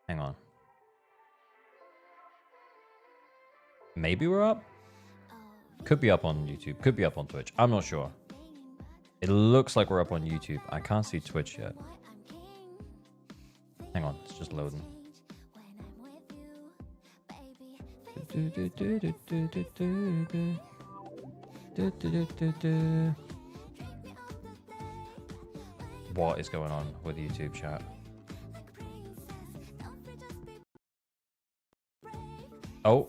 Hang on. Maybe we're up? Could be up on YouTube. Could be up on Twitch. I'm not sure. It looks like we're up on YouTube. I can't see Twitch yet. Hang on. It's just loading. What is going on with YouTube chat? Oh.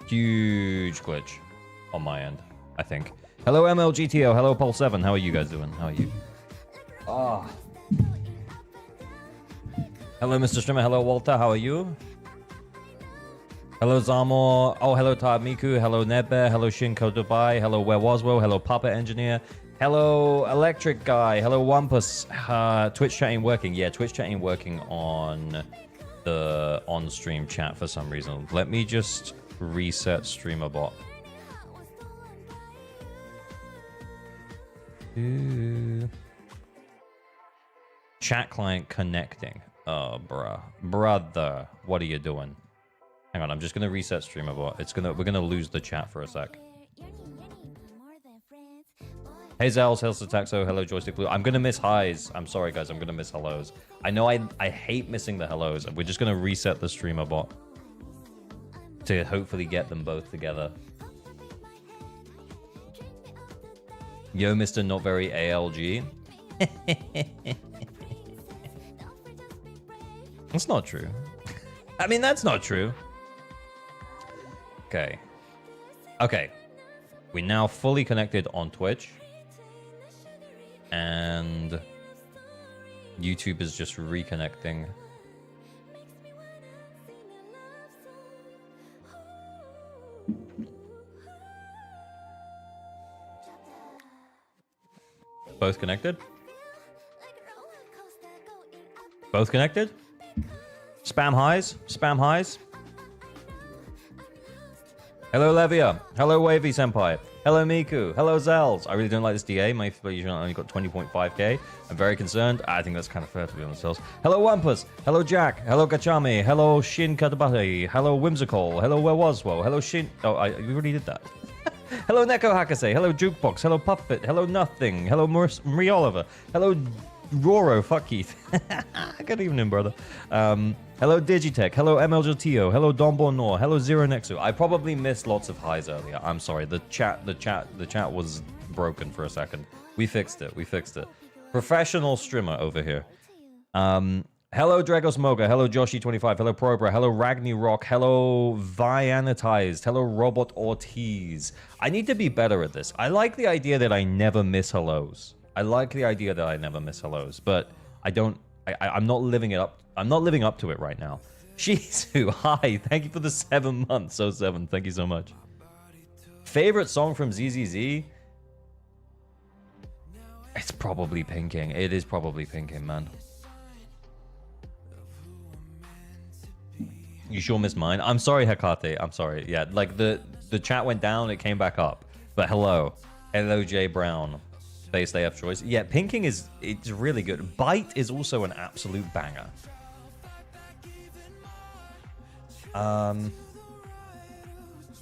Huge glitch on my end, I think. Hello, MLGTO. Hello, Pole7. How are you guys doing? How are you? Ah. Hello, Mr. Streamer. Hello, Walter. How are you? Hello, Zamor. Oh, hello, Tad Miku. Hello, Nedbear. Hello, Shinko Dubai. Hello, Where Waswo. Hello, Puppet Engineer. Hello, Electric Guy. Hello, Wampus. Twitch chat ain't working. Yeah, Twitch chat ain't working on the on-stream chat for some reason. Let me just reset streamer bot. Chat client connecting. Oh, bruh. Brother, what are you doing? Hang on, I'm just gonna reset streamer bot. We're gonna lose the chat for a sec. Hey Zels, Hells Taxo, hello Joystick Blue. I'm gonna miss highs. I'm sorry guys, I'm gonna miss hellos. I know I hate missing the hellos. We're just gonna reset the streamer bot to hopefully get them both together. Yo, Mr. Not Very ALG. That's not true. I mean, that's not true. Okay. Okay. We're now fully connected on Twitch. And YouTube is just reconnecting. Both connected? Both connected? Spam highs? Spam highs? Hello, Levia. Hello, Wavy Senpai. Hello, Miku. Hello, Zels. I really don't like this DA. My usually only got 20.5k. I'm very concerned. I think that's kind of fair to be honest. Hello, Wampus. Hello, Jack. Hello, Gachami. Hello, Shin Katabate. Hello, Whimsical. Hello, Where Waswo. Hello, Shin. Oh, we already did that. Hello, Neko Hakase. Hello, Jukebox. Hello, Puppet. Hello, Nothing. Hello, Marie Oliver. Hello, Roro. Fuck Keith. Good evening, brother. Hello, Digitech. Hello, MLGTO. Hello, Don Bornor. Hello, Zero Nexu. I probably missed lots of highs earlier. I'm sorry. The chat was broken for a second. We fixed it. We fixed it. Professional streamer over here. Hello, Dragos Moga. Hello, Joshi25. Hello, Probra. Hello, Ragni Rock. Hello, Vianitized. Hello, Robot Ortiz. I need to be better at this. I like the idea that I never miss hellos. I like the idea that I never miss hellos, but I don't. I'm not living it up. I'm not living up to it right now. Shizu, hi. Thank you for the 7 months. So 7. Thank you so much. Favorite song from ZZZ? It's probably Pinking. It is probably Pinking, man. You sure missed mine? I'm sorry, Hekate. I'm sorry. Yeah, like the chat went down, it came back up. But hello. Hello, J Brown. Space AF choice. Yeah, Pinking it's really good. Bite is also an absolute banger.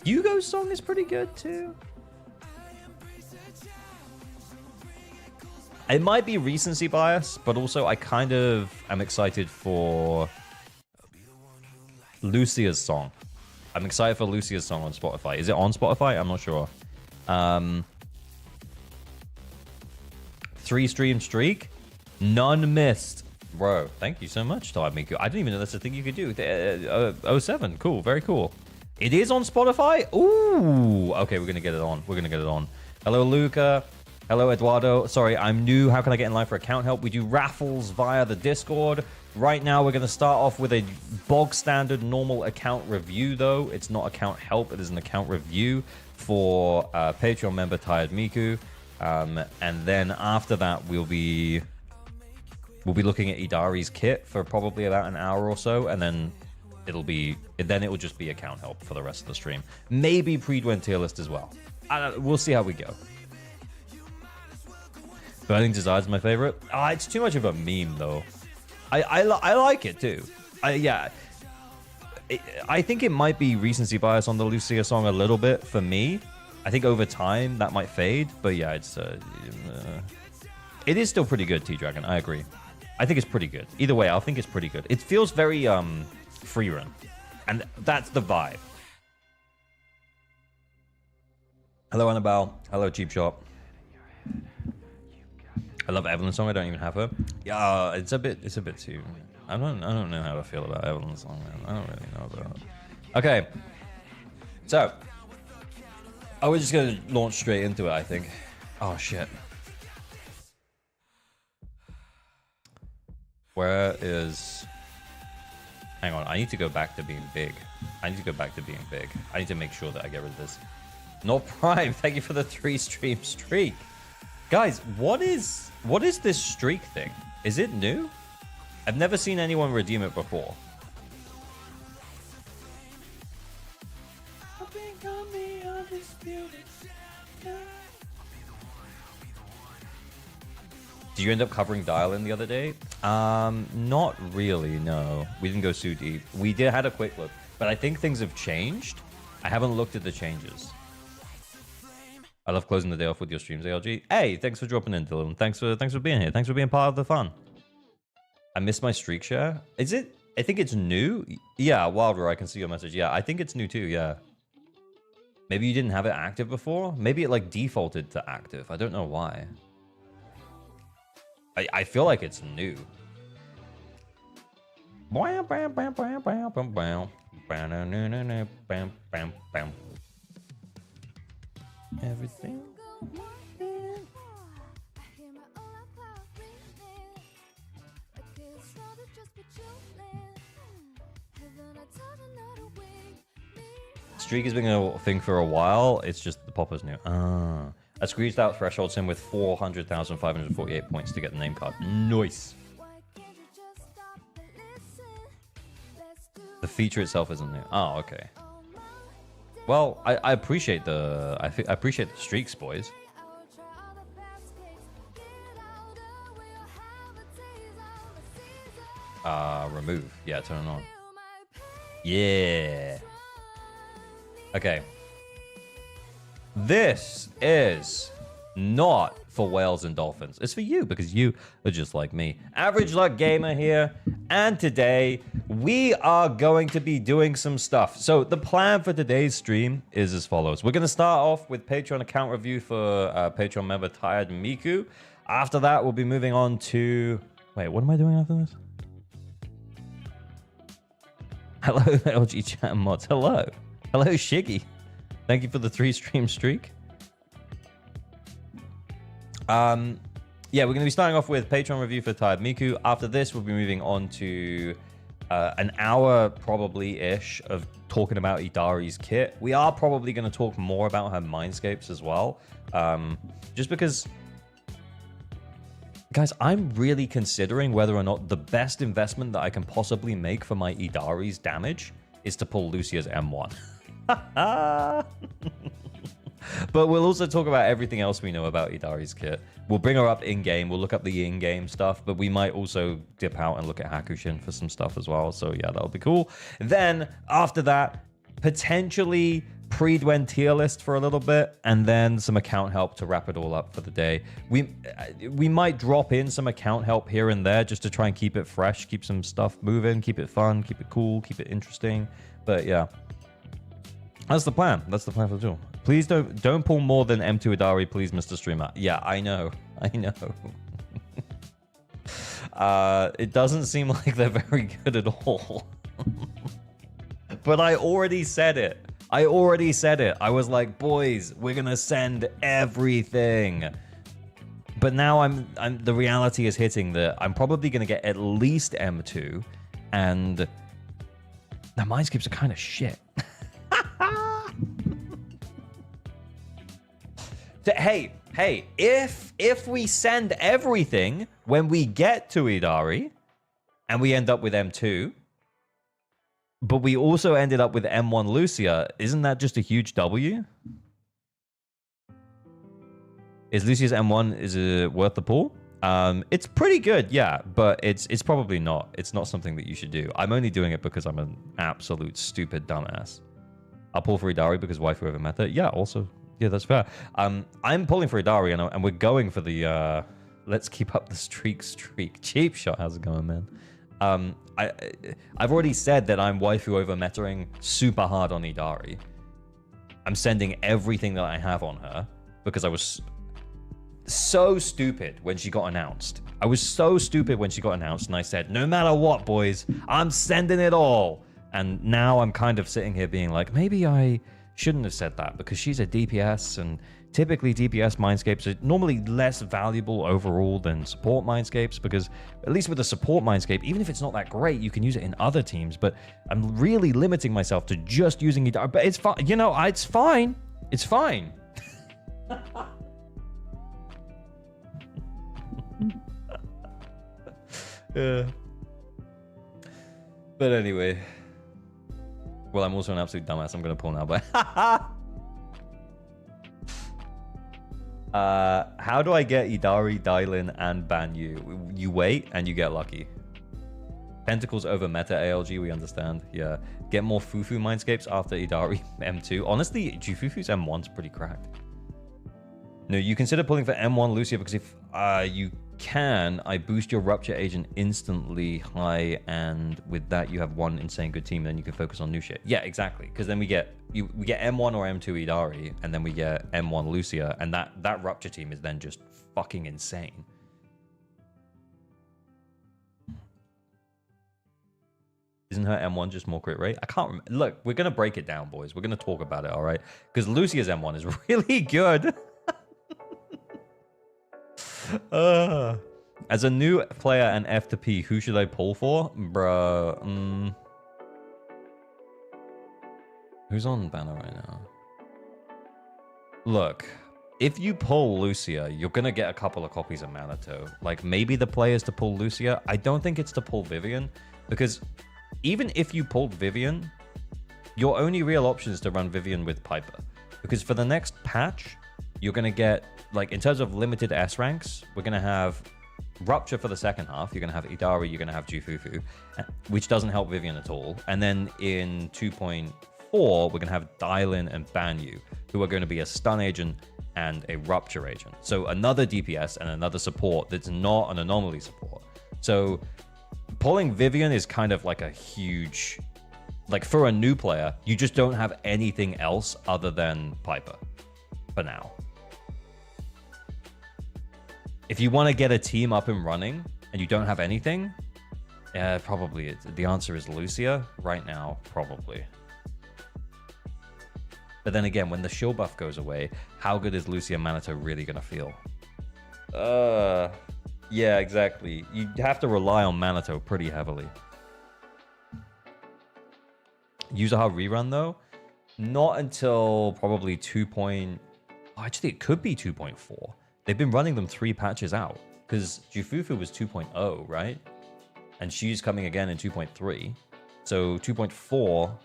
Hugo's song is pretty good too. It might be recency bias, but also I kind of am excited for Lucia's song. I'm excited for Lucia's song on Spotify. Is it on Spotify? I'm not sure. 3-stream streak, none missed. Bro, thank you so much, Todd Miku. I didn't even know that's a thing you could do. 07, cool, very cool. It is on Spotify? Ooh, okay, we're gonna get it on. We're gonna get it on. Hello, Luca. Hello, Eduardo. Sorry, I'm new. How can I get in line for account help? We do raffles via the Discord. Right now, we're gonna start off with a bog standard normal account review, though. It's not account help. It is an account review for Patreon member Tired Miku. And then after that, we'll be looking at Yidhari's kit for probably about an hour or so, and then it will just be account help for the rest of the stream. Maybe Prydwen tier list as well. We'll see how we go. Burning Desire is my favorite. It's too much of a meme though. I like it too. Yeah. I think it might be recency bias on the Lucia song a little bit for me. I think over time that might fade, but yeah, it is still pretty good, T-Dragon. I agree. I think it's pretty good. Either way, I think it's pretty good. It feels very free run, and that's the vibe. Hello, Annabelle. Hello, Cheap Shop. I love Evelyn's song. I don't even have her. Yeah, it's a bit too. I don't know how to feel about Evelyn's song, man. I don't really know about it. Okay. So, we're just gonna launch straight into it, I think. Oh shit. Where is... Hang on, I need to go back to being big. I need to make sure that I get rid of this. Not Prime, thank you for the 3-stream streak. Guys, what is this streak thing? Is it new? I've never seen anyone redeem it before. Did you end up covering Dial-In the other day? Not really, no. We didn't go too deep. We had a quick look, but I think things have changed. I haven't looked at the changes. I love closing the day off with your streams, ALG. Hey, thanks for dropping in, Dylan. Thanks for being here. Thanks for being part of the fun. I missed my streak share. Is it? I think it's new. Yeah, Wilder, I can see your message. Yeah, I think it's new too. Yeah. Maybe you didn't have it active before. Maybe it like defaulted to active. I don't know why. I feel like it's new. Everything. Streak has been a thing for a while. It's just the popper's new. I squeezed out Threshold Sim with 400,548 points to get the name card. Nice. The feature itself isn't new. Oh, okay. Well, I appreciate the I appreciate the streaks, boys. Remove. Yeah, turn it on. Yeah. Okay. This is not for whales and dolphins. It's for you because you are just like me. Average Luck Gamer here. And today we are going to be doing some stuff. So the plan for today's stream is as follows. We're going to start off with Patreon account review for Patreon member Tired Miku. After that, we'll be moving on to... Wait, what am I doing after this? Hello, LG Chat Mods. Hello. Hello, Shiggy. Thank you for the 3-stream streak. Yeah, we're going to be starting off with Patreon review for Tired Miku. After this, we'll be moving on to an hour probably-ish of talking about Yidhari's kit. We are probably going to talk more about her Mindscapes as well. Just because... Guys, I'm really considering whether or not the best investment that I can possibly make for my Yidhari's damage is to pull Lucia's M1. But we'll also talk about everything else we know about Yidhari's kit. We'll bring her up in-game. We'll look up the in-game stuff, but we might also dip out and look at Hakushin for some stuff as well. So yeah, that'll be cool. Then after that, potentially Prydwen tier list for a little bit, and then some account help to wrap it all up for the day. We might drop in some account help here and there just to try and keep it fresh, keep some stuff moving, keep it fun, keep it cool, keep it interesting. But yeah, that's the plan. That's the plan for the tool. Please don't pull more than M2 Yidhari, please, Mr. Streamer. Yeah, I know. It doesn't seem like they're very good at all. But I already said it. I was like, boys, we're gonna send everything. But now the reality is hitting that I'm probably gonna get at least M2, and the Mindscapes are kind of shit. Hey, if we send everything when we get to Yidhari, and we end up with M2, but we also ended up with M1 Lucia, isn't that just a huge W? Is Lucia's M1, is it worth the pull? It's pretty good, yeah, but it's probably not. It's not something that you should do. I'm only doing it because I'm an absolute stupid dumbass. I'll pull for Yidhari because waifu over meta. Yeah, also, yeah, that's fair. I'm pulling for Yidhari, and we're going for the let's keep up the streak. Cheap shot, how's it going, man? I've already said that I'm waifu over metaing super hard on Yidhari. I'm sending everything that I have on her because I was so stupid when she got announced. I was so stupid when she got announced, and I said, no matter what, boys, I'm sending it all. And now I'm kind of sitting here being like, maybe I shouldn't have said that because she's a DPS, and typically DPS Mindscapes are normally less valuable overall than support Mindscapes, because at least with a support Mindscape, even if it's not that great, you can use it in other teams. But I'm really limiting myself to just using it. But it's fine. You know, it's fine. It's fine. Yeah. But anyway. Well, I'm also an absolute dumbass. I'm going to pull now, but... how do I get Yidhari, Dylin, and ban you? You wait, and you get lucky. Pentacles over meta ALG, we understand. Yeah. Get more Fufu Mindscapes after Yidhari M2. Honestly, Jufufu's M1's pretty cracked. No, you consider pulling for M1 Lucia, because if you can, I boost your Rupture Agent instantly high, and with that you have one insane good team, then you can focus on new shit. Yeah, exactly, because then we get M1 or M2 Yidhari, and then we get M1 Lucia, and that Rupture team is then just fucking insane. Isn't her M1 just more crit rate? I can't remember. Look, we're going to break it down, boys. We're going to talk about it, all right? Because Lucia's M1 is really good. As a new player and F to P, who should I pull for? Bruh. Who's on banner right now? Look, if you pull Lucia, you're going to get a couple of copies of Manato. Like, maybe the play is to pull Lucia. I don't think it's to pull Vivian, because even if you pulled Vivian, your only real option is to run Vivian with Piper. Because for the next patch, you're going to get, like, in terms of limited S ranks, we're going to have Rupture for the second half. You're going to have Yidhari, you're going to have Jufufu, which doesn't help Vivian at all. And then in 2.4, we're going to have Dylin and Banyu, who are going to be a stun agent and a Rupture agent. So another DPS and another support that's not an anomaly support. So pulling Vivian is kind of like a huge... Like, for a new player, you just don't have anything else other than Piper for now. If you want to get a team up and running and you don't have anything, probably the answer is Lucia right now, probably. But then again, when the shield buff goes away, how good is Lucia Manato really going to feel? Yeah, exactly. You have to rely on Manato pretty heavily. Yuzuha rerun, though? Not until probably 2. Actually, it could be 2.4. They've been running them 3 patches out, because Jufufu was 2.0, right? And she's coming again in 2.3. So 2.4 for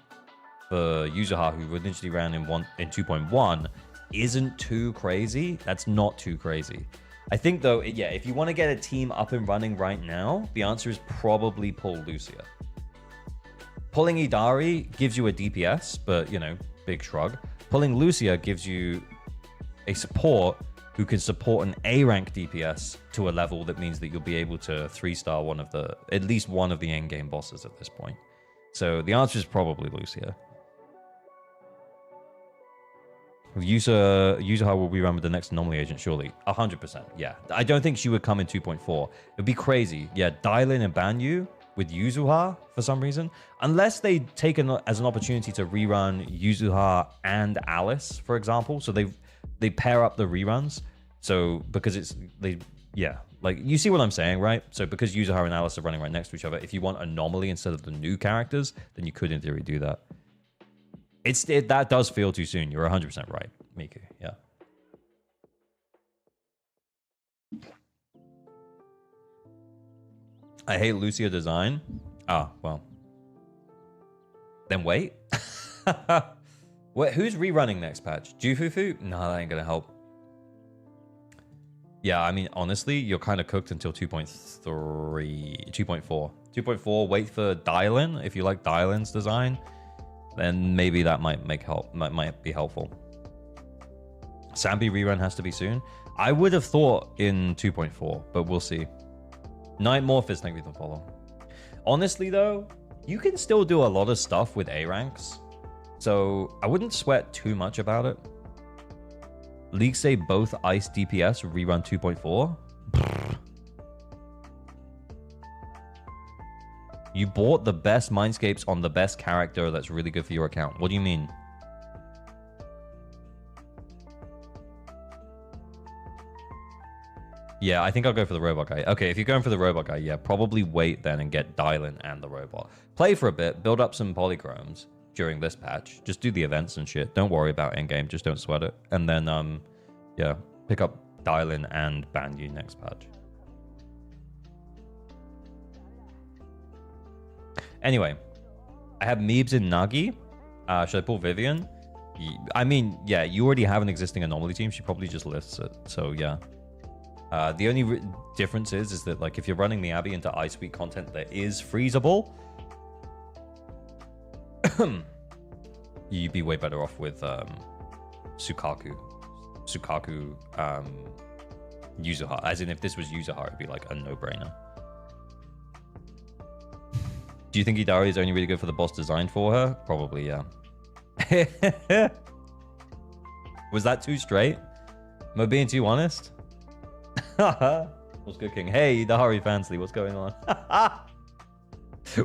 Yuzuha, who initially ran in 2.1, isn't too crazy. That's not too crazy. I think, though, yeah, if you want to get a team up and running right now, the answer is probably pull Lucia. Pulling Yidhari gives you a DPS, but, you know, big shrug. Pulling Lucia gives you a support who can support an A rank DPS to a level that means that you'll be able to 3-star at least one of the end game bosses at this point. So the answer is probably Lucia. Yuzuha will rerun with the next anomaly agent, surely. 100%, yeah. I don't think she would come in 2.4. It'd be crazy. Yeah, Dylin and Banyu with Yuzuha for some reason. Unless they take it as an opportunity to rerun Yuzuha and Alice, for example. So they pair up the reruns. So because yeah, like, you see what I'm saying, right? So because Yuzuha and Alice are running right next to each other, if you want anomaly instead of the new characters, then you could in theory do that. That does feel too soon. You're 100% right, Miku. Yeah. I hate Lucia design. Ah, well. Then wait. Wait, who's rerunning next patch? Jufufu? No, that ain't gonna help. Yeah, I mean, honestly, you're kind of cooked until 2.3, 2.4. 2.4, wait for Dylan. If you like Dylan's design, then maybe that might be helpful. Sambi rerun has to be soon. I would have thought in 2.4, but we'll see. Night Morphis, thank you for the follow. Honestly, though, you can still do a lot of stuff with A ranks, so I wouldn't sweat too much about it. League say both Ice DPS rerun 2.4. You bought the best Mindscapes on the best character that's really good for your account. What do you mean? Yeah, I think I'll go for the robot guy. Okay, if you're going for the robot guy, yeah, probably wait then and get Dylan and the robot. Play for a bit, build up some polychromes during this patch. Just do the events and shit. Don't worry about endgame, just don't sweat it. And then, yeah, pick up Dylan and Banyu next patch. Anyway, I have Meebs in Nagi. Should I pull Vivian? I mean, yeah, you already have an existing anomaly team. She probably just lifts it. So, yeah. The only difference is that, like, if you're running the Abby into Ice Week content that is freezable, you'd be way better off with Sukaku. Yuzuha. As in, if this was Yuzuha, it'd be like a no-brainer. Do you think Yidhari is only really good for the boss designed for her? Probably, yeah. Was that too straight? Am I being too honest? What's good, King? Hey, Yidhari Fansly, what's going on?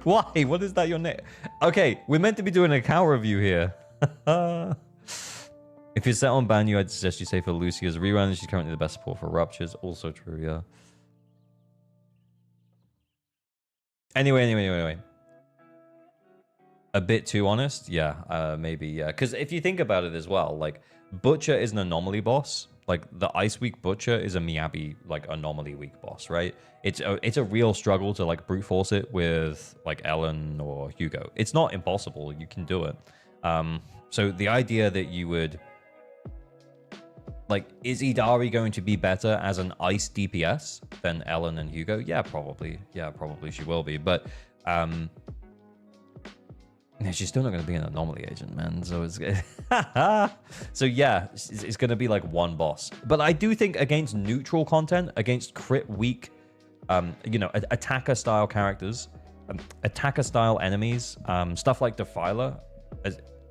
Why? What is that your name? Okay, we're meant to be doing an account review here. If you're set on Banyu, I'd suggest you say for Lucia's rerun. She's currently the best support for Ruptures. Also true, yeah. Anyway. A bit too honest? Yeah, maybe, yeah. Because if you think about it as well, like, Butcher is an anomaly boss. Like, the Ice Week Butcher is a Miyabi, like, anomaly week boss, right? It's a real struggle to, like, brute force it with, like, Ellen or Hugo. It's not impossible. You can do it. So the idea that you would... Like, is Yidhari going to be better as an Ice DPS than Ellen and Hugo? Yeah, probably. Yeah, probably she will be. But, yeah, she's still not going to be an anomaly agent, man. So it's so yeah, it's going to be like one boss. But I do think against neutral content, against crit weak, you know, attacker style characters, attacker style enemies, stuff like Defiler.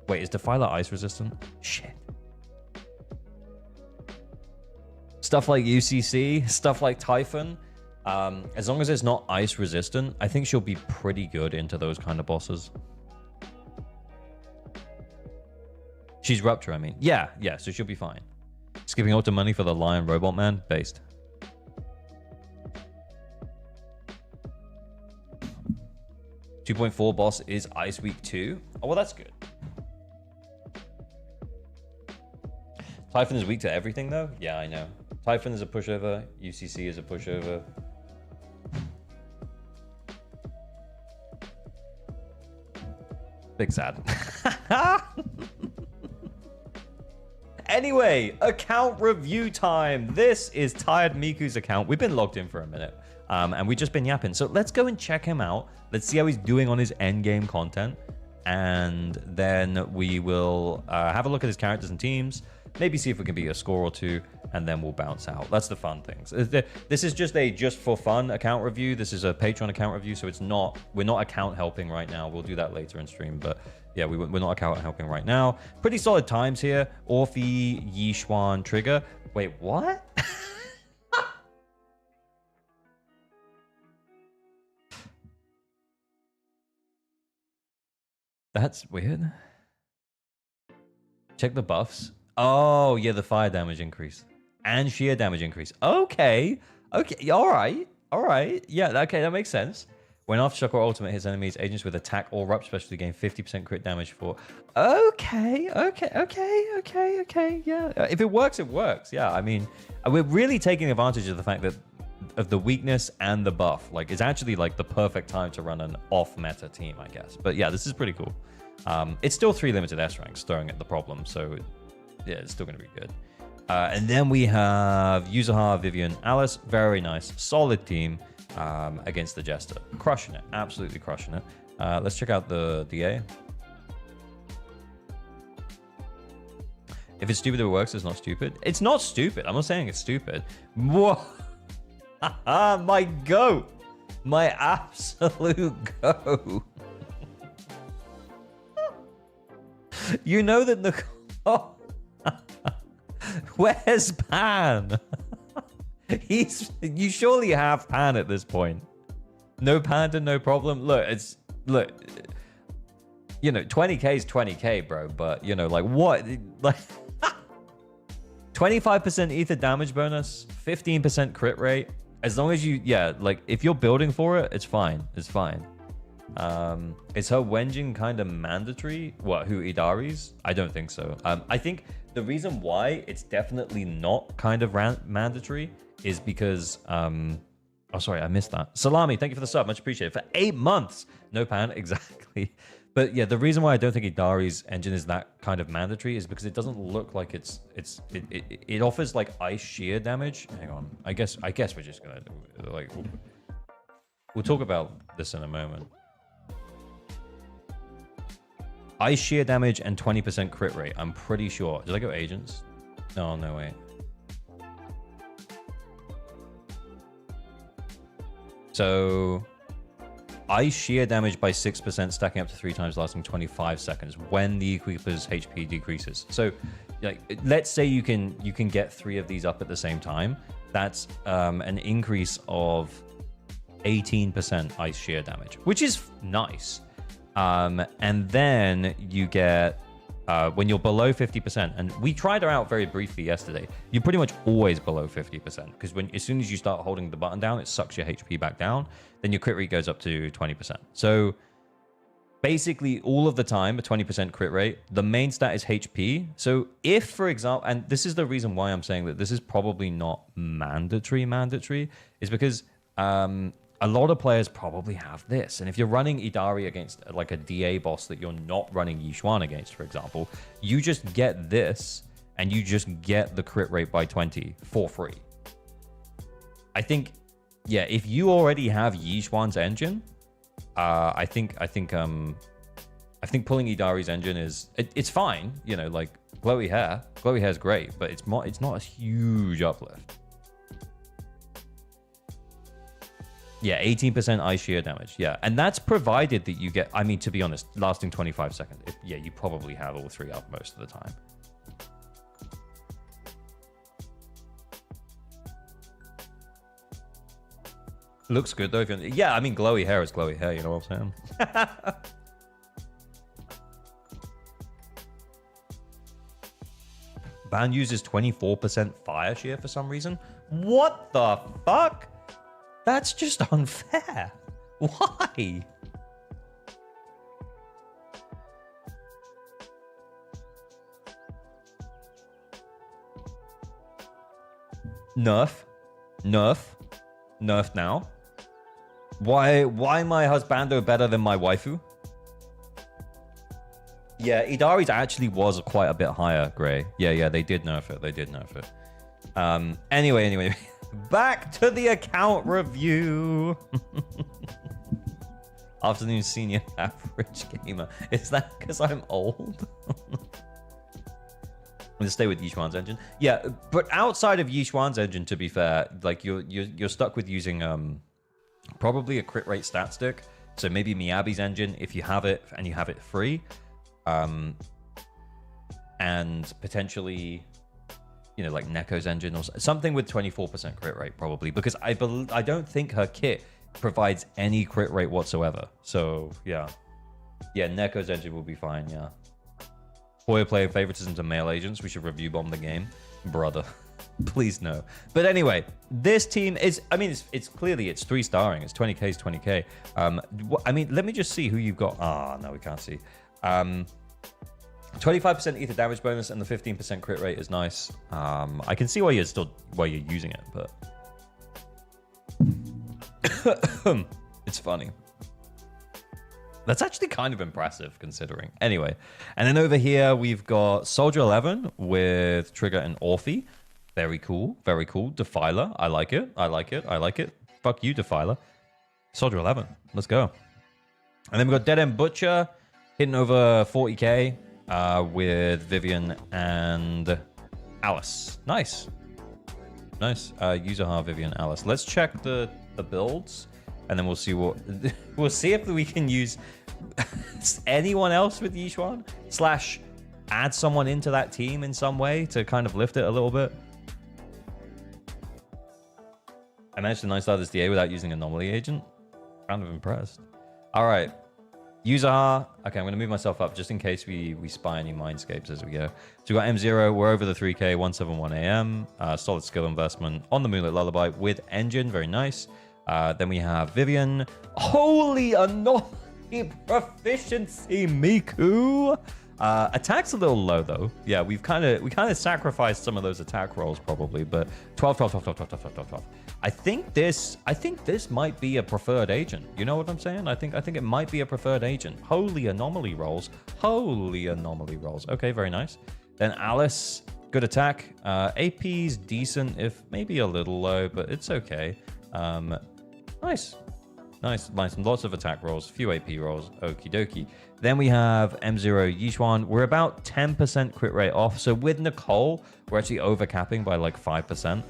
Wait, is Defiler ice resistant? Shit. Stuff like UCC, stuff like Typhon. As long as it's not ice resistant, I think she'll be pretty good into those kind of bosses. She's Rupture, I mean. Yeah, so she'll be fine. Skipping out to money for the Lion Robot Man? Based. .4 boss is Ice Week 2. Oh, well, that's good. Typhon is weak to everything, though? Yeah, I know. Typhon is a pushover. UCC is a pushover. Big sad. Anyway, account review time. This is Tired Miku's account. We've been logged in for a minute, and we've just been yapping. So let's go and check him out. Let's see how he's doing on his endgame content, and then we will have a look at his characters and teams, maybe see if we can beat a score or two, and then we'll bounce out. That's the fun things. This is just a just for fun account review. This is a Patreon account review, so we're not account helping right now. We'll do that later in stream, but yeah, we're not account helping right now. Pretty solid times here. Orphe, Yishuan, Trigger. Wait, what? That's weird. Check the buffs. Oh, yeah, the fire damage increase. And sheer damage increase. Okay. All right. Yeah, okay, that makes sense. When Aftershock or Ultimate hits enemies, agents with attack or Rupt specialty gain 50% crit damage for... Okay. Yeah. If it works, it works. Yeah, I mean, we're really taking advantage of the fact that of the weakness and the buff. Like, it's actually like the perfect time to run an off-meta team, I guess. But yeah, this is pretty cool. It's still 3 limited S ranks throwing at the problem, so yeah, it's still going to be good. And then we have Yidhari, Vivian, Alice. Very nice. Solid team against the Jester. Crushing it. Absolutely crushing it. Let's check out the DA. If it's stupid, it works. It's not stupid. It's not stupid. I'm not saying it's stupid. Whoa. My goat. My absolute goat. You know that the... Oh. Where's Pan? You surely have Pan at this point. No Panda, no problem. Look, you know, 20k is 20k, bro. But you know, like what? Like 25% ether damage bonus, 15% crit rate. As long as you, yeah, like if you're building for it, it's fine. It's fine. Is her Wenjin kind of mandatory? What, who Yidhari's? I don't think so. I think the reason why it's definitely not kind of mandatory is because, oh, sorry, I missed that. Salami, thank you for the sub. Much appreciated. For 8 months. No Pan, exactly. But yeah, the reason why I don't think Yidhari's engine is that kind of mandatory is because it doesn't look like it offers like ice shear damage. Hang on. I guess we're just gonna like we'll talk about this in a moment. Ice shear damage and 20% crit rate. I'm pretty sure. Did I go agents? No, no, wait. So, ice shear damage by 6%, stacking up to 3 times, lasting 25 seconds when the equiper's HP decreases. So, like, let's say you can get 3 of these up at the same time. That's an increase of 18% ice shear damage, which is nice. And then you get, when you're below 50%, and we tried her out very briefly yesterday, you're pretty much always below 50%, because as soon as you start holding the button down, it sucks your HP back down, then your crit rate goes up to 20%. So basically all of the time, a 20% crit rate, the main stat is HP. So if, for example, and this is the reason why I'm saying that this is probably not mandatory, is because, a lot of players probably have this. And if you're running Yidhari against like a DA boss that you're not running Yixuan against, for example, you just get this and you just get the crit rate by 20 for free. I think, yeah, if you already have Yixuan's engine, I think pulling Yidhari's engine it's fine. You know, like glowy hair is great, but it's not a huge uplift. Yeah, 18% ice shear damage. Yeah, and that's provided that you get, I mean, to be honest, lasting 25 seconds. Yeah, you probably have all 3 up most of the time. Looks good though. Yeah, I mean, glowy hair is glowy hair, you know what I'm saying? Ban uses 24% fire shear for some reason. What the fuck? That's just unfair. Why? Nerf now. Why my husbando better than my waifu? Yeah, Yidhari's actually was quite a bit higher, Gray. Yeah, they did nerf it. Anyway. Back to the account review. Afternoon senior average gamer. Is that because I'm old? I'm gonna stay with Yixuan's engine. Yeah, but outside of Yixuan's engine, to be fair, like you're stuck with using probably a crit rate stat stick. So maybe Miyabi's engine if you have it and you have it free, and potentially, you know, like Neko's engine or something with 24% crit rate, probably, because I don't think her kit provides any crit rate whatsoever. So yeah, Neko's engine will be fine. Yeah, boy player favoritism to male agents. We should review bomb the game, brother. Please no. But anyway, this team is, I mean, it's clearly it's 3-starring. It's 20k is 20k. I mean, let me just see who you've got. No, we can't see. 25% ether damage bonus and the 15% crit rate is nice. I can see why you're using it, but it's funny. That's actually kind of impressive considering. Anyway, and then over here we've got Soldier 11 with Trigger and Orphe. Very cool. Very cool. Defiler. I like it. I like it. I like it. Fuck you, Defiler. Soldier 11. Let's go. And then we've got Dead End Butcher hitting over 40k with Vivian and Alice. Nice. Nice. Yidhari, Vivian, Alice. Let's check the builds, and then we'll see what... we'll see if we can use anyone else with Yishuan, / add someone into that team in some way to kind of lift it a little bit. I managed to 9-star this DA without using Anomaly Agent. Kind of impressed. All right. Yidhari. Okay, I'm going to move myself up just in case we spy any Mindscapes as we go. So we got M0. We're over the 3K, 171 AM. Solid skill investment on the Moonlit Lullaby with Engine. Very nice. Then we have Vivian. Holy Anomaly Proficiency, Miku. Attack's a little low though. Yeah, we kind of sacrificed some of those attack rolls probably, but 12. I think this might be a preferred agent. You know what I'm saying? I think it might be a preferred agent. Holy anomaly rolls. Holy anomaly rolls. Okay, very nice. Then Alice, good attack. AP's decent, if maybe a little low, but it's okay. Nice. Nice. Lots of attack rolls, few AP rolls. Okie dokie. Then we have M0 Yishuan. We're about 10% crit rate off. So with Nicole, we're actually overcapping by like 5%,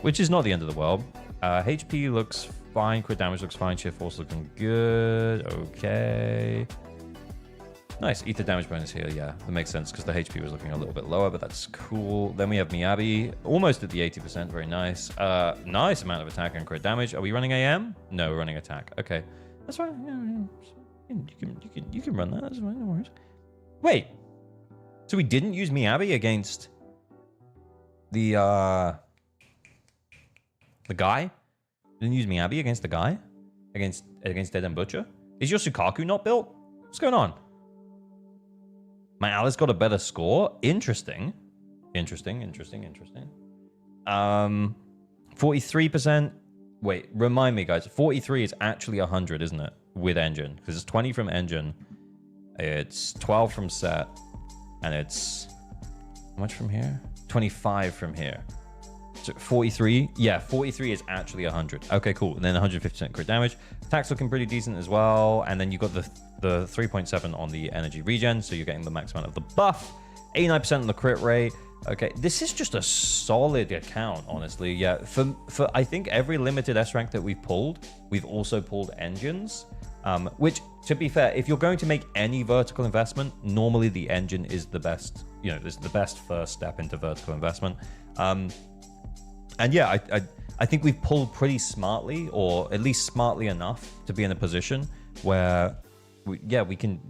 which is not the end of the world. HP looks fine. Crit damage looks fine. Shift force looking good. Okay. Nice. Ether damage bonus here. Yeah, that makes sense because the HP was looking a little bit lower, but that's cool. Then we have Miyabi, almost at the 80%. Very nice. Nice amount of attack and crit damage. Are we running AM? No, we're running attack. Okay. That's fine. You can run that. That's fine. No worries. Wait. So we didn't use Miyabi against the guy? Didn't use Miyabi against the guy? Against Dead End Butcher? Is your Sukaku not built? What's going on? My Alice got a better score? Interesting. 43%. Wait, remind me, guys. 43 is actually 100, isn't it? With Engine. Because it's 20 from Engine. It's 12 from Set. And it's... how much from here? 25 from here. So 43? Yeah, 43 is actually 100. Okay, cool. And then 150% crit damage. Attack's looking pretty decent as well. And then you got the 3.7 on the energy regen, so you're getting the max amount of the buff. 89% on the crit rate. Okay, this is just a solid account, honestly. Yeah, for I think every limited S rank that we've pulled, we've also pulled engines. Which, to be fair, if you're going to make any vertical investment, normally the engine is the best. You know, this is the best first step into vertical investment. And yeah, I think we've pulled pretty smartly, or at least smartly enough to be in a position where we can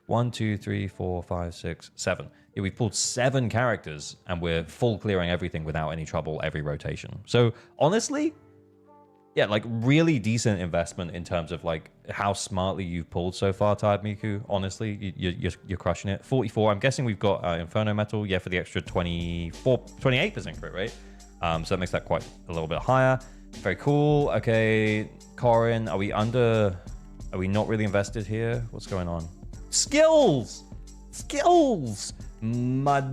1, 2, 3, 4, 5, 6, 7. Yeah, we've pulled 7 characters and we're full clearing everything without any trouble every rotation. So honestly, yeah, like really decent investment in terms of like how smartly you've pulled so far, Tired Miku. Honestly, you're crushing it. 44. I'm guessing we've got Inferno Metal, yeah, for the extra 28% crit rate. So that makes that quite a little bit higher. Very cool. Okay, Corin, are we not really invested here? What's going on? Skills! More.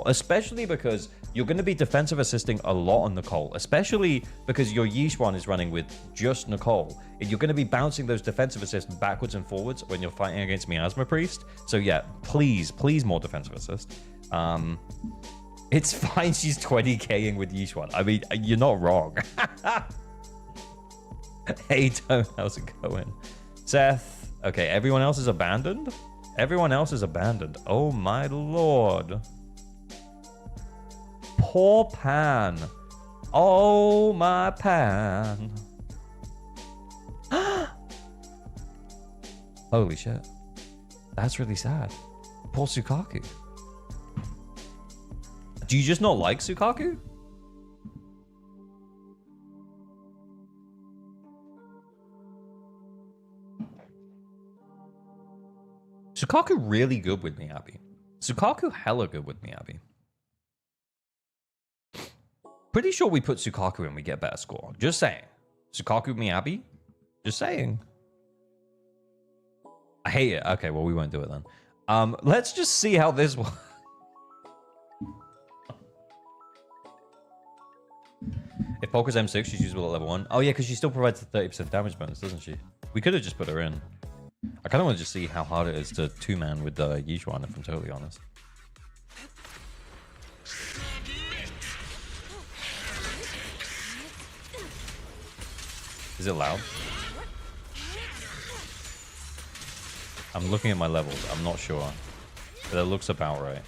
Especially because you're going to be defensive assisting a lot on Nicole. Especially because your Yishuan is running with just Nicole. And you're going to be bouncing those defensive assists backwards and forwards when you're fighting against Miasma Priest. So yeah, please more defensive assist. It's fine she's 20k-ing with Yishuan. I mean, you're not wrong. Hey, Tone, how's it going? Seth. Okay, everyone else is abandoned? Everyone else is abandoned. Oh, my lord. Poor Pan. Oh, my Pan. Holy shit. That's really sad. Poor Sukaku. Do you just not like Sukaku? Sukaku really good with Miyabi. Sukaku hella good with Miyabi. Pretty sure we put Sukaku in, we get better score. Just saying. Sukaku Miyabi? Just saying. I hate it. Okay, well, we won't do it then. Let's just see how this If Polka's M6, she's usable at level 1. Oh, yeah, because she still provides the 30% damage bonus, doesn't she? We could have just put her in. I kind of want to just see how hard it is to two-man with Yizhuan, if I'm totally honest. Is it loud? I'm looking at my levels. I'm not sure. But it looks about right.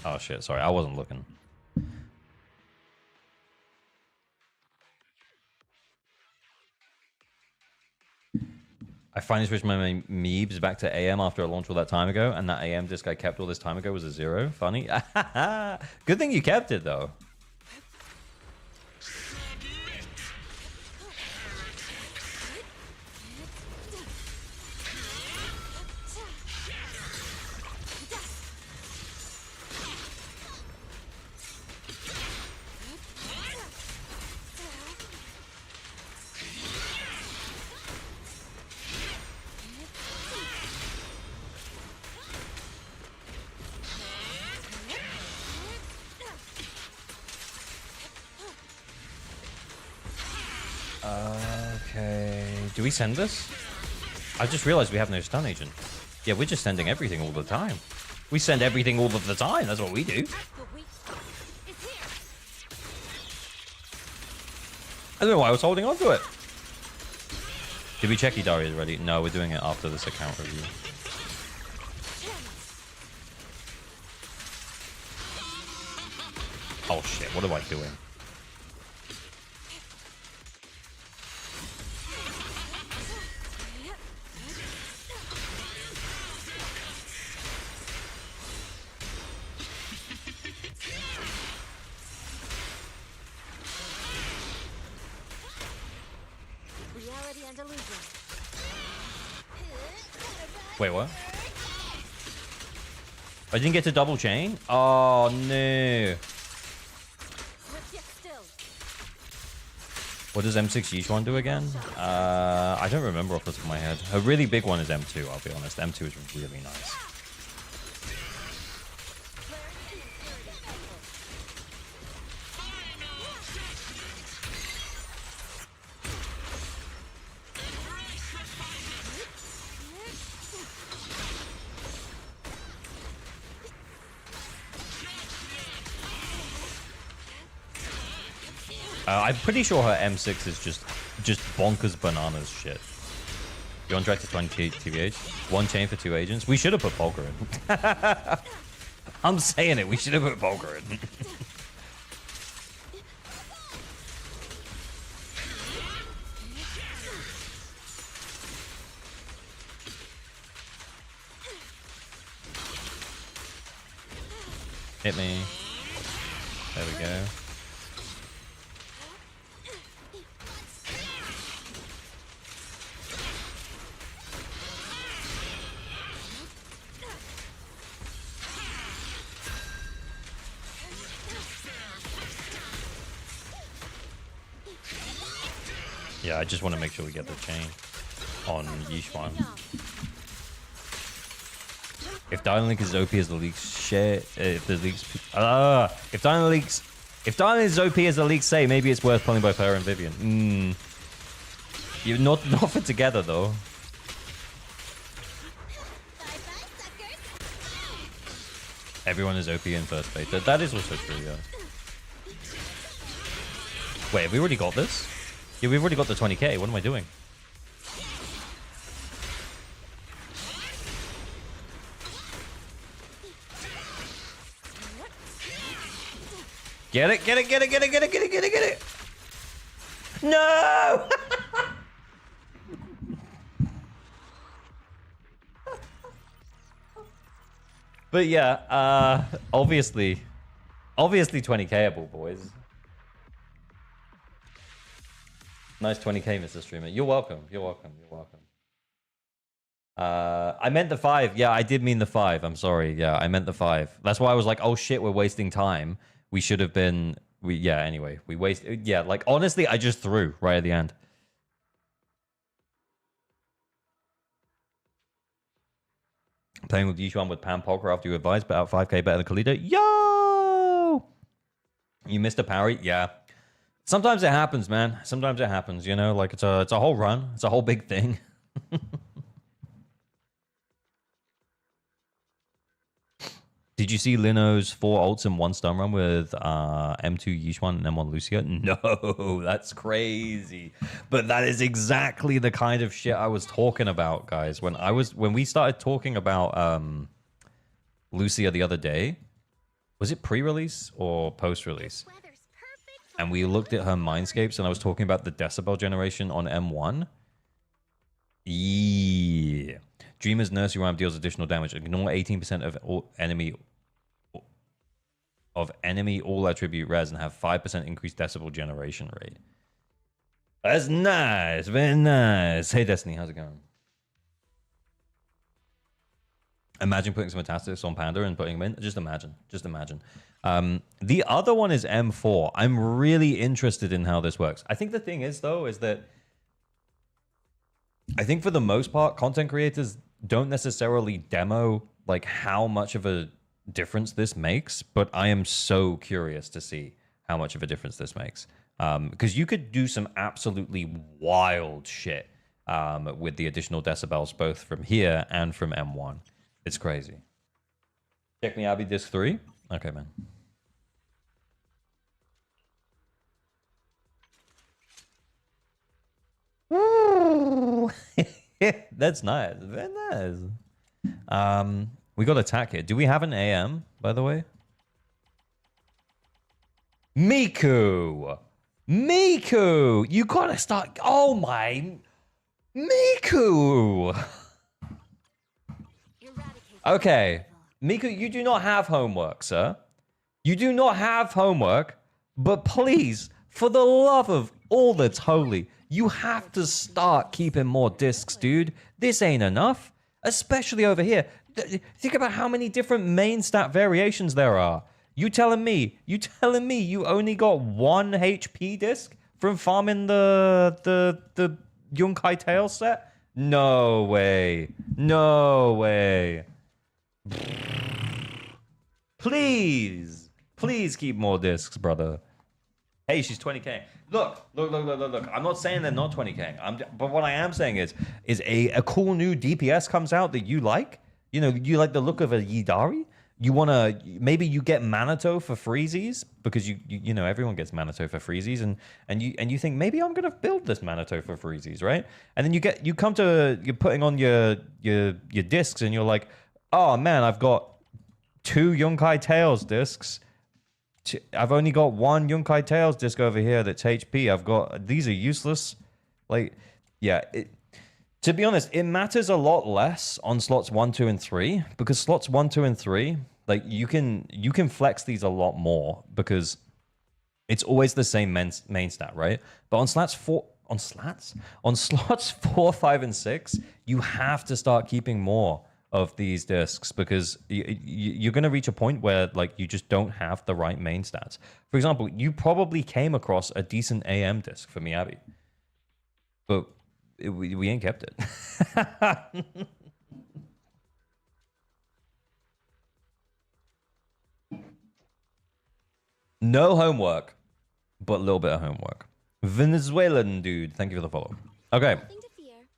Oh, shit. Sorry, I wasn't looking. I finally switched my Meebs back to AM after I launched all that time ago, and that AM disc I kept all this time ago was a 0. Funny. Good thing you kept it, though. Okay. Do we send this? I just realized we have no stun agent. Yeah, we're just sending everything all the time. We send everything all of the time. That's what we do. I don't know why I was holding on to it. Did we check Yidhari already? No, we're doing it after this account review. Oh shit, what am I doing? Wait, what? I didn't get to double chain? Oh, no. What does M6 Yizhuan do again? I don't remember off the top of my head. A really big one is M2, I'll be honest. M2 is really nice. I'm pretty sure her M6 is just bonkers bananas shit. You on track to 20 TVH? One chain for 2 agents? We should have put Polka in. I'm saying it. We should have put Polka in. Hit me. There we go. Yeah, I just want to make sure we get the chain on Yizhuan. If Diamond Link is OP as the leaks share, if the leaks, if Diamond is OP as the leaks say, maybe it's worth pulling both her and Vivian. You not for together though. Everyone is OP in first beta. That is also true, yeah. Wait, have we already got this? Yeah, we've already got the 20k. What am I doing? Get it, get it, get it, get it, get it, get it, get it, get it. No! But yeah, obviously 20k-able, boys. Nice 20k, Mr. Streamer. You're welcome. You're welcome. You're welcome. I meant the 5. Yeah, I did mean the 5. I'm sorry. Yeah, I meant the 5. That's why I was like, oh shit, we're wasting time. We should have been... Yeah, anyway. We wasted... Yeah, like, honestly, I just threw right at the end. Playing with Yizhuan with Pam Polka after you advised, but out 5k better than Khalida. Yo! You missed a parry? Yeah. Sometimes it happens, man. Sometimes it happens, you know? Like, it's a whole run. It's a whole big thing. Did you see Lino's 4 ults in 1 stun run with M2 Yishuan and M1 Lucia? No, that's crazy. But that is exactly the kind of shit I was talking about, guys. When we started talking about Lucia the other day, was it pre-release or post-release? And we looked at her Mindscapes, and I was talking about the decibel generation on M1. Yeah. Dreamer's Nursery Rhyme deals additional damage. Ignore 18% of enemy all attribute res and have 5% increased decibel generation rate. That's nice. Very nice. Hey, Destiny, how's it going? Imagine putting some metastasis on Panda and putting them in. Just imagine. Just imagine. The other one is M4. I'm really interested in how this works. I think the thing is, though, is that I think for the most part, content creators don't necessarily demo like how much of a difference this makes, but I am so curious to see how much of a difference this makes. Because you could do some absolutely wild shit with the additional decibels, both from here and from M1. It's crazy. Check me, Abby, disc 3. Okay, man. Woo! That's nice. Very nice. We got attack here. Do we have an AM, by the way? Miku! Miku! You gotta start... Oh my... Miku! Okay. Miku, you do not have homework, sir. You do not have homework, but please, for the love of all that's holy, you have to start keeping more discs, dude. This ain't enough. Especially over here. Think about how many different main stat variations there are. You telling me you only got 1 HP disc from farming the Yunkai Tail set? No way. No way. Please keep more discs, brother. Hey, she's 20k. Look. I'm not saying they're not 20k. But what I am saying is a cool new DPS comes out that you like. You know, you like the look of a Yidhari. You wanna maybe you get Manato for freezies because you know everyone gets Manato for freezies and you think maybe I'm gonna build this Manato for freezies, right? And then you're putting on your discs and you're like, oh man, I've got 2 Yunkai Tails discs. I've only got 1 Yunkai Tails disc over here that's HP. These are useless. Like, yeah. To be honest, it matters a lot less on slots 1, 2, and 3 because slots 1, 2, and 3, like you can flex these a lot more because it's always the same main stat, right? But on slots 4, 5, and 6, you have to start keeping more of these discs because you're going to reach a point where like you just don't have the right main stats. For example, you probably came across a decent AM disc for Miyabi, but we ain't kept it. No homework, but a little bit of homework. Venezuelan dude, thank you for the follow. Okay,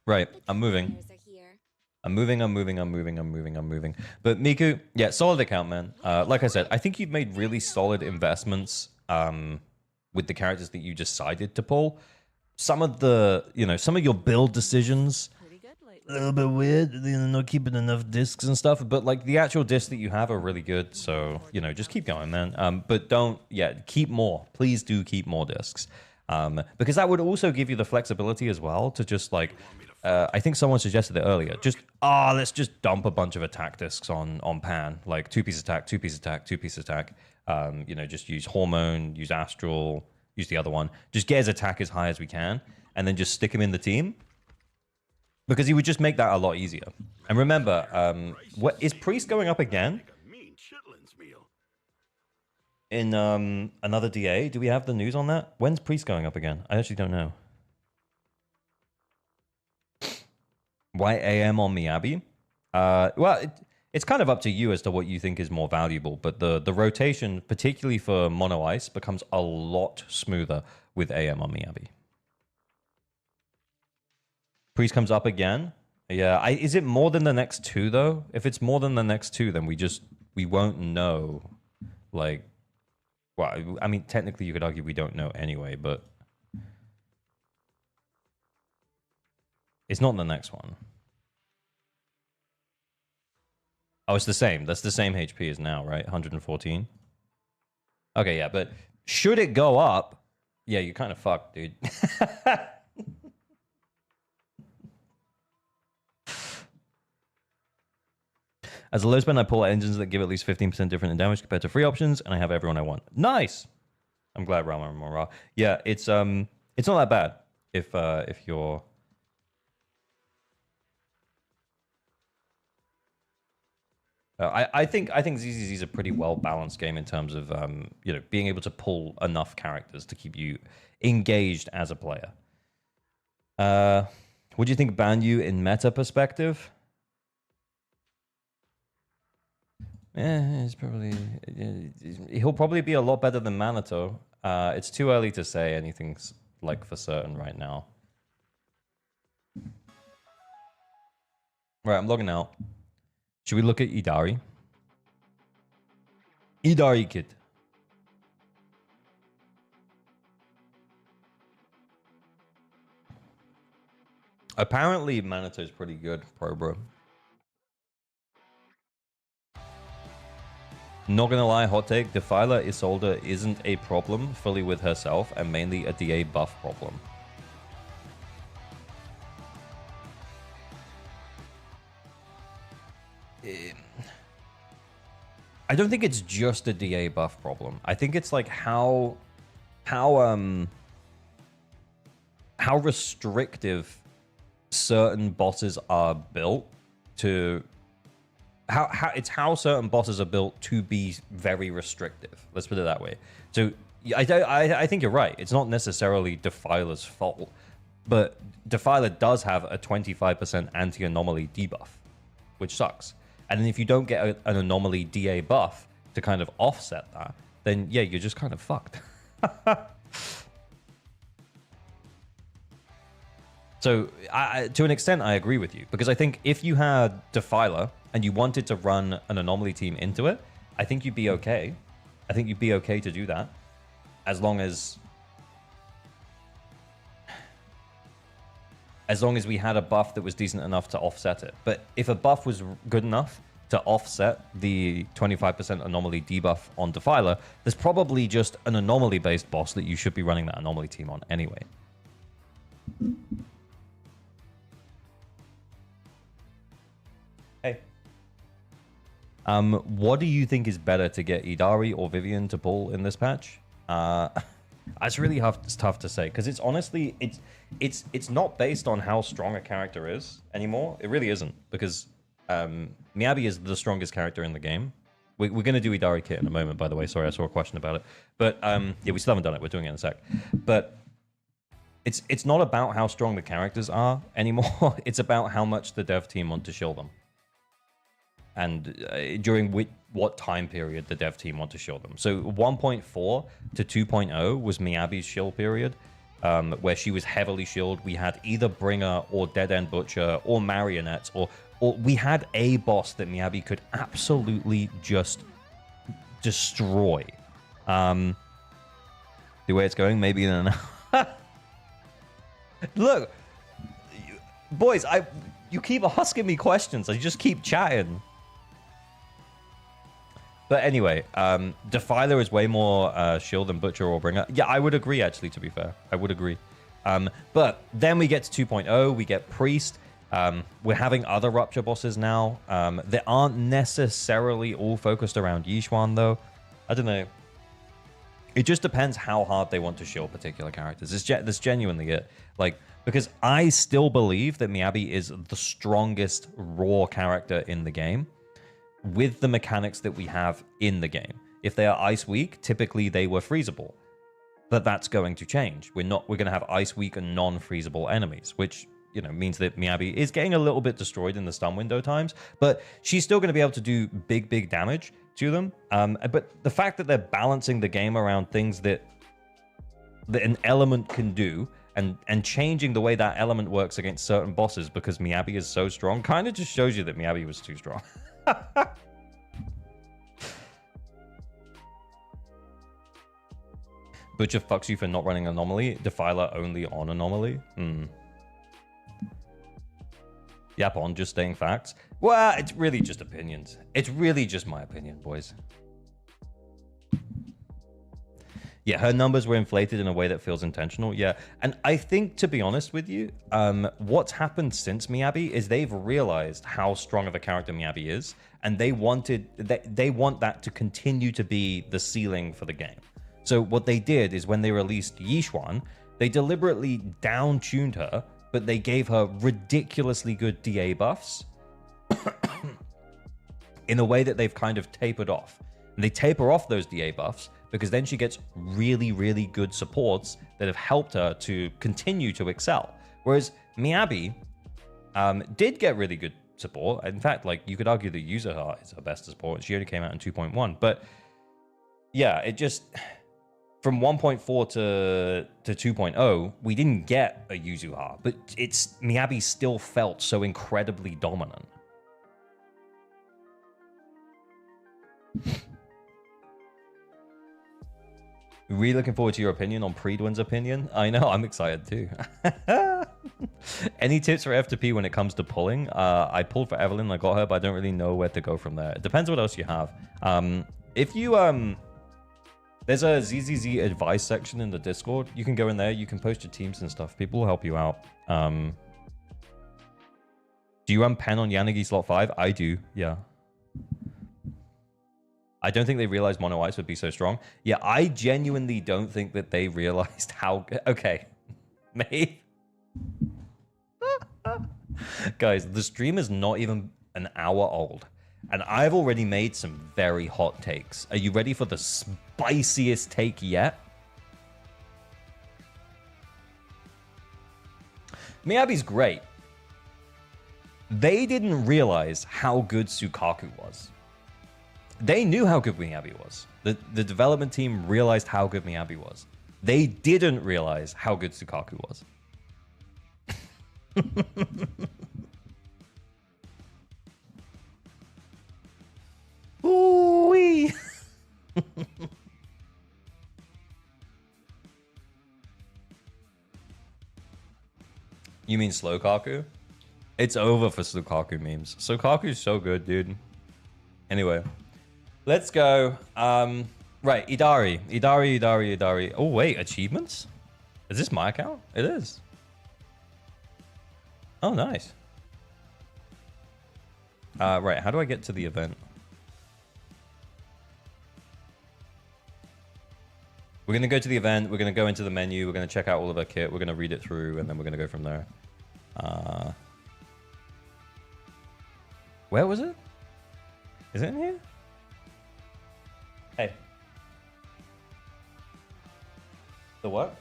right, I'm moving. I'm moving. But Miku, yeah, solid account, man. Like I said, I think you've made really solid investments with the characters that you decided to pull. Some of your build decisions, a little bit weird, not keeping enough discs and stuff, but like the actual discs that you have are really good. So, just keep going, man. But keep more. Please do keep more discs. Because that would also give you the flexibility as well to just like, I think someone suggested it earlier. Let's just dump a bunch of attack discs on Pan, like 2-piece attack, 2-piece attack, 2-piece attack. Just use Hormone, use Astral, use the other one. Just get his attack as high as we can, and then just stick him in the team. Because he would just make that a lot easier. And remember, what is Priest going up again? In another DA? Do we have the news on that? When's Priest going up again? I actually don't know. Why AM on Miyabi? Well, It's kind of up to you as to what you think is more valuable, but the rotation, particularly for mono ice, becomes a lot smoother with AM on Miyabi. Priest comes up again. Yeah, is it more than the next two though? If it's more than the next two, then we won't know. Like, well, I mean, technically you could argue we don't know anyway, but it's not the next one. Oh, it's the same. That's the same HP as now, right? 114. Okay, yeah, but should it go up? Yeah, you're kind of fucked, dude. As a low spend, I pull engines that give at least 15% different in damage compared to free options, and I have everyone I want. Nice. I'm glad Rama and Mora. Yeah, it's not that bad if you're. I think ZZZ is a pretty well balanced game in terms of being able to pull enough characters to keep you engaged as a player. What do you think ban you in meta perspective? He'll probably be a lot better than Minato. It's too early to say anything like for certain right now. Right, I'm logging out. Should we look at Yidhari? Yidhari kid. Apparently, Manito's pretty good, bro. Not gonna lie, hot take, Defiler Isolde isn't a problem fully with herself and mainly a DA buff problem. I don't think it's just a DA buff problem. I think it's like how restrictive certain bosses are built to how certain bosses are built to be very restrictive. Let's put it that way. So I think you're right. It's not necessarily Defiler's fault, but Defiler does have a 25% anti-anomaly debuff, which sucks. And then if you don't get an anomaly DA buff to kind of offset that, then yeah, you're just kind of fucked. So to an extent, I agree with you, because I think if you had Defiler and you wanted to run an anomaly team into it, I think you'd be okay. I think you'd be okay to do that, as long as we had a buff that was decent enough to offset it. But if a buff was good enough to offset the 25% anomaly debuff on Defiler, there's probably just an anomaly-based boss that you should be running that anomaly team on anyway. Hey. What do you think is better, to get Yidhari or Vivian to pull in this patch? It's really tough to say, because it's honestly it's not based on how strong a character is anymore. It really isn't, because Miyabi is the strongest character in the game. We're going to do Yidhari kit in a moment, by the way. Sorry, I saw a question about it. But yeah, we still haven't done it. We're doing it in a sec. But it's not about how strong the characters are anymore. It's about how much the dev team want to shield them. And during what time period the dev team want to shield them. So 1.4 to 2.0 was Miyabi's shield period, where she was heavily shielded. We had either Bringer or Dead End Butcher or Marionettes, or we had a boss that Miyabi could absolutely just destroy. The way it's going, maybe in an hour. Look, boys, you keep asking me questions. I just keep chatting. But anyway, Defiler is way more shield than Butcher or Bringer. Yeah, I would agree, actually, to be fair. I would agree. But then we get to 2.0, we get Priest. We're having other Rupture bosses now. They aren't necessarily all focused around Yishuan, though. I don't know. It just depends how hard they want to shield particular characters. That's genuinely it. Like, because I still believe that Miyabi is the strongest raw character in the game, with the mechanics that we have in the game. If they are ice weak, typically they were freezable. But that's going to change. We're going to have ice weak and non-freezable enemies, which means that Miyabi is getting a little bit destroyed in the stun window times, but she's still going to be able to do big damage to them. But the fact that they're balancing the game around things that an element can do and changing the way that element works against certain bosses because Miyabi is so strong kind of just shows you that Miyabi was too strong. Butcher fucks you for not running Anomaly. Defiler only on Anomaly. Yap on, just stating facts. Well, it's really just opinions. It's really just my opinion, boys. Yeah, her numbers were inflated in a way that feels intentional. Yeah, and I think, to be honest with you, what's happened since Miyabi is they've realized how strong of a character Miyabi is, and they want that to continue to be the ceiling for the game. So what they did is when they released Yixuan, they deliberately down-tuned her, but they gave her ridiculously good DA buffs in a way that they've kind of tapered off. And they taper off those DA buffs because then she gets really good supports that have helped her to continue to excel. Whereas Miyabi did get really good support. In fact, like, you could argue that User Heart is her best support. She only came out in 2.1. But yeah, it just... From 1.4 to 2.0, we didn't get a Yuzuha, but Miyabi still felt so incredibly dominant. Really looking forward to your opinion on Prydwen's opinion. I know, I'm excited too. Any tips for F2P when it comes to pulling? I pulled for Evelyn, I got her, but I don't really know where to go from there. It depends what else you have. If you... There's a ZZZ advice section in the Discord. You can go in there. You can post your teams and stuff. People will help you out. Do you run Pen on Yanagi slot 5? I do, yeah. I don't think they realized Mono Ice would be so strong. Yeah, I genuinely don't think that they realized how... Okay. Maybe. Guys, the stream is not even an hour old. And I've already made some very hot takes. Are you ready for the spiciest take yet? Miyabi's great. They didn't realize how good Sukaku was. They knew how good Miyabi was. The development team realized how good Miyabi was. They didn't realize how good Sukaku was. Ooh-wee. You mean Slowkaku? It's over for Slowkaku memes. Slowkaku's so good, dude. Anyway, let's go. Right, Yidhari. Oh, wait, achievements? Is this my account? It is. Oh, nice. Right, how do I get to the event? We're going to go to the event. We're going to go into the menu. We're going to check out all of our kit. We're going to read it through, and then we're going to go from there. Where was it? Is it in here? Hey. The what?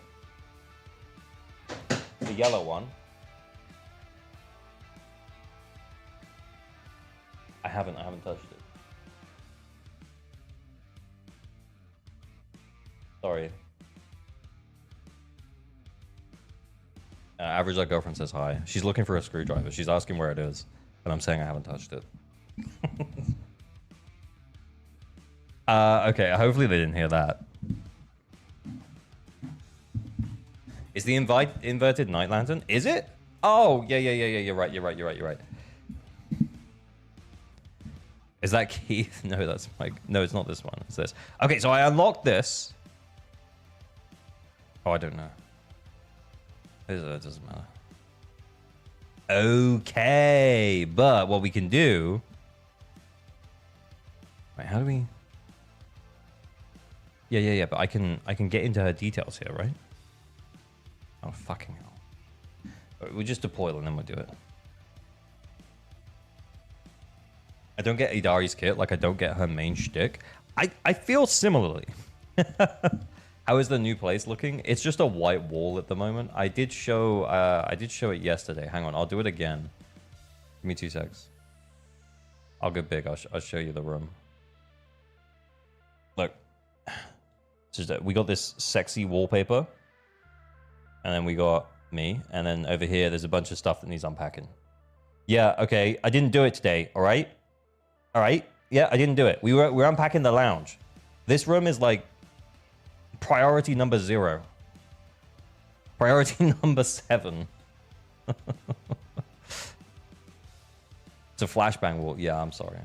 The yellow one. I haven't touched it. Sorry. Average Like Girlfriend says hi. She's looking for a screwdriver. She's asking where it is, but I'm saying I haven't touched it. Okay, hopefully they didn't hear that. Is the inverted night lantern? Is it? Oh, yeah. You're right. Is that Keith? No, that's Mike. No, it's not this one. It's this. Okay, so I unlocked this. Oh, I don't know. It doesn't matter. Okay, but what we can do... Wait, how do we... Yeah, but I can get into her details here, right? Oh, fucking hell. We'll just deploy and then we'll do it. I don't get Yidhari's kit, like I don't get her main shtick. I feel similarly. How is the new place looking? It's just a white wall at the moment. I did show it yesterday. Hang on, I'll do it again. Give me 2 secs. I'll go big. I'll show you the room. Look, we got this sexy wallpaper, and then we got me, and then over here there's a bunch of stuff that needs unpacking. Yeah, okay. I didn't do it today. All right. Yeah, I didn't do it. We're unpacking the lounge. This room is like priority number 0. Priority number 7. It's a flashbang wall. Yeah, I'm sorry.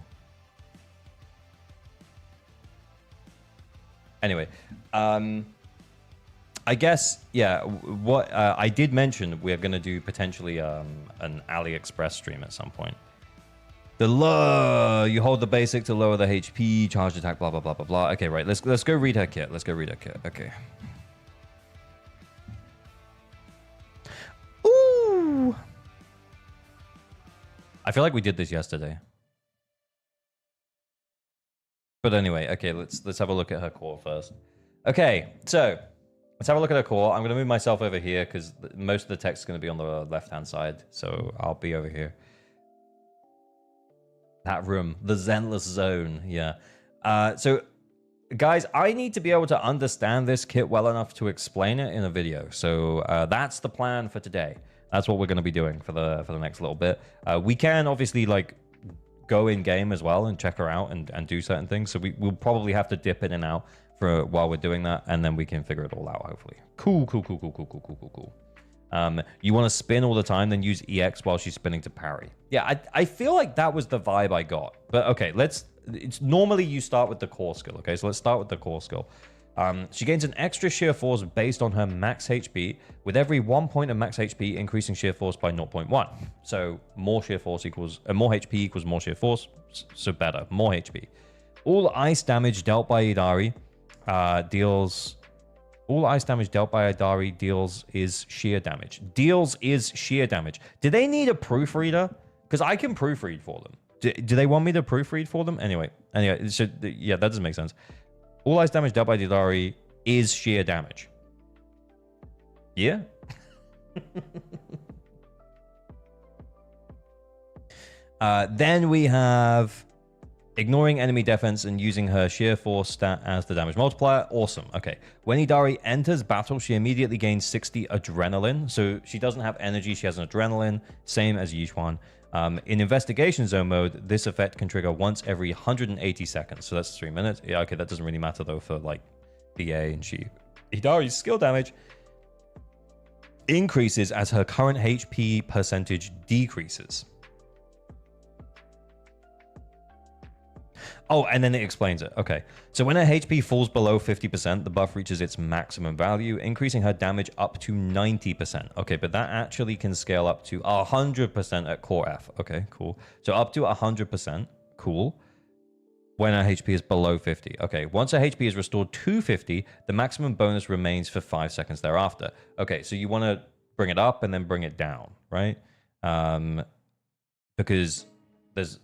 Anyway, I guess, yeah, what I did mention we're going to do potentially an AliExpress stream at some point. You hold the basic to lower the HP, charge attack, blah, blah, blah, blah, blah. Okay, right, let's go read her kit. Let's go read her kit. Okay. Ooh! I feel like we did this yesterday. But anyway, okay, let's have a look at her core first. Okay, so let's have a look at her core. I'm going to move myself over here because most of the text is going to be on the left-hand side. So I'll be over here. That room, the Zenless Zone, yeah. So, guys, I need to be able to understand this kit well enough to explain it in a video. So that's the plan for today. That's what we're going to be doing for the next little bit. We can obviously like go in game as well and check her out and do certain things. So we'll probably have to dip in and out for while we're doing that, and then we can figure it all out. Hopefully, cool. You want to spin all the time, then use EX while she's spinning to parry. Yeah, I feel like that was the vibe I got. But okay, it's normally you start with the core skill. Okay, so let's start with the core skill. She gains an extra sheer force based on her max HP, with every 1 point of max HP increasing sheer force by 0.1. So more sheer force equals more HP equals more sheer force. So better, more HP. All ice damage dealt by Yidhari deals. All ice damage dealt by Yidhari deals is sheer damage. Deals is sheer damage. Do they need a proofreader? Because I can proofread for them. Do they want me to proofread for them? Anyway, so yeah, that doesn't make sense. All ice damage dealt by Yidhari is sheer damage. Yeah. Then we have ignoring enemy defense and using her sheer force stat as the damage multiplier. Awesome. Okay. When Yidhari enters battle, she immediately gains 60 adrenaline. So she doesn't have energy. She has an adrenaline, same as Yixuan. In investigation zone mode, this effect can trigger once every 180 seconds. So that's 3 minutes. Yeah, okay, that doesn't really matter though for like BA and she. Hidari's skill damage increases as her current HP percentage decreases. Oh, and then it explains it. Okay. So when her HP falls below 50%, the buff reaches its maximum value, increasing her damage up to 90%. Okay, but that actually can scale up to 100% at core F. Okay, cool. So up to 100%. Cool. When her HP is below 50. Okay, once her HP is restored to 50, the maximum bonus remains for 5 seconds thereafter. Okay, so you want to bring it up and then bring it down, right? Because there's...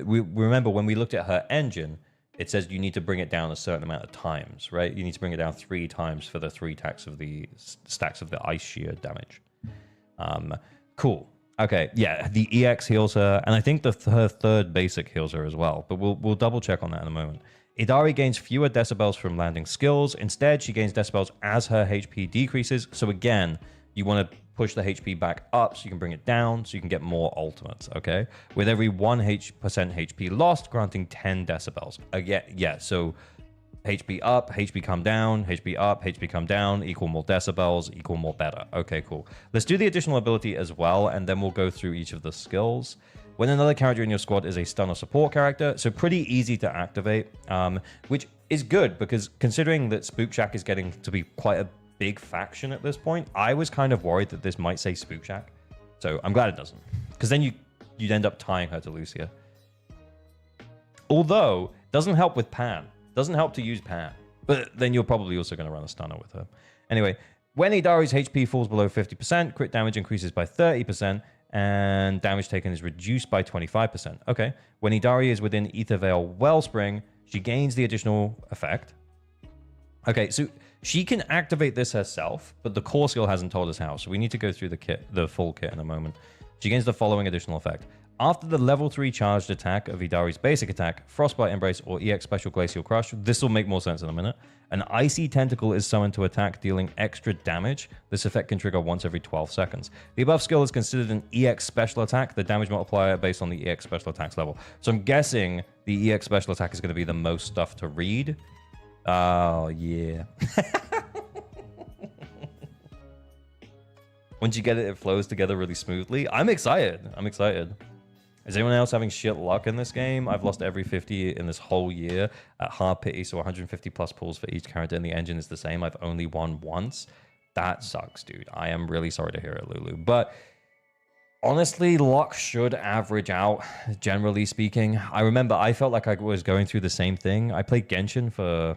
We remember when we looked at her engine, it says you need to bring it down a certain amount of times, right? You need to bring it down 3 times for the 3 stacks of the ice shear damage. Cool. Okay, yeah, the EX heals her, and I think her third basic heals her as well, but we'll double check on that in a moment. Yidhari gains fewer decibels from landing skills. Instead, she gains decibels as her HP decreases. So again, you want to push the HP back up so you can bring it down so you can get more ultimates, okay? With every 1% HP lost, granting 10 decibels. Again, yeah, so HP up, HP come down, HP up, HP come down, equal more decibels, equal more better. Okay, cool. Let's do the additional ability as well, and then we'll go through each of the skills. When another character in your squad is a stun or support character, so pretty easy to activate, which is good because considering that Spook Shack is getting to be quite a big faction at this point, I was kind of worried that this might say Spook Shack. So I'm glad it doesn't. Because then you'd end up tying her to Lucia. Although, doesn't help with Pan. Doesn't help to use Pan. But then you're probably also going to run a stunner with her. Anyway, when Yidhari's HP falls below 50%, crit damage increases by 30%, and damage taken is reduced by 25%. Okay. When Yidhari is within Ether Veil Wellspring, she gains the additional effect. Okay, so She can activate this herself, but the core skill hasn't told us how. So we need to go through the full kit in a moment. She gains the following additional effect. After the level 3 charged attack of Yidhari's basic attack, Frostbite Embrace or EX Special Glacial Crush, this will make more sense in a minute. An icy tentacle is summoned to attack, dealing extra damage. This effect can trigger once every 12 seconds. The above skill is considered an EX special attack, the damage multiplier based on the EX special attacks level. So I'm guessing the EX special attack is going to be the most stuff to read. Oh, yeah. Once you get it, it flows together really smoothly. I'm excited. I'm excited. Is anyone else having shit luck in this game? I've lost every 50 in this whole year at hard pity, so 150 plus pulls for each character, and the engine is the same. I've only won once. That sucks, dude. I am really sorry to hear it, Lulu. But honestly, luck should average out, generally speaking. I remember I felt like I was going through the same thing. I played Genshin for...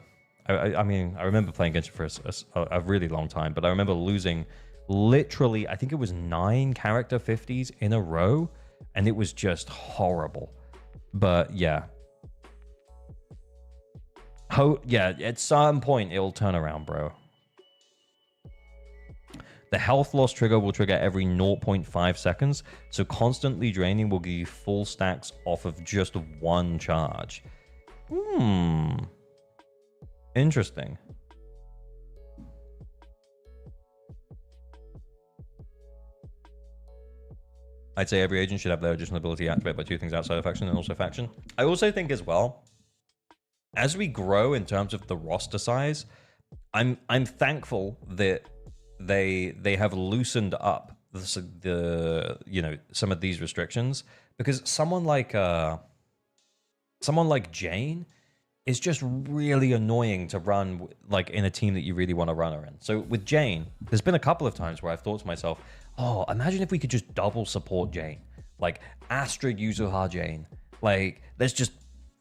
I mean, I remember playing Genshin for a really long time, but I remember losing literally, I think it was 9 character 50s in a row. And it was just horrible. But yeah. Yeah, at some point it'll turn around, bro. The health loss trigger will trigger every 0.5 seconds. So constantly draining will give you full stacks off of just one charge. Interesting. I'd say every agent should have their additional ability activated by 2 things outside of faction and also faction. I also think as well, as we grow in terms of the roster size, I'm thankful that they have loosened up the you know, some of these restrictions, because someone like Jane is just really annoying to run like in a team that you really want to run her in. So with Jane, there's been a couple of times where I've thought to myself, oh, imagine if we could just double support Jane. Like, Astra Yuzuha Jane. Like, let's just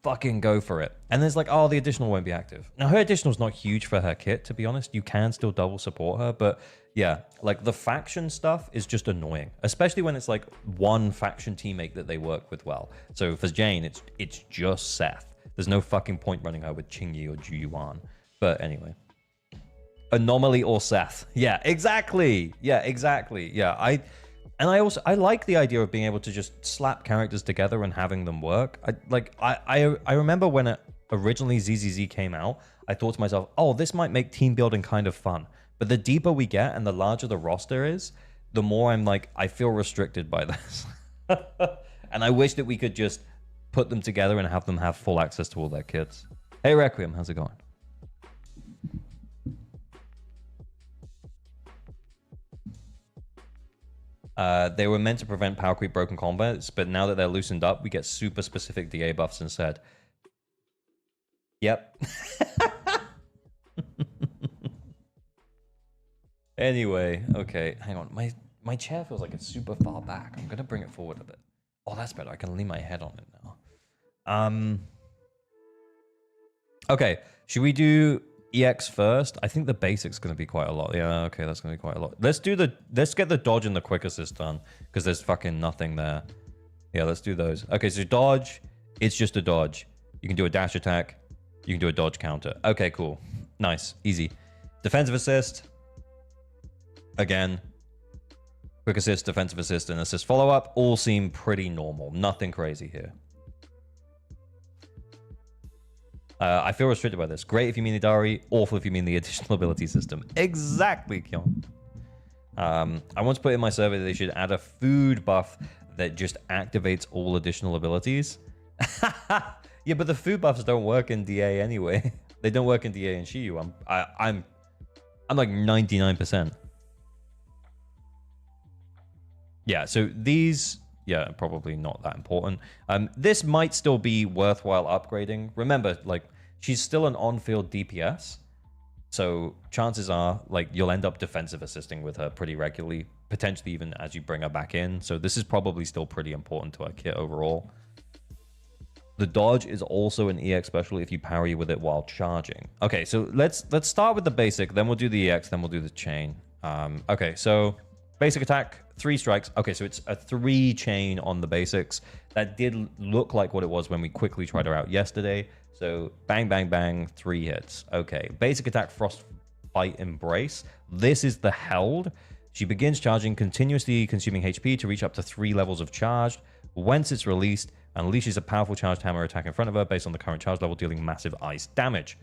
fucking go for it. And there's like, oh, the additional won't be active. Now, her additional's not huge for her kit, to be honest. You can still double support her, but yeah, like the faction stuff is just annoying, especially when it's like one faction teammate that they work with well. So for Jane, it's just Seth. There's no fucking point running her with Qingyi or Juyuan. But anyway. Anomaly or Seth. Yeah, exactly. Yeah, exactly. Yeah, I like the idea of being able to just slap characters together and having them work. I remember when it originally ZZZ came out, I thought to myself, oh, this might make team building kind of fun. But the deeper we get and the larger the roster is, the more I'm like, I feel restricted by this. And I wish that we could just put them together and have them have full access to all their kits. Hey, Requiem, how's it going? They were meant to prevent power creep broken combats, but now that they're loosened up, we get super specific DA buffs instead. Yep. Anyway, okay, hang on. My chair feels like it's super far back. I'm gonna bring it forward a bit. Oh, that's better. I can lean my head on it now. Okay, should we do EX first? I think the basic's going to be quite a lot. Yeah, okay, that's going to be quite a lot. Let's get the dodge and the quick assist done, because there's fucking nothing there. Yeah, let's do those. Okay, so dodge, it's just a dodge. You can do a dash attack. You can do a dodge counter. Okay, cool. Nice, easy. Defensive assist. Again. Quick assist, defensive assist, and assist follow-up all seem pretty normal. Nothing crazy here. I feel restricted by this. Great if you mean Yidhari, awful if you mean the additional ability system. Exactly, Kyon. I want to put in my survey that they should add a food buff that just activates all additional abilities. Yeah, but the food buffs don't work in DA anyway. They don't work in DA and Shiyu. I'm like 99%. Yeah, so these, yeah, probably not that important. This might still be worthwhile upgrading. Remember, like, she's still an on-field DPS. So chances are, like, you'll end up defensive assisting with her pretty regularly, potentially even as you bring her back in. So this is probably still pretty important to her kit overall. The dodge is also an EX special if you parry with it while charging. Okay, so let's start with the basic, then we'll do the EX, then we'll do the chain. Okay, so basic attack, 3 strikes. Okay, so it's a 3 chain on the basics. That did look like what it was when we quickly tried her out yesterday. So bang, bang, bang, 3 hits. Okay, basic attack, Frostbite Embrace. This is the Held. She begins charging, continuously consuming HP to reach up to 3 levels of charged. Once it's released, unleashes a powerful charged hammer attack in front of her based on the current charge level, dealing massive ice damage.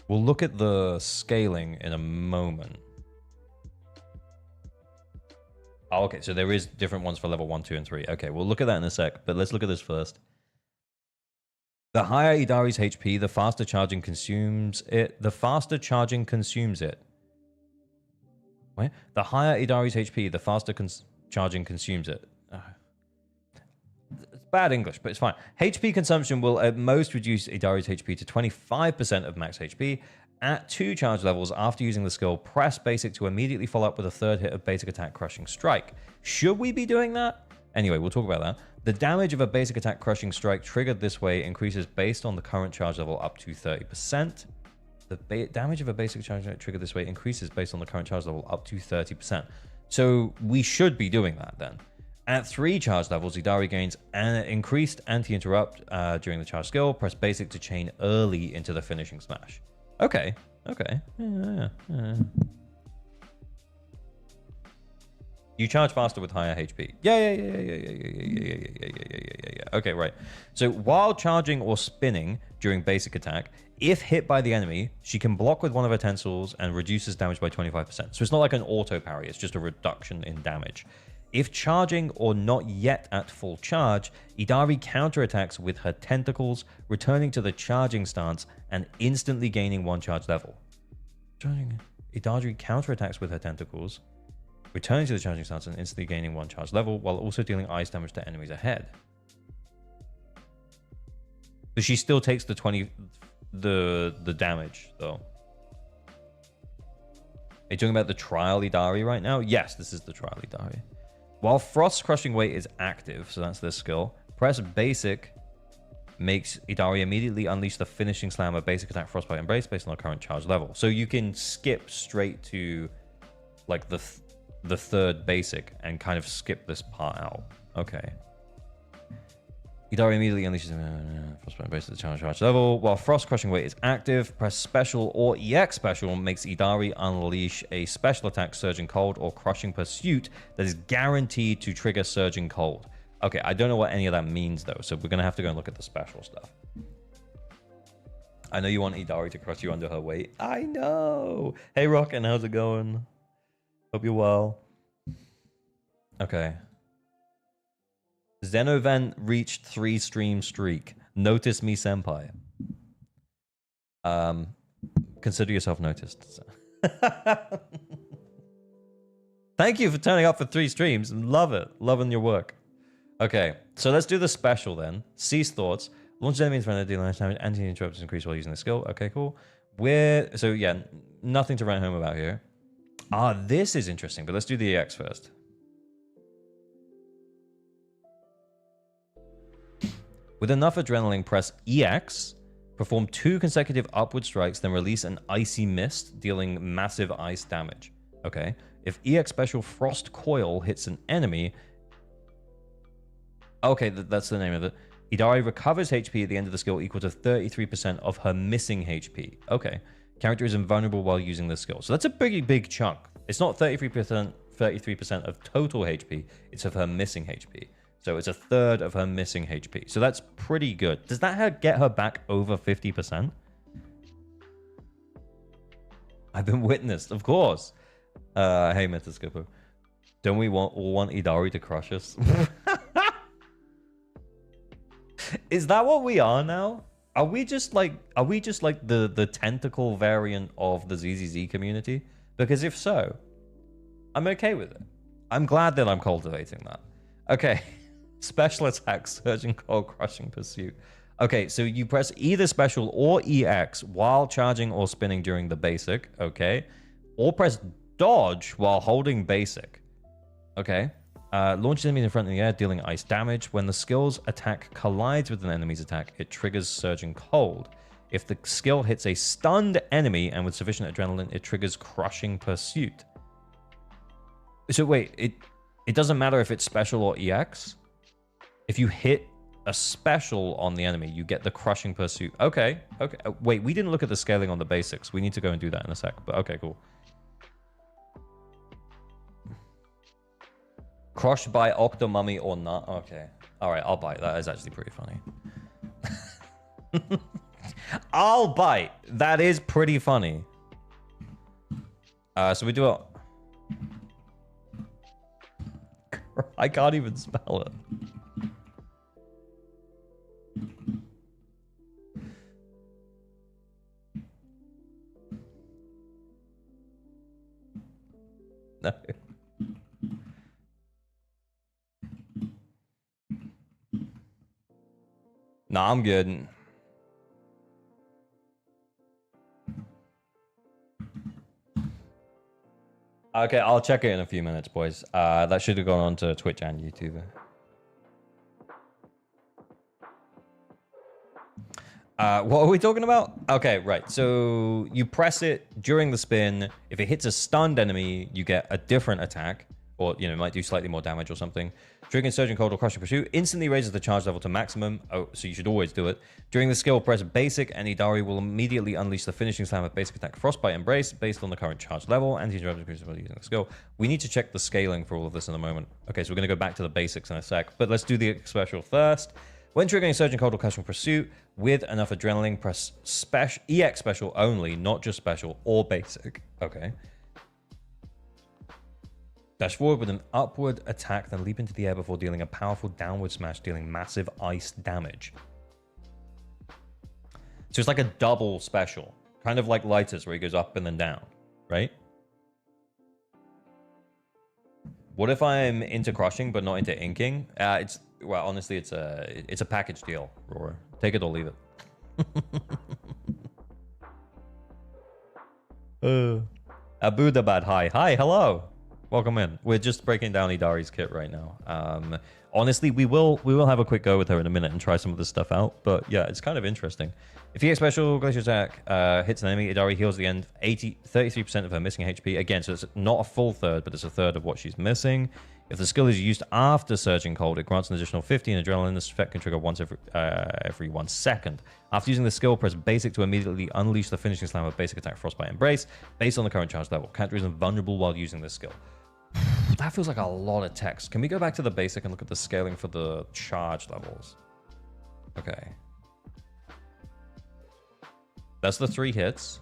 We'll look at the scaling in a moment. Oh, okay, so there is different ones for level 1, 2, and 3. Okay, we'll look at that in a sec, but let's look at this first. The higher Yidhari's HP, the faster charging consumes it. The faster charging consumes it. Wait, the higher Yidhari's HP, the faster charging consumes it. It's bad English, but it's fine. HP consumption will at most reduce Yidhari's HP to 25% of max HP. At 2 charge levels after using the skill, press basic to immediately follow up with a 3rd hit of basic attack crushing strike. Should we be doing that? Anyway, we'll talk about that. The damage of a basic attack crushing strike triggered this way increases based on the current charge level up to 30%. The damage of a basic charge triggered this way increases based on the current charge level up to 30%. So we should be doing that then. At 3 charge levels, Yidhari gains an increased anti-interrupt during the charge skill. Press basic to chain early into the finishing smash. Okay. Yeah. You charge faster with higher HP. Yeah. Okay, right. So while charging or spinning during basic attack, if hit by the enemy, she can block with one of her tensils and reduces damage by 25%. So it's not like an auto parry, it's just a reduction in damage. If charging or not yet at full charge, Yidhari counterattacks with her tentacles, returning to the charging stance and instantly gaining 1 charge level. Yidhari counterattacks with her tentacles, returning to the charging stance and instantly gaining 1 charge level, while also dealing ice damage to enemies ahead. But she still takes the damage, though. Are you talking about the trial Yidhari right now? Yes, this is the trial Yidhari. While Frost's Crushing Weight is active, so that's this skill, press basic makes Yidhari immediately unleash the finishing slam of basic attack Frostbite Embrace based on the current charge level. So you can skip straight to like the 3rd basic and kind of skip this part out. Okay. Yidhari immediately unleashes Frostbite Embrace at the charge level. While Frost Crushing Weight is active, press special or EX special makes Yidhari unleash a special attack Surging Cold or Crushing Pursuit that is guaranteed to trigger Surging Cold. Okay, I don't know what any of that means though, so we're going to have to go and look at the special stuff. I know you want Yidhari to crush you under her weight. I know! Hey Rockin', how's it going? Hope you're well. Okay. Xenovan reached 3 stream streak. Notice me, senpai. Consider yourself noticed. Thank you for turning up for 3 streams. Love it. Loving your work. Okay, so let's do the special then. Cease thoughts. Launch enemy in front of the dealer damage. Anti-interrupts increase while using the skill. Okay, cool. So yeah, nothing to write home about here. This is interesting, but let's do the EX first. With enough adrenaline, press EX, perform 2 consecutive upward strikes, then release an icy mist, dealing massive ice damage. Okay. If EX special Frost Coil hits an enemy... Okay, that's the name of it. Yidhari recovers HP at the end of the skill equal to 33% of her missing HP. Okay. Character is invulnerable while using the skill. So that's a pretty big chunk. It's not 33% of total HP. It's of her missing HP. So it's a 1/3 of her missing HP. So that's pretty good. Does that get her back over 50%? I've been witnessed, of course. Hey, Metascopo. Don't we all want Yidhari to crush us? Is that what we are now? Are we just like the tentacle variant of the ZZZ community? Because if so, I'm okay with it. I'm glad that I'm cultivating that. Okay. Special attack, Surging Cold, Crushing Pursuit. Okay, so you press either special or EX while charging or spinning during the basic, okay? Or press dodge while holding basic. Okay. Launches enemies in front of the air, dealing ice damage. When the skill's attack collides with an enemy's attack, it triggers Surging Cold. If the skill hits a stunned enemy and with sufficient adrenaline, it triggers Crushing Pursuit. So wait, it doesn't matter if it's special or EX? If you hit a special on the enemy, you get the crushing pursuit. Okay, okay. Wait, we didn't look at the scaling on the basics. We need to go and do that in a sec. But okay, cool. Crushed by Octomummy or not? Okay. All right, I'll bite. That is actually pretty funny. I'll bite. That is pretty funny. So we do it. I can't even spell it. No. Nah, I'm good. Okay, I'll check it in a few minutes, boys. That should have gone on to Twitch and YouTube. What are we talking about? Okay, right. So you press it during the spin. If it hits a stunned enemy, you get a different attack. Or, you know, it might do slightly more damage or something. Triggering Surging Cold or Crushing Pursuit instantly raises the charge level to maximum. Oh, so you should always do it. During the skill, press Basic, and Yidhari will immediately unleash the finishing slam of Basic Attack Frostbite Embrace based on the current charge level. Anti-interrupt increases while using the skill. We need to check the scaling for all of this in a moment. Okay, so we're going to go back to the basics in a sec. But let's do the special first. When triggering Surging Cold or Crushing Pursuit with enough adrenaline, press EX Special only, not just Special or Basic. Okay. Dash forward with an upward attack, then leap into the air before dealing a powerful downward smash, dealing massive ice damage. So it's like a double special. Kind of like Lighters, where he goes up and then down, right? What if I'm into crushing, but not into inking? Well, honestly, it's a package deal, Roar. Take it or leave it. Abudabad, hi. Hi, hello. Welcome in. We're just breaking down Yidhari's kit right now. Honestly, we will have a quick go with her in a minute and try some of this stuff out. But yeah, it's kind of interesting. If EX Special Glacier Attack hits an enemy, Yidhari heals the end 33% of her missing HP. Again, so it's not a full third, but it's a third of what she's missing. If the skill is used after Surging Cold, it grants an additional 50 in adrenaline. This effect can trigger once every 1 second. After using the skill, press Basic to immediately unleash the finishing slam of Basic Attack Frostbite Embrace based on the current charge level. Character is invulnerable while using this skill. That feels like a lot of text. Can we go back to the basic and look at the scaling for the charge levels? Okay. That's the 3 hits.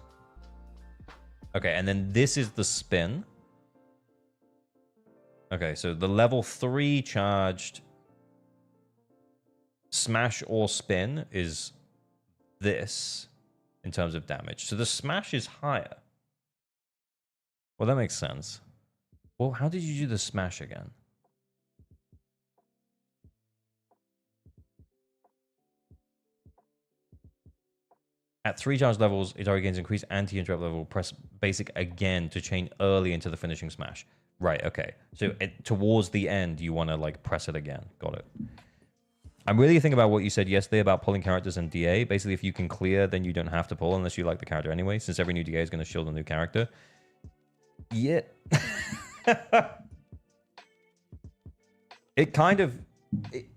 Okay, and then this is the spin. Okay, so the level 3 charged smash or spin is this in terms of damage. So the smash is higher. Well, that makes sense. Well, how did you do the smash again? At 3 charge levels, Yidhari gains increased anti-interrupt level. Press Basic again to chain early into the finishing smash. Right, okay. So towards the end, you want to like press it again. Got it. I'm really thinking about what you said yesterday about pulling characters in DA. Basically, if you can clear, then you don't have to pull unless you like the character anyway, since every new DA is going to shield a new character. Yeah. It kind of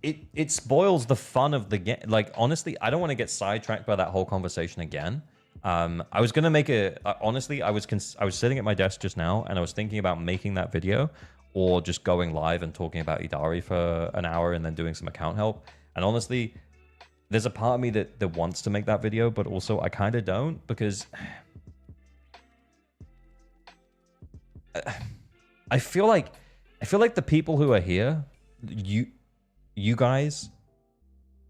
it spoils the fun of the game. Like, honestly, I don't want to get sidetracked by that whole conversation again. I was gonna make a honestly, I was sitting at my desk just now and I was thinking about making that video or just going live and talking about Yidhari for an hour and then doing some account help. And honestly, there's a part of me that wants to make that video, but also I kind of don't, because I feel like the people who are here, you guys,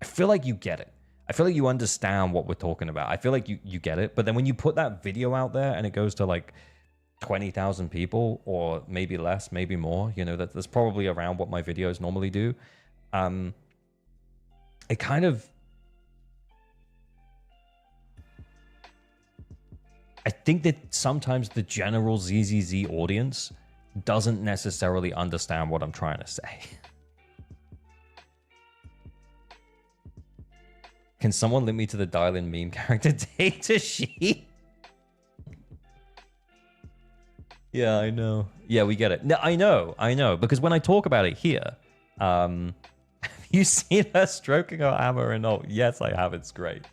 I feel like you get it. I feel like you understand what we're talking about. I feel like you get it. But then when you put that video out there and it goes to like 20,000 people, or maybe less, maybe more, you know, that's probably around what my videos normally do. It kind of, I think that sometimes the general ZZZ audience doesn't necessarily understand what I'm trying to say. Can someone link me to the dial-in meme character data sheet? Yeah, I know. Yeah, we get it. No, I know. Because when I talk about it here, have You seen her stroking her hammer and ult? Yes, I have. It's great.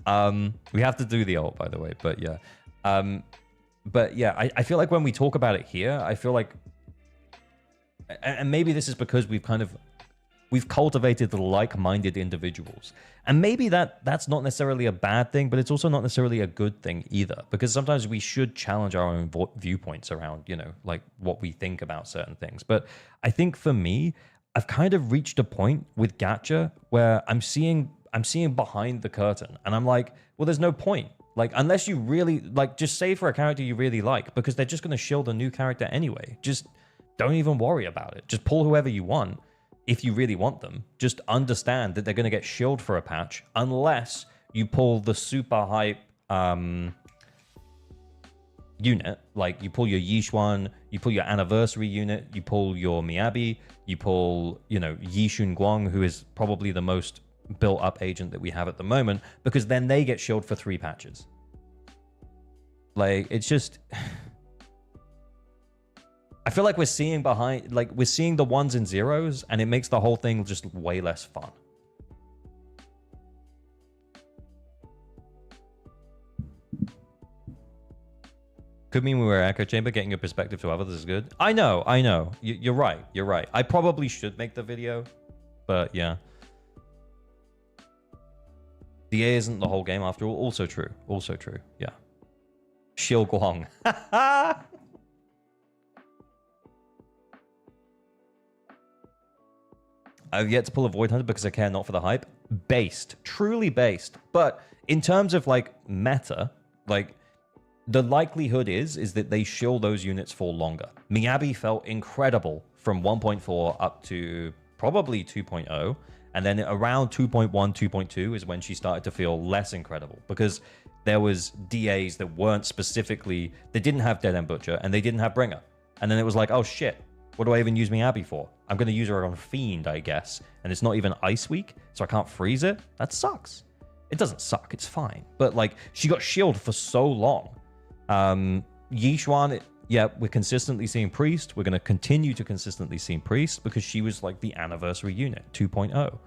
We have to do the ult, by the way, but yeah. I feel like when we talk about it here, I feel like, and maybe this is because we've cultivated the like-minded individuals, and maybe that's not necessarily a bad thing, but it's also not necessarily a good thing either, because sometimes we should challenge our own viewpoints around, you know, like what we think about certain things. But I think for me, I've kind of reached a point with gacha where I'm seeing behind the curtain, and I'm like, well, there's no point. Like, unless you really like, just save for a character you really like, because they're just going to shield a new character anyway. Just don't even worry about it. Just pull whoever you want if you really want them. Just understand that they're going to get shielded for a patch, unless you pull the super hype unit. Like, you pull your Yixuan, you pull your anniversary unit, you pull your Miyabi, you pull, you know, Yixun Guang, who is probably the most built up agent that we have at the moment, because then they get shielded for 3 patches. Like, it's just, I feel like we're seeing the ones and zeros, and it makes the whole thing just way less fun. Could mean we were echo chamber. Getting your perspective to others is good. I know. You're right. I probably should make the video, but yeah. DA isn't the whole game after all. Also true. Yeah. Shil Guang. I've yet to pull a Void Hunter because I care not for the hype. Based. Truly based. But in terms of, like, meta, like, the likelihood is that they shield those units for longer. Miyabi felt incredible from 1.4 up to probably 2.0. And then around 2.1, 2.2 is when she started to feel less incredible, because there was DAs that weren't specifically, they didn't have Dead End Butcher and they didn't have Bringer. And then it was like, oh shit, what do I even use Miyabi for? I'm going to use her on Fiend, I guess. And it's not even Ice Week, so I can't freeze it. That sucks. It doesn't suck, it's fine. But like, she got shielded for so long. Yixuan, yeah, we're consistently seeing Priest. We're going to continue to consistently see Priest because she was like the anniversary unit, 2.0.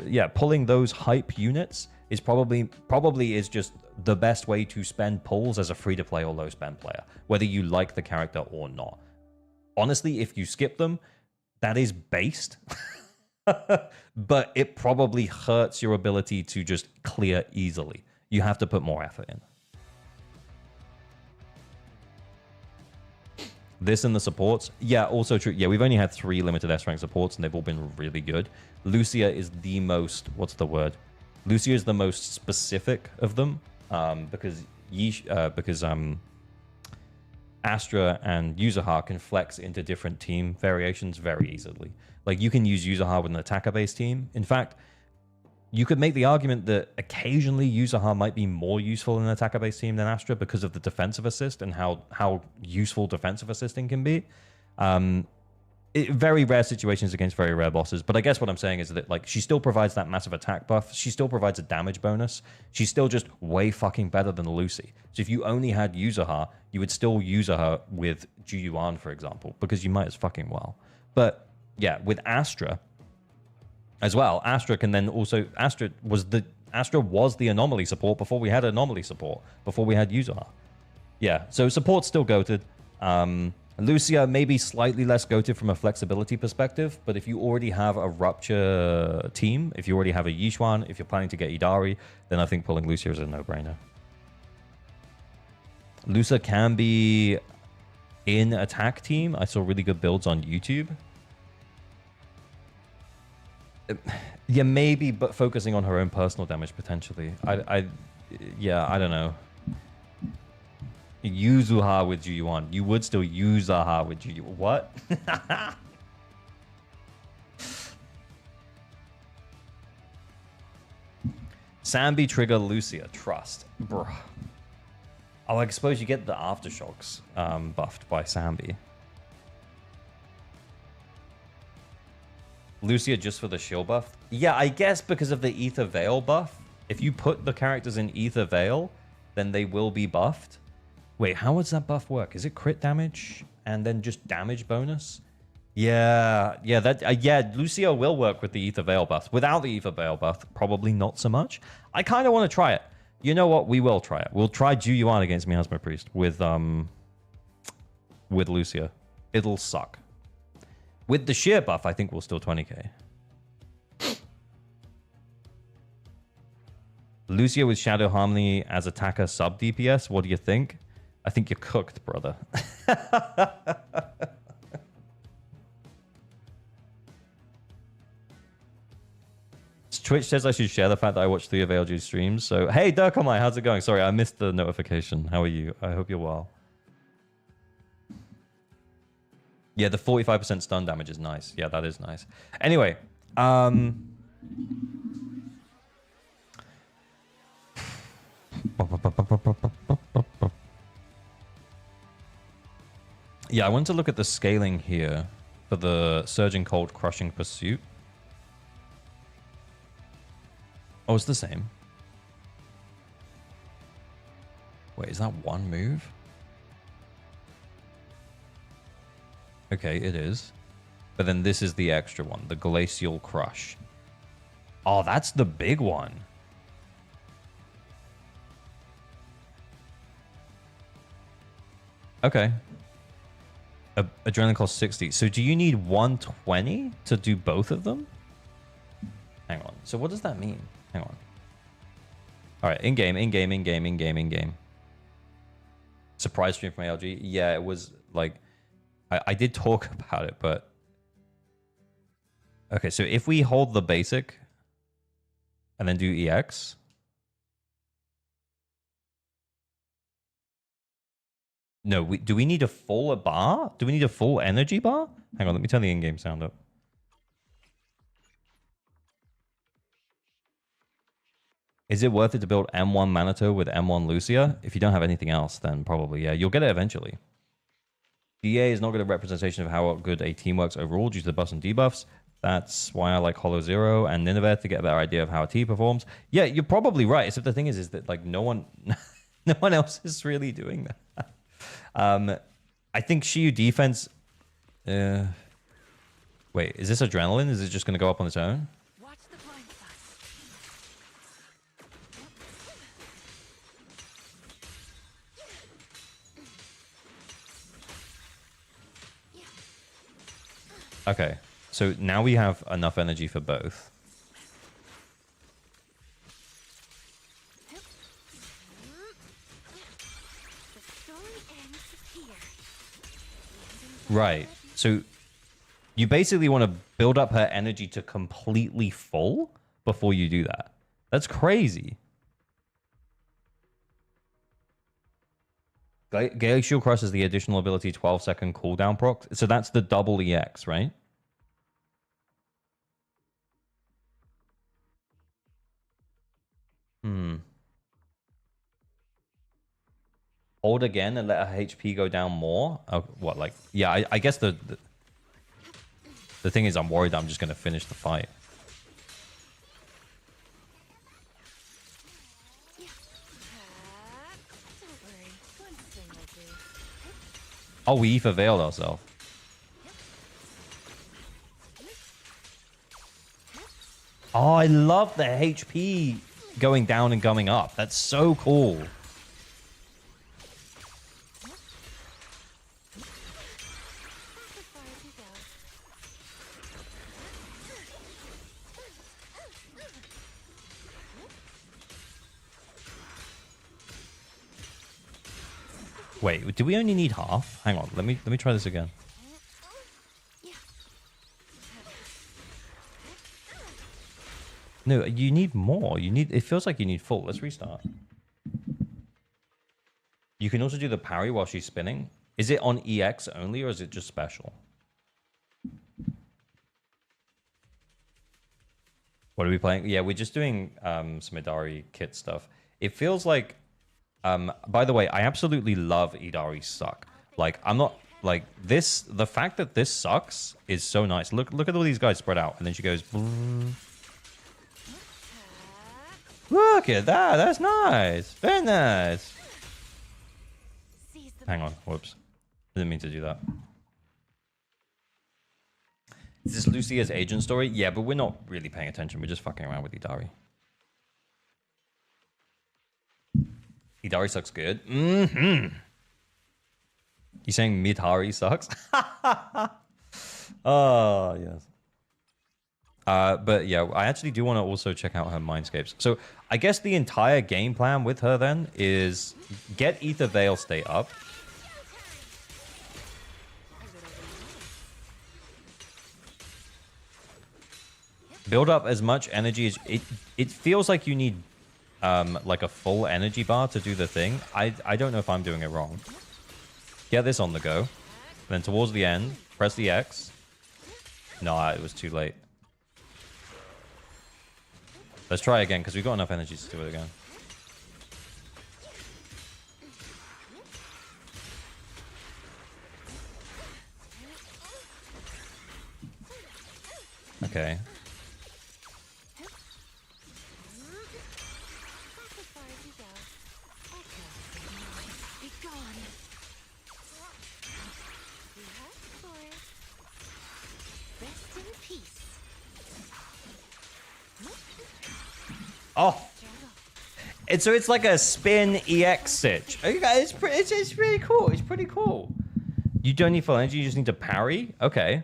Yeah, pulling those hype units is probably is just the best way to spend pulls as a free-to-play or low-spend player, whether you like the character or not. Honestly, if you skip them, that is based. But it probably hurts your ability to just clear easily. You have to put more effort in. This and the supports. Yeah, also true. Yeah, we've only had 3 limited S-rank supports, and they've all been really good. Lucia is the most... What's the word? Lucia is the most specific of them, because Astra and Yuzha can flex into different team variations very easily. Like, you can use Yuzha with an attacker-based team. In fact, you could make the argument that occasionally Yuzha might be more useful in an attacker-based team than Astra because of the defensive assist and how useful defensive assisting can be. Very rare situations against very rare bosses, but I guess what I'm saying is that, like, she still provides that massive attack buff. She still provides a damage bonus. She's still just way fucking better than Lucy. So if you only had Yuzha, you would still use her with Juyuan, for example, because you might as fucking well. But yeah, with Astra as well, Astra can then also... Astra was the anomaly support before we had anomaly support, before we had Yuzha. Yeah, so support's still goated. Lucia may be slightly less goated from a flexibility perspective, but if you already have a Rupture team, if you already have a Yixuan, if you're planning to get Yidhari, then I think pulling Lucia is a no-brainer. Lucia can be in attack team. I saw really good builds on YouTube. Yeah, maybe, but focusing on her own personal damage potentially. Yeah, I don't know. Yuzuha with Juyuan. You would still use Aha with Juyuan. What? Sambi trigger Lucia. Trust. Bruh. Oh, I suppose you get the aftershocks buffed by Sambi. Lucia just for the shield buff? Yeah, I guess because of the Ether Veil buff. If you put the characters in Ether Veil, then they will be buffed. Wait, how does that buff work? Is it crit damage and then just damage bonus? Yeah, yeah, yeah, Lucio will work with the Ether Veil buff. Without the Ether Veil buff, probably not so much. I kind of want to try it. You know what? We will try it. We'll try Ju Yuan against Miasma Priest with Lucio. It'll suck. With the sheer buff, I think we'll still 20k. Lucio with Shadow Harmony as attacker sub DPS. What do you think? I think you're cooked, brother. Twitch says I should share the fact that I watched 3 of ALG's streams. So, hey, Dirkamai, how's it going? Sorry, I missed the notification. How are you? I hope you're well. Yeah, the 45% stun damage is nice. Yeah, that is nice. Anyway, yeah, I want to look at the scaling here for the Surging Cold Crushing Pursuit. Oh, it's the same. Wait, is that one move? Okay, it is. But then this is the extra one, the Glacial Crush. Oh, that's the big one. Okay. Adrenaline costs 60. So do you need 120 to do both of them? Hang on. So what does that mean? Hang on. All right, in-game. Surprise stream from ALG. Yeah, it was like... I did talk about it, but... Okay, so if we hold the basic and then do EX... No, do we need a full bar? Do we need a full energy bar? Hang on, let me turn the in-game sound up. Is it worth it to build M1 Manitou with M1 Lucia? If you don't have anything else, then probably, yeah. You'll get it eventually. DA is not good at representation of how good a team works overall due to the buffs and debuffs. That's why I like Hollow Zero and Nineveh to get a better idea of how a team performs. Yeah, you're probably right. Except the thing is that like no one else is really doing that. I think Shiyu defense... wait, is this Adrenaline? Is it just going to go up on its own? Okay, so now we have enough energy for both. Right, so you basically want to build up her energy to completely full before you do that. That's crazy. Glacial Crush is the additional ability 12-second cooldown proc. So that's the double EX, right? Hold again and let her HP go down more? Oh, what, like... Yeah, I guess the thing is I'm worried I'm just going to finish the fight. Oh, we Ether Veiled ourselves. Oh, I love the HP going down and coming up. That's so cool. Wait, do we only need half? Hang on, let me try this again. No, you need more. It feels like you need full. Let's restart. You can also do the parry while she's spinning. Is it on EX only or is it just special? What are we playing? Yeah, we're just doing some Yidhari kit stuff. It feels like by the way, I absolutely love Yidhari suck. Like, I'm not like this. The fact that this sucks is so nice. Look at all these guys spread out, and then she goes. Look at that. That's nice. Very nice. Hang on. Whoops. Didn't mean to do that. Is this Lucia's agent story? Yeah, but we're not really paying attention. We're just fucking around with Yidhari. Yidhari sucks good. Mm-hmm. You saying Midhari sucks? Oh, yes. But yeah, I actually do want to also check out her Mindscapes. So I guess the entire game plan with her then is get Ether Veil State up. Build up as much energy as it feels like you need like a full energy bar to do the thing. I don't know if I'm doing it wrong. Get this on the go. Then towards the end, press the X. Nah, it was too late. Let's try again, because we've got enough energy to do it again. Okay. Oh, so it's like a spin EX sitch. Okay, it's pretty cool. It's pretty cool. You don't need full energy. You just need to parry. Okay.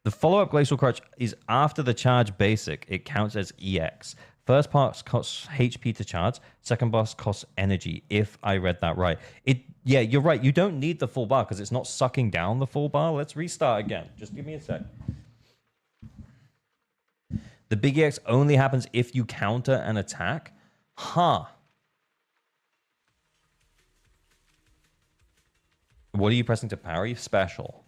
The follow-up Glacial Crutch is after the charge basic. It counts as EX. First part costs HP to charge. Second boss costs energy, if I read that right. Yeah, you're right. You don't need the full bar because it's not sucking down the full bar. Let's restart again. Just give me a sec. The big EX only happens if you counter an attack. Huh. What are you pressing to parry? Special.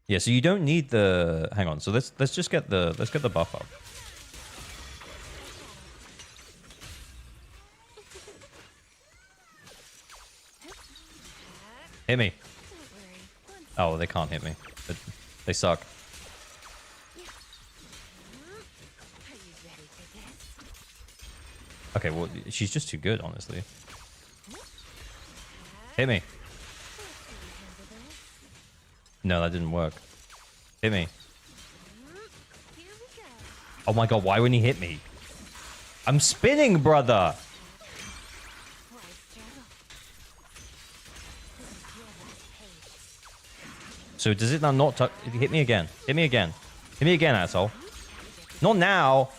Yeah, so you don't need the... Hang on. So let's just get the... Let's get the buff up. Hit me. Oh, they can't hit me. They suck. Okay, well, she's just too good, honestly. Hit me. No, that didn't work. Hit me. Oh my god, why wouldn't he hit me? I'm spinning, brother! So does it not touch? Hit me again. Hit me again. Hit me again, asshole. Not now.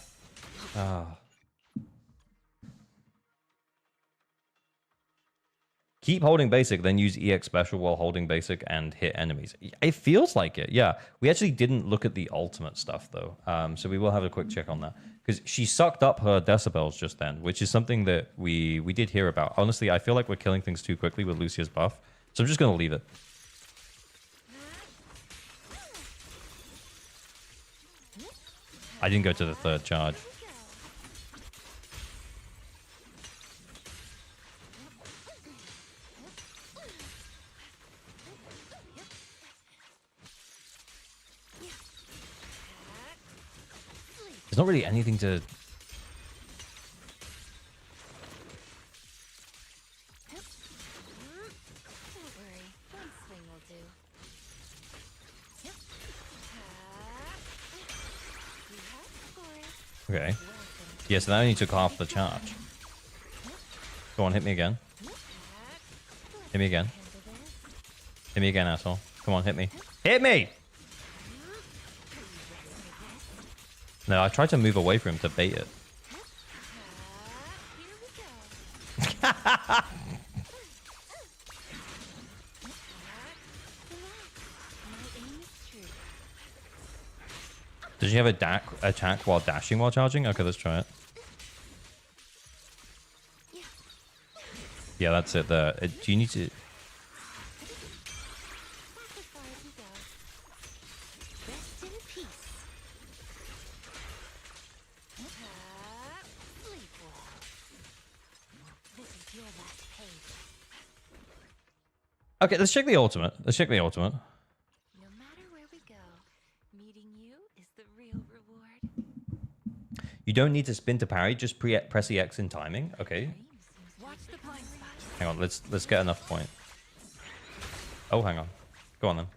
Oh. Keep holding basic, then use EX special while holding basic and hit enemies. It feels like it, yeah. We actually didn't look at the ultimate stuff, though. So we will have a quick check on that. Because she sucked up her decibels just then, which is something that we did hear about. Honestly, I feel like we're killing things too quickly with Lucia's buff. So I'm just going to leave it. I didn't go to the third charge. There's not really anything to... Okay. Yes, that only took half the charge. Go on, hit me again. Hit me again. Hit me again, asshole. Come on, hit me. Hit me! No, I tried to move away from him to bait it. Does she have a attack while dashing while charging? Okay, let's try it. Yeah, that's it there. Do you need to... Okay, let's check the ultimate. Let's check the ultimate. No matter where we go, meeting you is the real reward. You don't need to spin to parry, just press the X in timing. Okay. Watch the blind spot. Hang on, let's get enough point. Oh, hang on. Go on then.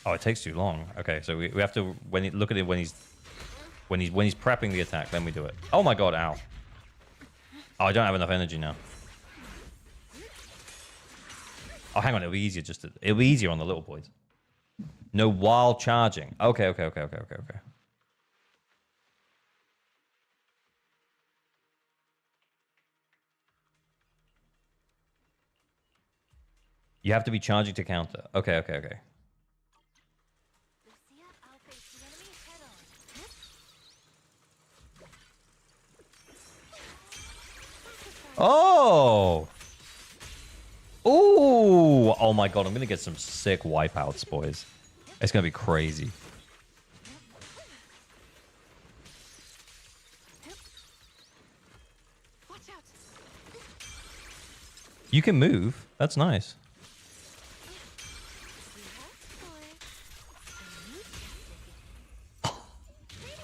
Oh, it takes too long. Okay, so we have to look at it when he's prepping the attack, then we do it. Oh my god, ow. Oh, I don't have enough energy now. Oh, hang on, it'll be easier it'll be easier on the little boys. No, while charging. Okay. You have to be charging to counter. Okay. Lucia, I'll face the enemy head on. Oh! Ooh! Oh my god, I'm gonna get some sick wipeouts, boys. It's gonna be crazy. Watch out. You can move. That's nice.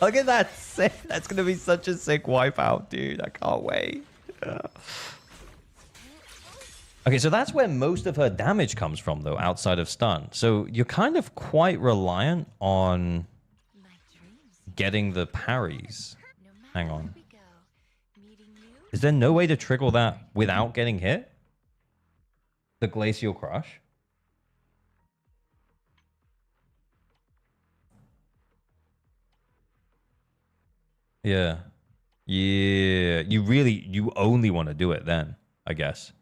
Look at that sick. That's gonna be such a sick wipeout, dude. I can't wait. Okay, so that's where most of her damage comes from, though, outside of stun. So you're kind of quite reliant on getting the parries. Hang on. Is there no way to trigger that without getting hit? The Glacial Crush? Yeah. Yeah. You only want to do it then, I guess.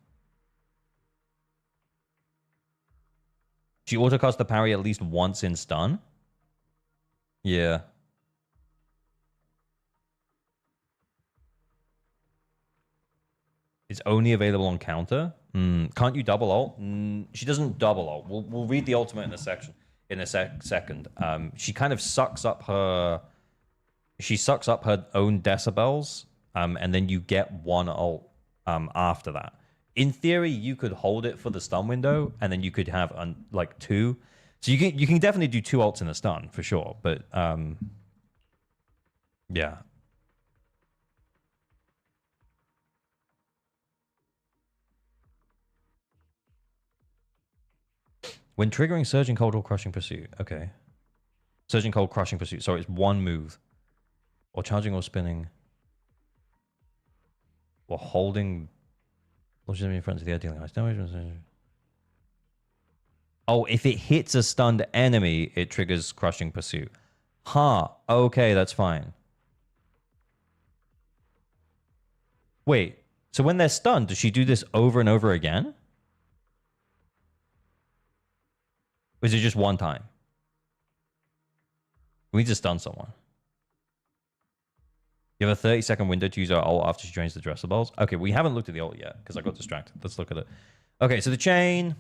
She autocasts the parry at least once in stun? Yeah. It's only available on counter? Can't you double ult? She doesn't double ult. We'll read the ultimate in a section in a second. She kind of sucks up her own decibels, and then you get one ult after that. In theory, you could hold it for the stun window, and then you could have like two. So you can definitely do two ults in a stun for sure. But yeah. When triggering Surging Cold or Crushing Pursuit. Okay. Surging Cold, Crushing Pursuit. Sorry, it's one move. Or charging or spinning. Or holding. Launches enemy in front of the air dealing ice damage. Oh, if it hits a stunned enemy, it triggers Crushing Pursuit. Huh. Okay, that's fine. Wait. So when they're stunned, does she do this over and over again? Or is it just one time? We need to stun someone. You have a 30-second window to use our ult after she drains the dresser balls. Okay, we haven't looked at the ult yet because I got distracted. Let's look at it. Okay, so the chain.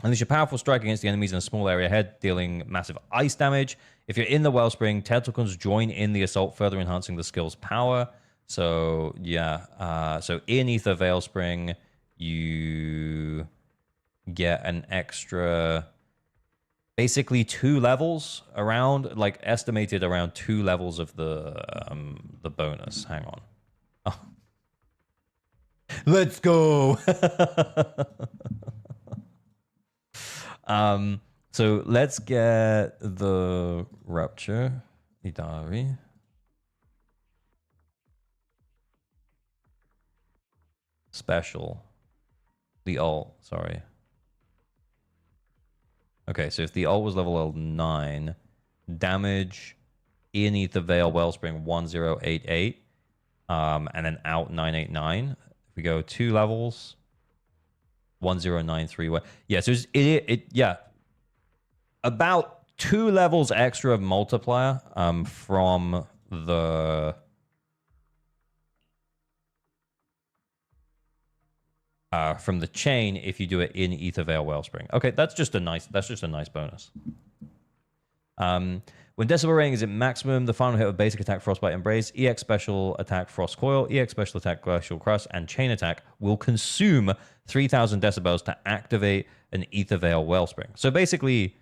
Unleash a powerful strike against the enemies in a small area ahead, dealing massive ice damage. If you're in the Wellspring, Tentacles join in the assault, further enhancing the skill's power. So, yeah. So in Ether Veilspring, you get an extra... Basically 2 levels around, like estimated around 2 levels of the bonus. Hang on. Oh. Let's go. So let's get the Rupture, Yidhari. Special. The ult, sorry. Okay, so if the ult was level 9, damage in Ether Veil Wellspring 1088, and then out 989. If we go 2 levels, 1093. Yeah, so yeah, about 2 levels extra of multiplier from the chain if you do it in Ether Veil Wellspring. Okay, that's just a nice bonus. When Decibel Rating is at maximum, the final hit of basic attack Frostbite Embrace, EX special attack Frost Coil, EX special attack Glacial Crush, and chain attack will consume 3000 decibels to activate an Ether Veil Wellspring. So basically,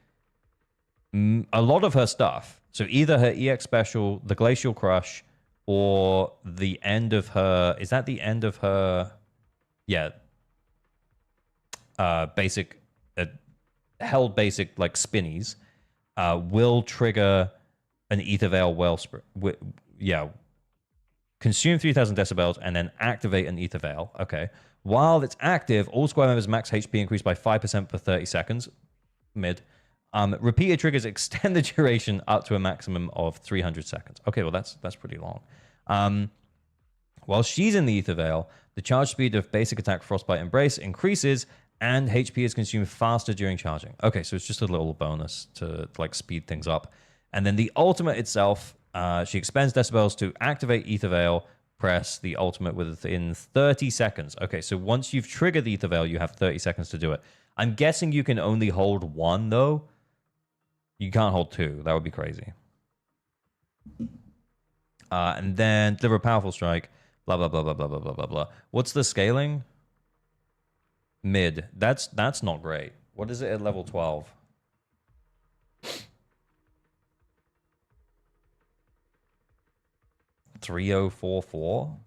a lot of her stuff, so either her EX special, the Glacial Crush, or the end of her, is that the end of her yeah, basic, held basic like spinnies, will trigger an ether veil well yeah, consume 3000 decibels and then activate an ether veil. Okay. While it's active, all square members max HP increase by 5% per 30 seconds. Mid. Repeated triggers extend the duration up to a maximum of 300 seconds. Okay, well that's pretty long. While she's in the ether veil, the charge speed of basic attack Frostbite Embrace increases and HP is consumed faster during charging. Okay, so it's just a little bonus to like speed things up. And then the ultimate itself, she expends decibels to activate ether veil. Press the ultimate within 30 seconds. Okay, so once you've triggered the ether veil, you have 30 seconds to do it. I'm guessing you can only hold one though. You can't hold two. That would be crazy. And then deliver a powerful strike. Blah blah blah blah blah blah blah blah blah. What's the scaling? Mid. That's not great. What is it at level 12? $3044.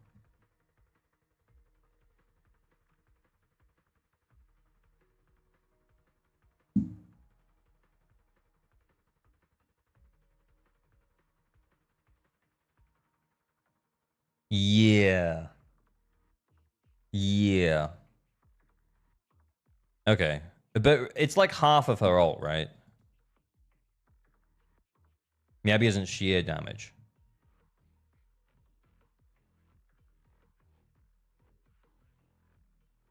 Yeah. Yeah. Okay. But it's like half of her ult, right? Miyabi isn't sheer damage.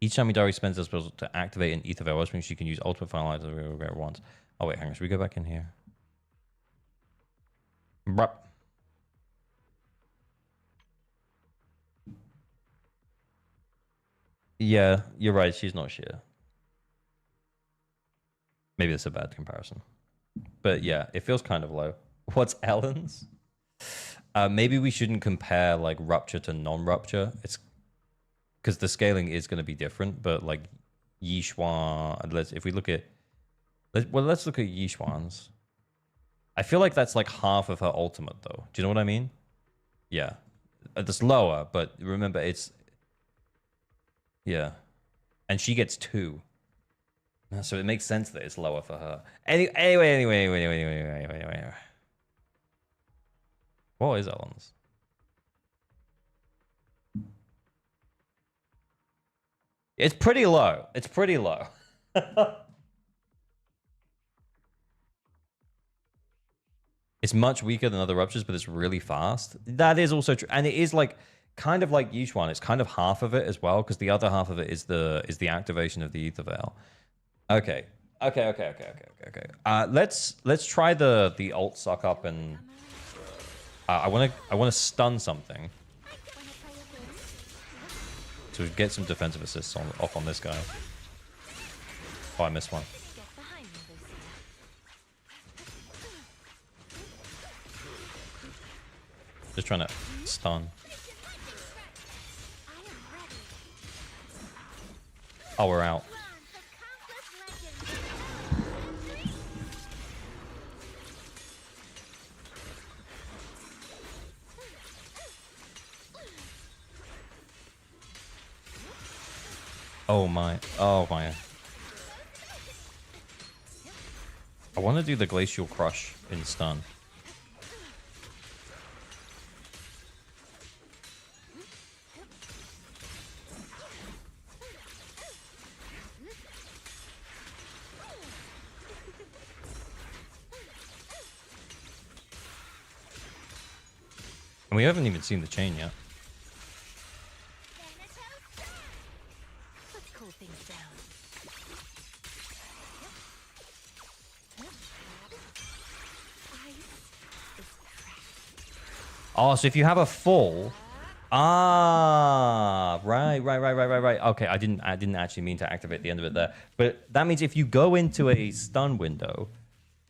Each time Yidhari spends this spell to activate an ether veil, which means she can use ultimate finalizer once. Oh wait, hang on. Should we go back in here? Bruh. Yeah, you're right. She's not sheer. Maybe that's a bad comparison. But yeah, it feels kind of low. What's Ellen's? Maybe we shouldn't compare like rupture to non-rupture. It's because the scaling is going to be different. But like Yixuan, if we look at, let's look at Yixuan's. I feel like that's like half of her ultimate though. Do you know what I mean? Yeah, it's lower, but remember it's yeah, and she gets 2. So it makes sense that it's lower for her. Anyway. What is Ellen's? It's pretty low. It's pretty low. It's much weaker than other ruptures, but it's really fast. That is also true. And it is like kind of like Yixuan. It's kind of half of it as well, because the other half of it is the activation of the ether veil. Okay. Let's try the ult suck up and I wanna stun something to get some defensive assists off on this guy. Oh, I missed one. Just trying to stun. Oh, we're out. Oh my. Oh my. I want to do the Glacial Crush in stun. And we haven't even seen the chain yet. Oh, so if you have a full, right. Okay, I didn't actually mean to activate the end of it there, but that means if you go into a stun window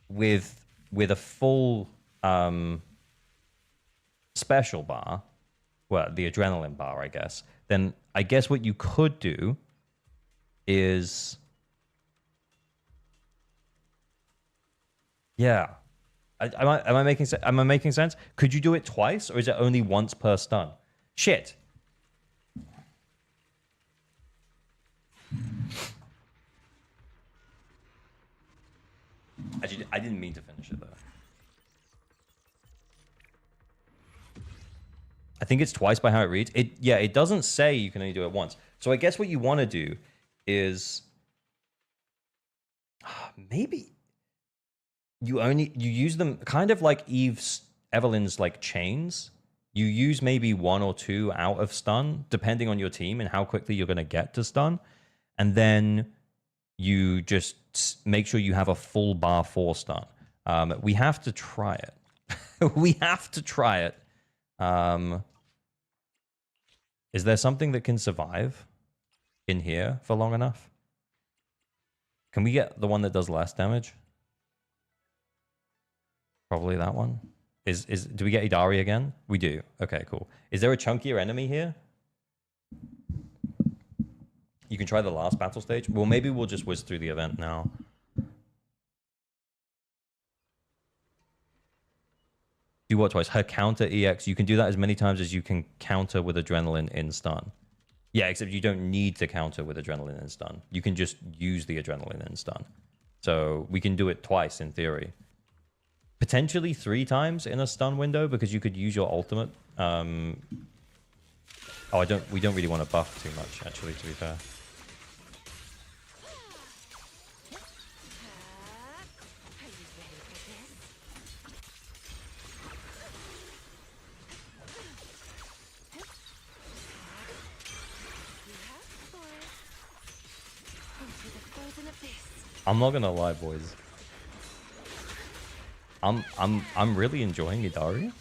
with a full special bar, well, the adrenaline bar, I guess, then I guess what you could do is, yeah. Am I making sense? Could you do it twice, or is it only once per stun? Shit. I didn't mean to finish it, though. I think it's twice by how it reads. Yeah, it doesn't say you can only do it once. So I guess what you want to do is... maybe... You use them kind of like Evelyn's like chains. You use maybe 1 or 2 out of stun, depending on your team and how quickly you're going to get to stun. And then you just make sure you have a full bar 4 stun. We have to try it. We have to try it. Is there something that can survive in here for long enough? Can we get the one that does less damage? Probably that one. Do we get Yidhari again? We do. Okay, cool. Is there a chunkier enemy here? You can try the last battle stage. Well, maybe we'll just whiz through the event now. Do what twice? Her counter EX. You can do that as many times as you can counter with adrenaline in stun. Yeah, except you don't need to counter with adrenaline in stun. You can just use the adrenaline in stun. So we can do it twice in theory. Potentially 3 times in a stun window because you could use your ultimate. Oh, we don't really want to buff too much, actually, to be fair. I'm not gonna lie, boys. I'm really enjoying Yidhari.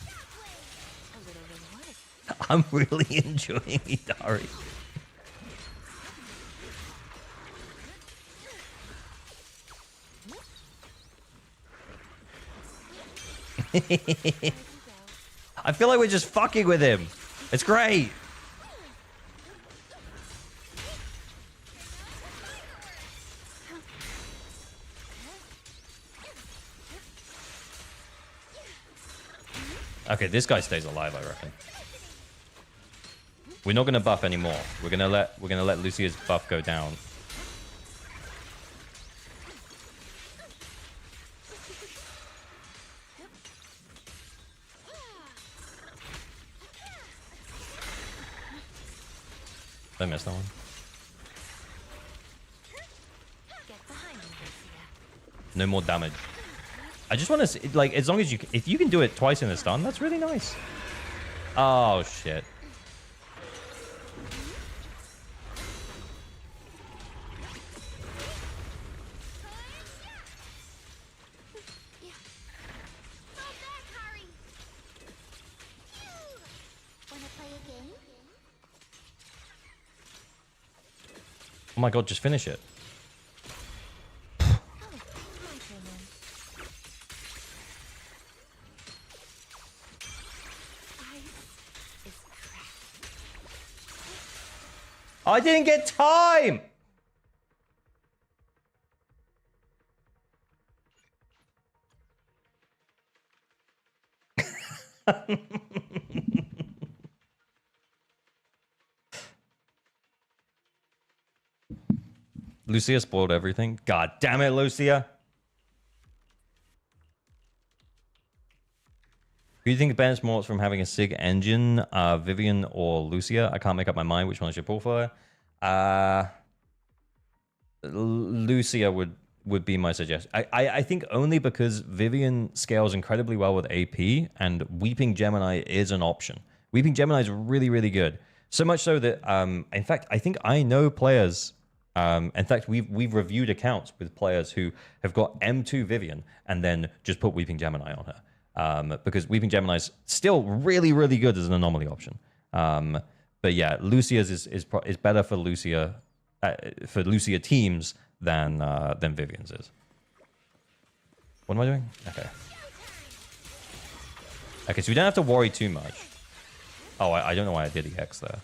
I'm really enjoying Yidhari. I feel like we're just fucking with him. It's great. Okay, this guy stays alive, I reckon. We're not gonna buff anymore. We're gonna let Lucia's buff go down. I missed that one. No more damage. I just want to see, like, as long as if you can do it twice in a stun, that's really nice. Oh, shit. Oh my god, just finish it. I didn't get time! Lucia spoiled everything. God damn it, Lucia. Who do you think benefits more from having a SIG engine, Vivian or Lucia? I can't make up my mind which one I should pull for. Lucia would be my suggestion. I think only because Vivian scales incredibly well with AP and Weeping Gemini is an option. Weeping Gemini is really, really good. So much so that, in fact, I think I know players. In fact, we've reviewed accounts with players who have got M2 Vivian and then just put Weeping Gemini on her. Because Weeping Gemini is still really, really good as an anomaly option. But yeah, Lucia's is better for Lucia teams than Vivian's is. What am I doing? Okay. Okay, so we don't have to worry too much. Oh, I don't know why I did EX there.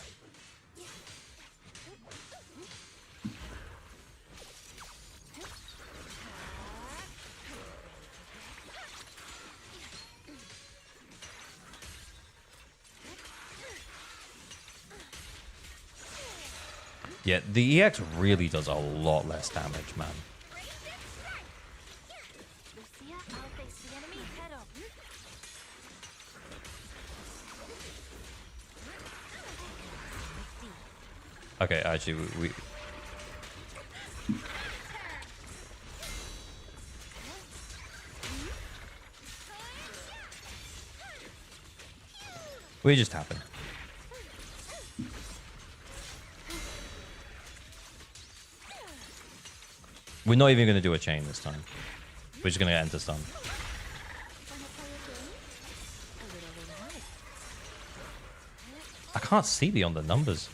Yeah, the EX really does a lot less damage, man. Okay, actually, we just happen. We're not even going to do a chain this time. We're just going to enter stun. I can't see beyond the numbers.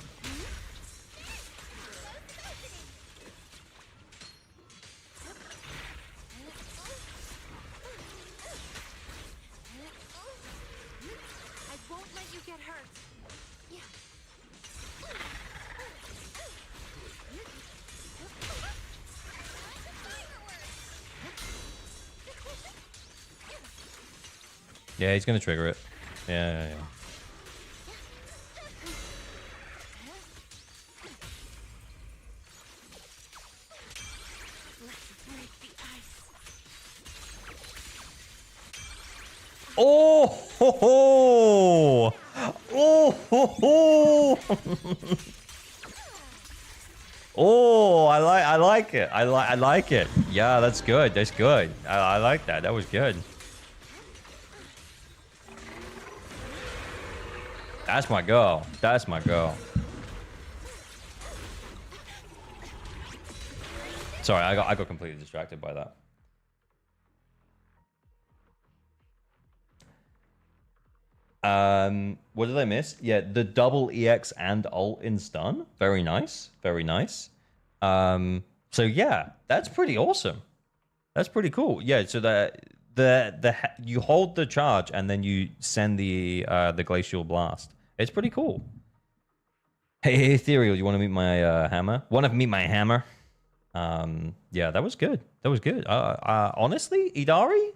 Yeah, he's going to trigger it. Yeah. Oh, ho, ho. Oh, ho, ho. Oh, I like it. I like it. Yeah, that's good. That's good. I like that. That was good. That's my girl. That's my girl. Sorry, I got completely distracted by that. What did I miss? Yeah, the double EX and ult in stun. Very nice. Very nice. So yeah, that's pretty awesome. That's pretty cool. Yeah, so you hold the charge and then you send the glacial blast. It's pretty cool. Hey, Ethereal, you want to meet my hammer? Want to meet my hammer? Yeah, that was good. That was good. Honestly, Yidhari?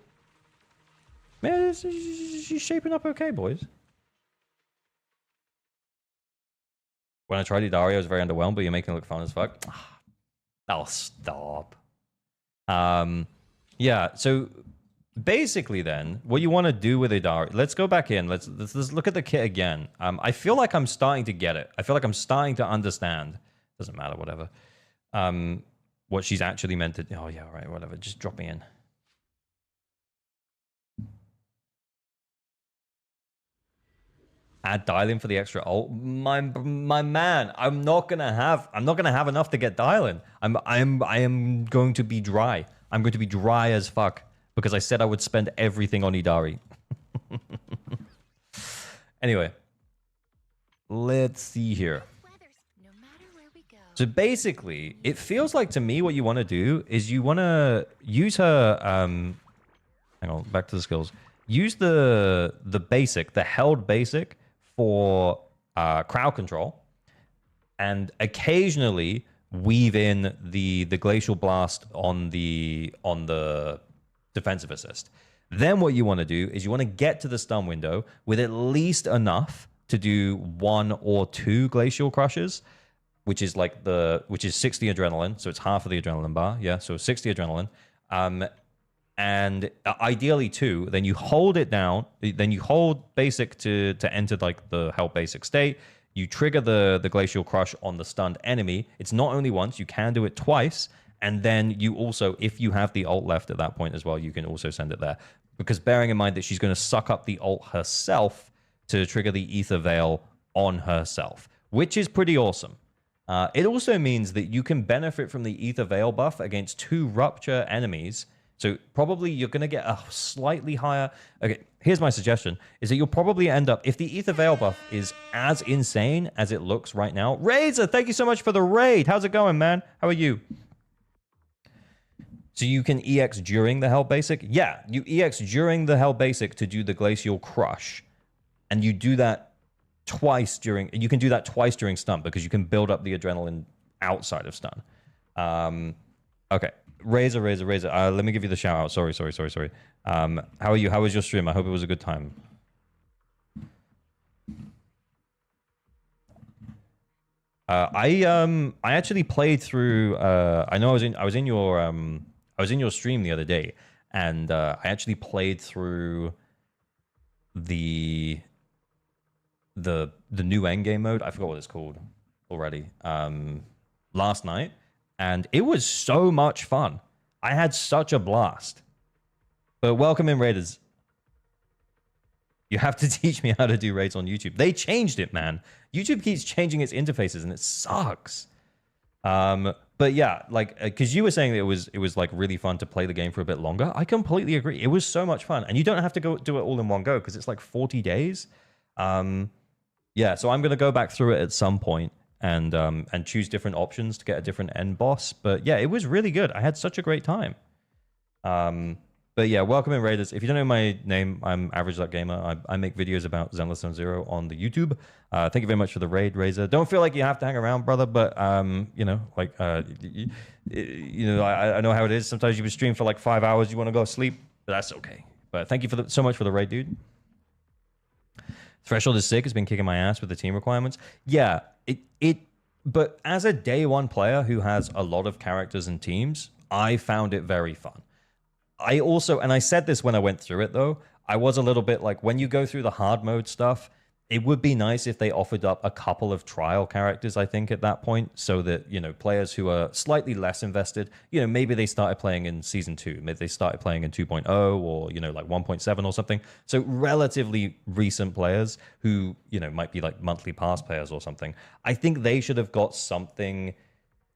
Man, she's shaping up okay, boys. When I tried Yidhari, I was very underwhelmed, but you're making it look fun as fuck. Oh, stop. Yeah, so basically then, what you want to do with Yidhari, let's go back in. Let's look at the kit again. I feel like I'm starting to get it. I feel like I'm starting to understand. Doesn't matter, whatever. What she's actually meant to... Oh, yeah, all right, whatever. Just drop me in. Add dialing for the extra ult. My man, I'm not gonna have enough to get dialing. I am going to be dry. I'm going to be dry as fuck because I said I would spend everything on Yidhari. Anyway, let's see here. So basically, it feels like to me what you want to do is you want to use her. Hang on, back to the skills. Use the basic, the held basic for crowd control, and occasionally weave in the glacial blast on the defensive assist. Then what you want to do is you want to get to the stun window with at least enough to do 1 or 2 glacial crushes, which is 60 adrenaline, so it's half of the adrenaline bar. Yeah, so 60 adrenaline. And ideally 2, then you hold it down, then you hold basic to enter like the held basic state. You trigger the glacial crush on the stunned enemy. It's not only once, you can do it twice. And then you also, if you have the ult left at that point as well, you can also send it there. Because bearing in mind that she's going to suck up the ult herself to trigger the Ether Veil on herself, which is pretty awesome. It also means that you can benefit from the Ether Veil buff against 2 Rupture enemies. So probably you're going to get a slightly higher... Okay, here's my suggestion, is that you'll probably end up... If the Ether Veil buff is as insane as it looks right now... Razor, thank you so much for the raid. How's it going, man? How are you? So you can EX during the Hell Basic? Yeah, you EX during the Hell Basic to do the Glacial Crush. And you do that twice during... You can do that twice during stun because you can build up the adrenaline outside of stun. Okay. Razor. Let me give you the shout out. Sorry. How are you? How was your stream? I hope it was a good time. I actually played through. I know I was in your stream the other day, and I actually played through the new endgame mode. I forgot what it's called. already last night, and it was so much fun. I had such a blast. But welcome in, Raiders. You have to teach me how to do raids on YouTube. They changed it, man. YouTube keeps changing its interfaces, and it sucks. But yeah, like, because you were saying that it was like really fun to play the game for a bit longer. I completely agree. It was so much fun, and you don't have to go do it all in one go because it's like 40 days. Yeah, so I'm gonna go back through it at some point and choose different options to get a different end boss. But yeah, it was really good. I had such a great time. But yeah, welcome in, Raiders. If you don't know my name, I'm Average.Gamer. I make videos about Zenless zzzero on the YouTube. Thank you very much for the raid, Razor. Don't feel like you have to hang around, brother, but you know, like you know, I know how it is. Sometimes you stream for like 5 hours, you want to go sleep, but that's okay. But thank you for so much for the raid, dude. Threshold is sick. It's been kicking my ass with the team requirements. Yeah, but as a day one player who has a lot of characters and teams, I found it very fun. I also, and I said this when I went through it though, I was a little bit like, when you go through the hard mode stuff, it would be nice if they offered up a couple of trial characters, I think, at that point, so that, you know, players who are slightly less invested, you know, maybe they started playing in Season 2, maybe they started playing in 2.0 or, you know, like 1.7 or something. So relatively recent players who, you know, might be like monthly pass players or something. I think they should have got something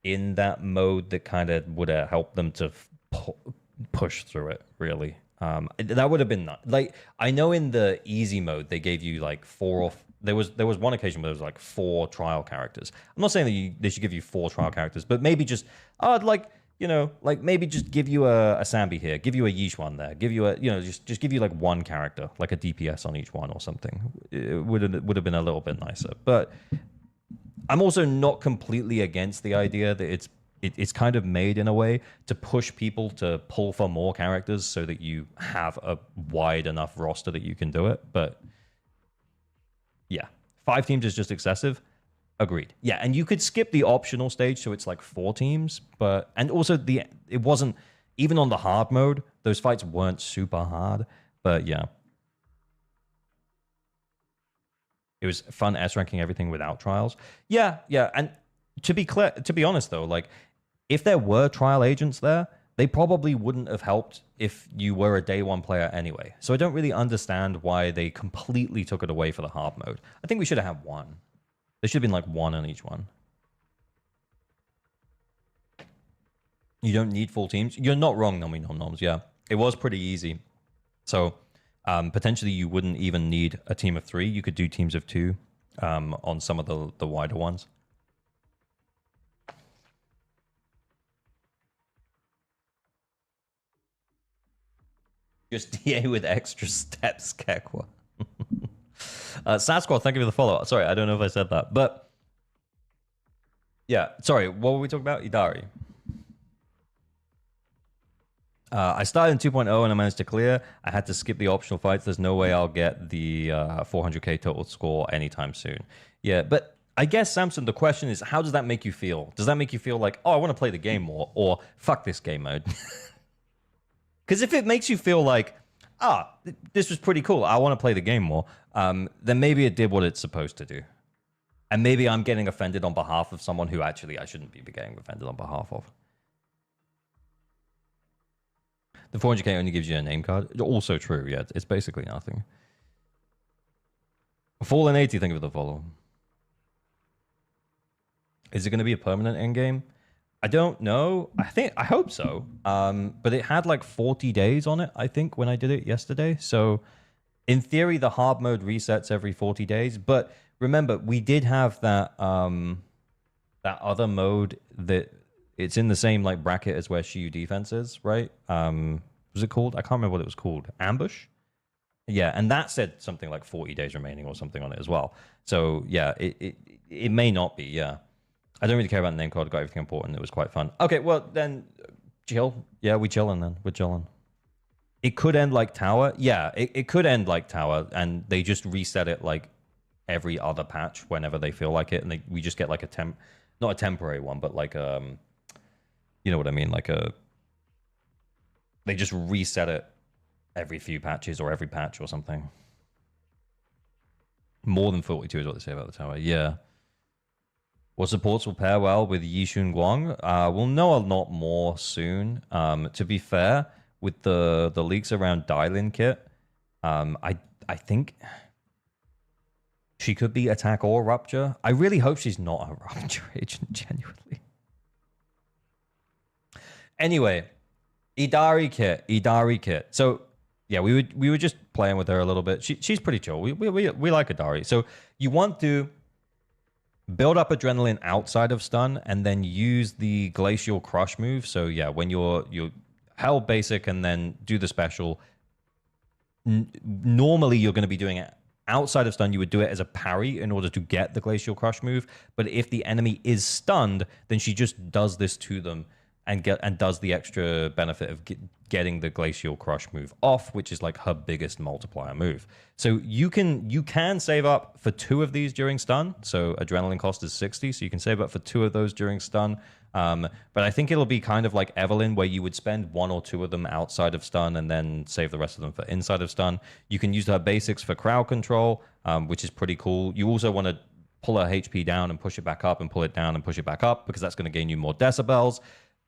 in that mode that kind of would have helped them to push through it, really. That would have been like, I know in the easy mode they gave you like there was one occasion where there was like 4 trial characters. I'm not saying that they should give you 4 trial characters, but maybe just like, you know, like maybe just give you a Sambi here, give you a Yeesh one there, give you a, you know, just give you like one character, like a DPS on each one or something. It would have been a little bit nicer. But I'm also not completely against the idea that it's kind of made in a way to push people to pull for more characters so that you have a wide enough roster that you can do it. But yeah, 5 teams is just excessive. Agreed. Yeah, and you could skip the optional stage, so it's like 4 teams. But and also it wasn't, even on the hard mode, those fights weren't super hard. But yeah, it was fun S ranking everything without trials. Yeah, and to be honest though, like, if there were trial agents there, they probably wouldn't have helped if you were a day one player anyway. So I don't really understand why they completely took it away for the hard mode. I think we should have had 1. There should have been like 1 on each one. You don't need full teams. You're not wrong, Nomi Nom Noms. Yeah, it was pretty easy. So potentially you wouldn't even need a team of 3. You could do teams of 2 on some of the wider ones. Just DA with extra steps, Kekwa. Sasquatch, thank you for the follow. Sorry, I don't know if I said that. But yeah, sorry, what were we talking about? Yidhari. I started in 2.0 and I managed to clear. I had to skip the optional fights. There's no way I'll get the 400k total score anytime soon. Yeah, but I guess, Samson, the question is, how does that make you feel? Does that make you feel like, oh, I want to play the game more, or fuck this game mode? Because if it makes you feel like, this was pretty cool, I want to play the game more, then maybe it did what it's supposed to do. And maybe I'm getting offended on behalf of someone who actually I shouldn't be getting offended on behalf of. The 400k only gives you a name card. Also true, yeah. It's basically nothing. Fallen 80, think of the follow. Is it going to be a permanent endgame? I don't know. I hope so. But it had like 40 days on it, I think, when I did it yesterday. So in theory, the hard mode resets every 40 days. But remember, we did have that that other mode that it's in the same like bracket as where Shiyu defense is, right? Was it called? I can't remember what it was called. Ambush? Yeah, and that said something like 40 days remaining or something on it as well. So yeah, it may not be, yeah. I don't really care about the name card. Got everything important. It was quite fun. Okay, well, then chill. Yeah, we chilling then. We're chilling. It could end like Tower. Yeah, it could end like Tower, and they just reset it like every other patch whenever they feel like it, and we just get like not a temporary one, but like you know what I mean, like they just reset it every few patches or every patch or something. More than 42 is what they say about the Tower. Yeah. What supports will pair well with Yishun Guang? We'll know a lot more soon. To be fair, with the leaks around Dylin kit, I think she could be attack or rupture. I really hope she's not a rupture agent, genuinely. Anyway, Yidhari kit. So yeah, we were just playing with her a little bit. She's pretty chill. We like Yidhari. So you want to build up adrenaline outside of stun and then use the glacial crush move. So yeah, when you're held basic and then do the special, normally you're going to be doing it outside of stun. You would do it as a parry in order to get the glacial crush move. But if the enemy is stunned, then she just does this to them and does the extra benefit of getting the glacial crush move off, which is like her biggest multiplier move. So you can save up for 2 of these during stun. So adrenaline cost is 60, so you can save up for 2 of those during stun. But I think it'll be kind of like Evelyn, where you would spend 1 or 2 of them outside of stun and then save the rest of them for inside of stun. You can use her basics for crowd control, which is pretty cool. You also want to pull her HP down and push it back up, and pull it down and push it back up, because that's going to gain you more decibels.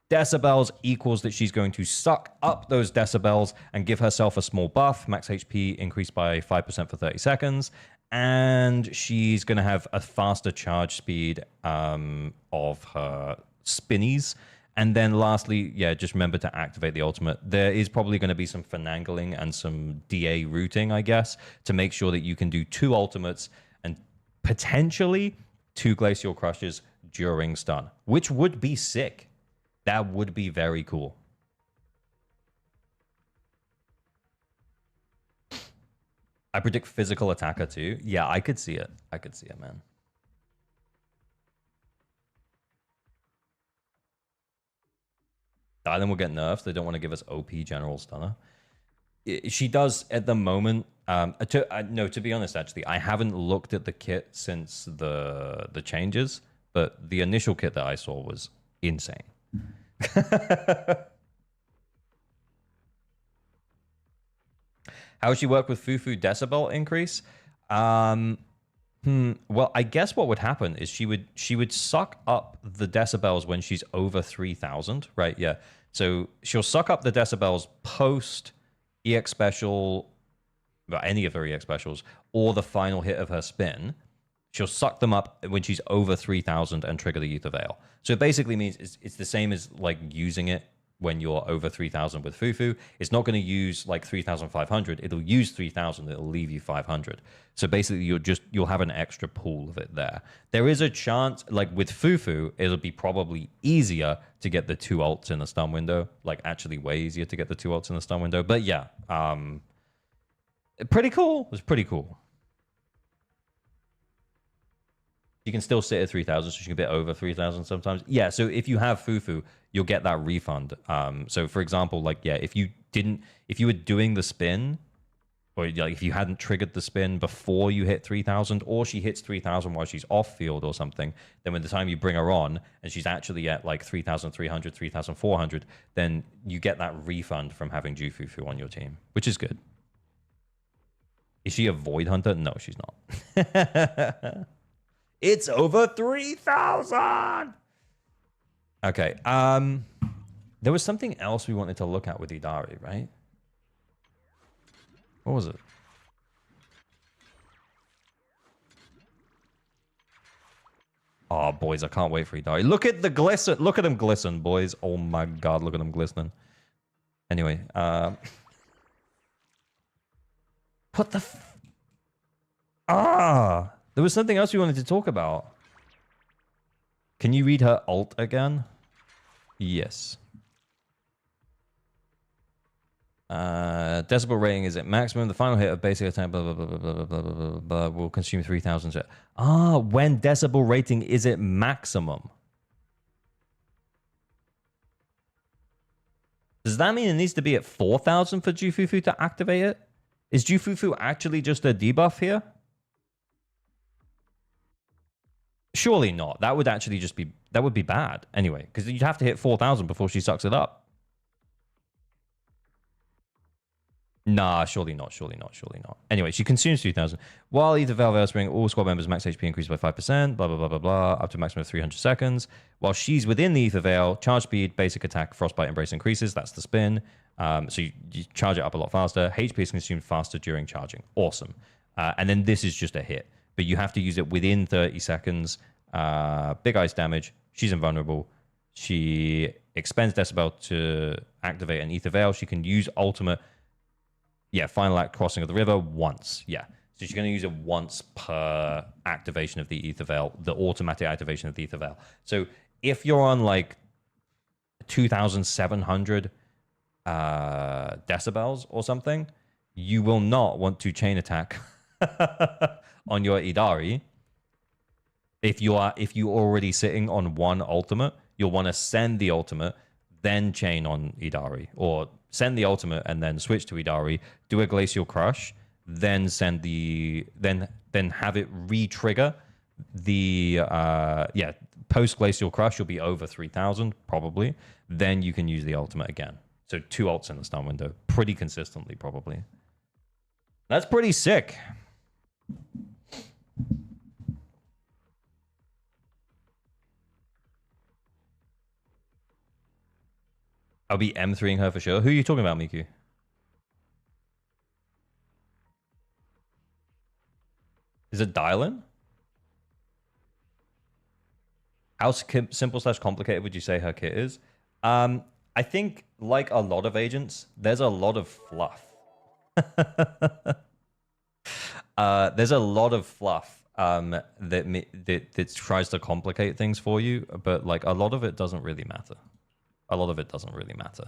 Decibels equals that she's going to suck up those decibels and give herself a small buff. Max HP increased by 5% for 30 seconds. And she's going to have a faster charge speed of her spinnies. And then lastly, yeah, just remember to activate the ultimate. There is probably going to be some finagling and some DA routing, I guess, to make sure that you can do 2 ultimates and potentially 2 glacial crushes during stun, which would be sick. That would be very cool. I predict physical attacker too. Yeah, I could see it. I could see it, man. Dylan will get nerfed. They don't want to give us OP General Stunner. She does at the moment. No, to be honest, actually, I haven't looked at the kit since the changes, but the initial kit that I saw was insane. How would she work with Fufu decibel increase? Well, I guess what would happen is she would suck up the decibels when she's over 3,000, right? Yeah. So she'll suck up the decibels post EX special, well, any of her EX specials, or the final hit of her spin. She'll suck them up when she's over 3,000 and trigger the Ether Veil. So it basically means it's the same as like using it when you're over 3,000 with Fufu. It's not going to use like 3,500. It'll use 3,000. It'll leave you 500. So basically you'll have an extra pool of it there. There is a chance, like with Fufu, it'll be probably easier to get the 2 ults in the stun window. Like actually way easier to get the 2 ults in the stun window. But yeah, pretty cool. It was pretty cool. You can still sit at 3,000, so she can be over 3,000 sometimes. Yeah, so if you have Fufu, you'll get that refund. So for example, like, yeah, if you were doing the spin, or like if you hadn't triggered the spin before you hit 3,000, or she hits 3,000 while she's off field or something, then by the time you bring her on and she's actually at like 3,300, 3,400, then you get that refund from having Ju Fufu on your team, which is good. Is she a Void Hunter? No, she's not. It's over 3,000. Okay. There was something else we wanted to look at with Yidhari, right? What was it? Oh, boys, I can't wait for Yidhari. Look at the glisten. Look at them glisten, boys. Oh my god, look at them glistening. Anyway, what the there was something else we wanted to talk about. Can you read her alt again? Yes. Decibel rating is at maximum. The final hit of basic attack blah, blah, blah, blah, blah, blah, blah, blah, will consume 3,000. When decibel rating is at maximum. Does that mean it needs to be at 4,000 for Jufufu to activate it? Is Jufufu actually just a debuff here? Surely not. That would actually just be... That would be bad. Anyway, because you'd have to hit 4,000 before she sucks it up. Nah, surely not, surely not, surely not. Anyway, she consumes 2,000. While Ether Veil Veilspring, all squad members' max HP increases by 5%, blah, blah, blah, blah, blah, up to a maximum of 300 seconds. While she's within the Ether Veil, charge speed, basic attack, frostbite, embrace increases. That's the spin. So you charge it up a lot faster. HP is consumed faster during charging. Awesome. And then this is just a hit, but you have to use it within 30 seconds. Big ice damage. She's invulnerable. She expends Decibel to activate an Ether Veil. She can use ultimate. Yeah, final act crossing of the river once. Yeah. So she's going to use it once per activation of the Ether Veil, the automatic activation of the Ether Veil. So if you're on like 2,700 decibels or something, you will not want to chain attack on your Yidhari. If you're already sitting on one ultimate, you'll want to send the ultimate, then chain on Yidhari, or send the ultimate and then switch to Yidhari, do a Glacial Crush, then send the then have it re-trigger the post Glacial Crush. You'll be over 3,000 probably. Then you can use the ultimate again. So 2 ults in the stun window pretty consistently probably. That's pretty sick. I'll be M3ing her for sure. Who are you talking about, Miku? Is it Dylan? How simple / complicated would you say her kit is? I think, like a lot of agents, there's a lot of fluff. There's a lot of fluff that tries to complicate things for you, but like a lot of it doesn't really matter. A lot of it doesn't really matter.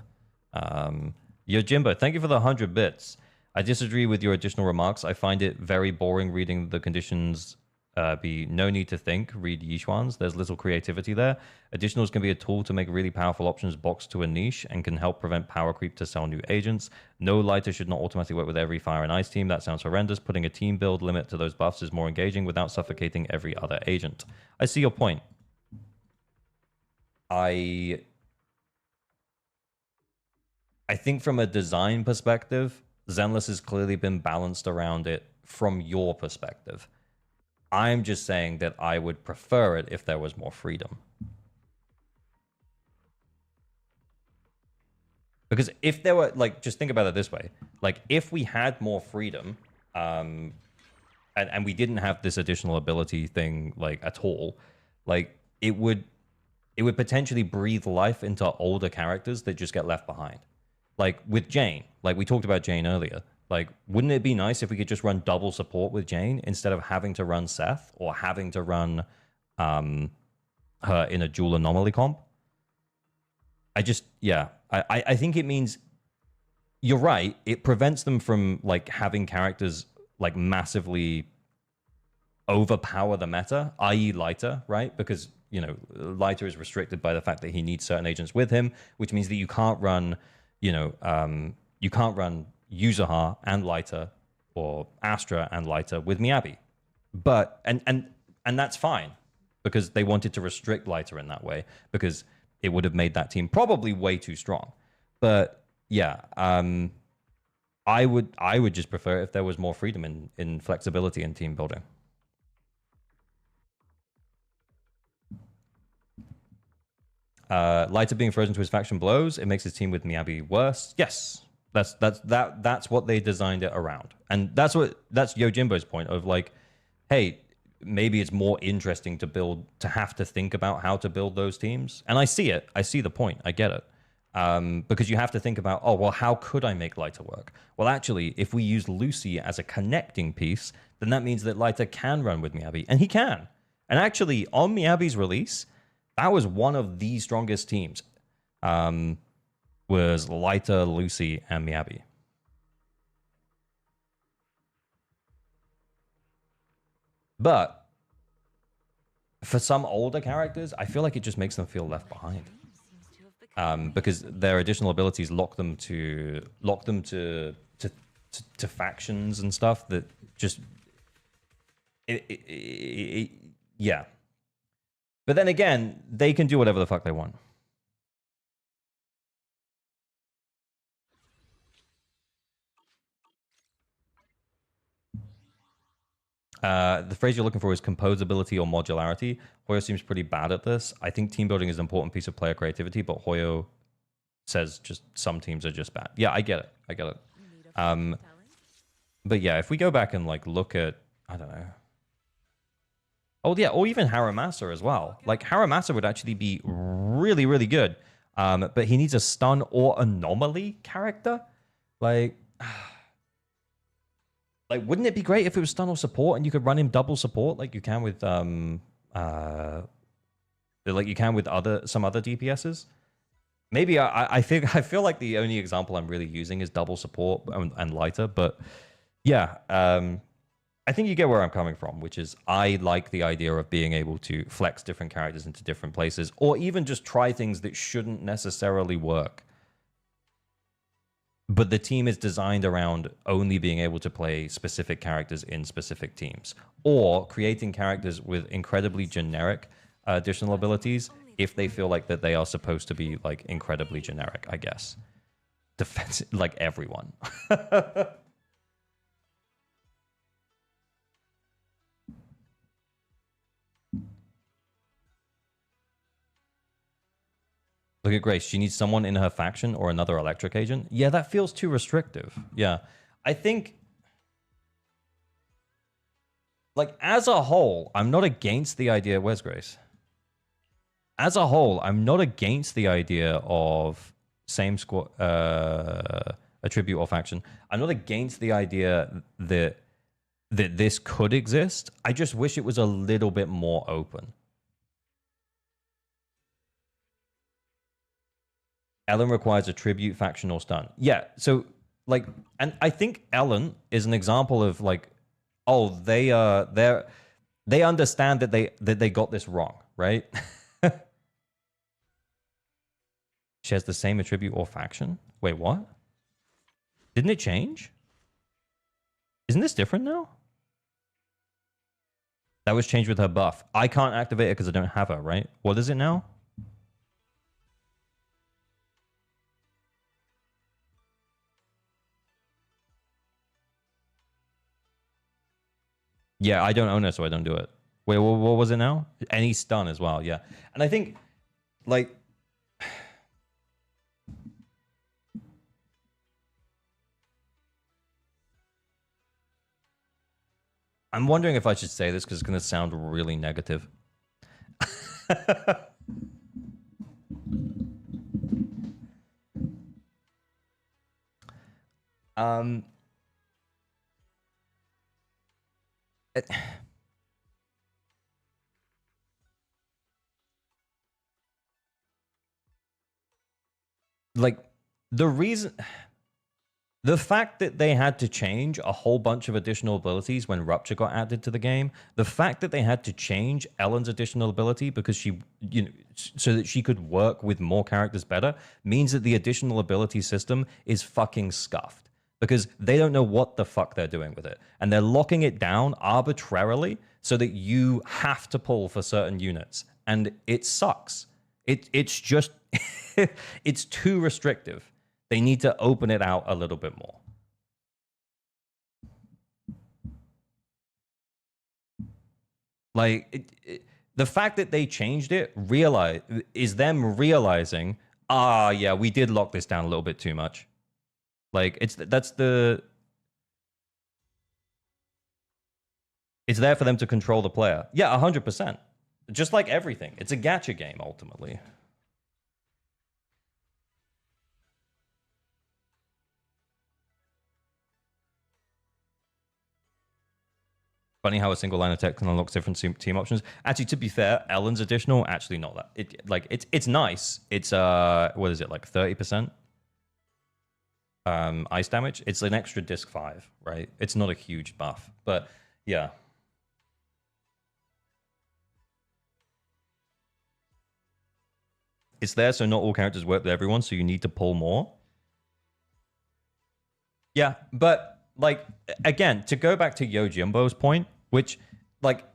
Yo, Jimbo, thank you for the 100 bits. I disagree with your additional remarks. I find it very boring reading the conditions be no need to think. Read Yishuan's. There's little creativity there. Additionals can be a tool to make really powerful options boxed to a niche and can help prevent power creep to sell new agents. No lighter should not automatically work with every fire and ice team. That sounds horrendous. Putting a team build limit to those buffs is more engaging without suffocating every other agent. I see your point. I think from a design perspective, Zenless has clearly been balanced around it from your perspective. I'm just saying that I would prefer it if there was more freedom. Because if there were, like, just think about it this way. Like, if we had more freedom, and we didn't have this additional ability thing, like, at all, like, it would potentially breathe life into older characters that just get left behind. Like with Jane, like we talked about Jane earlier. Like, wouldn't it be nice if we could just run double support with Jane instead of having to run Seth or having to run her in a dual anomaly comp? I think it means you're right. It prevents them from like having characters like massively overpower the meta, i.e. Lighter, right? Because, you know, Lighter is restricted by the fact that he needs certain agents with him, which means that you can't run, you can't run Yuzahar and Lighter or Astra and Lighter with Miyabi. But, and that's fine because they wanted to restrict Lighter in that way because it would have made that team probably way too strong. But yeah, I would just prefer if there was more freedom in flexibility in team building. Lighter being frozen to his faction blows. It makes his team with Miyabi worse. Yes, that's what they designed it around, and that's Yojimbo's point of like, hey, maybe it's more interesting to have to think about how to build those teams. And I see it. I see the point. I get it. Because you have to think about, oh, well, how could I make Lighter work? Well, actually, if we use Lucy as a connecting piece, then that means that Lighter can run with Miyabi, and he can. And actually, on Miyabi's release, that was one of the strongest teams. Was Lighter, Lucy, and Miyabi. But for some older characters, I feel like it just makes them feel left behind. Because their additional abilities lock them to factions and stuff that just yeah. But then again, they can do whatever the fuck they want. The phrase you're looking for is composability or modularity. Hoyo seems pretty bad at this. I think team building is an important piece of player creativity, but Hoyo says just some teams are just bad. Yeah, I get it. I get it. But yeah, if we go back and like look at, I don't know. Oh yeah, or even Haramasa as well. Like Haramasa would actually be really, really good. But he needs a stun or anomaly character. Like wouldn't it be great if it was stun or support and you could run him double support like you can with some other DPSs? Maybe I feel like the only example I'm really using is double support and lighter, but yeah, I think you get where I'm coming from, which is I like the idea of being able to flex different characters into different places, or even just try things that shouldn't necessarily work. But the team is designed around only being able to play specific characters in specific teams, or creating characters with incredibly generic additional abilities if they feel like that they are supposed to be like incredibly generic, I guess. Defense, like everyone. Look at Grace. She needs someone in her faction or another electric agent. Yeah, that feels too restrictive. Yeah. I think, like, as a whole, I'm not against the idea. Where's Grace? As a whole, I'm not against the idea of same squad, attribute or faction. I'm not against the idea that this could exist. I just wish it was a little bit more open. Ellen requires a tribute, faction, or stun. Yeah, so like, and I think Ellen is an example of like, oh, they understand that they got this wrong, right? She has the same attribute or faction. Wait, what? Didn't it change? Isn't this different now? That was changed with her buff. I can't activate it because I don't have her, right? What is it now? Yeah, I don't own it, so I don't do it. Wait, what was it now? Any stun as well, yeah. And I think, like... I'm wondering if I should say this because it's going to sound really negative. Like, the fact that they had to change a whole bunch of additional abilities when Rupture got added to the game, the fact that they had to change Ellen's additional ability because she, you know, so that she could work with more characters better, means that the additional ability system is fucking scuffed because they don't know what the fuck they're doing with it. And they're locking it down arbitrarily so that you have to pull for certain units. And it sucks. It's just, it's too restrictive. They need to open it out a little bit more. Like, the fact that they changed it is them realizing, yeah, we did lock this down a little bit too much. Like, it's there for them to control the player. Yeah, 100%. Just like everything. It's a gacha game, ultimately. Funny how a single line of text can unlock different team options. Actually, to be fair, Ellen's additional, actually not that. It's nice. It's what is it, like 30%? Ice damage. It's an extra disc 5, right? It's not a huge buff. But yeah. It's there so not all characters work with everyone, so you need to pull more. Yeah, but like, again, to go back to Yojimbo's point, which, like,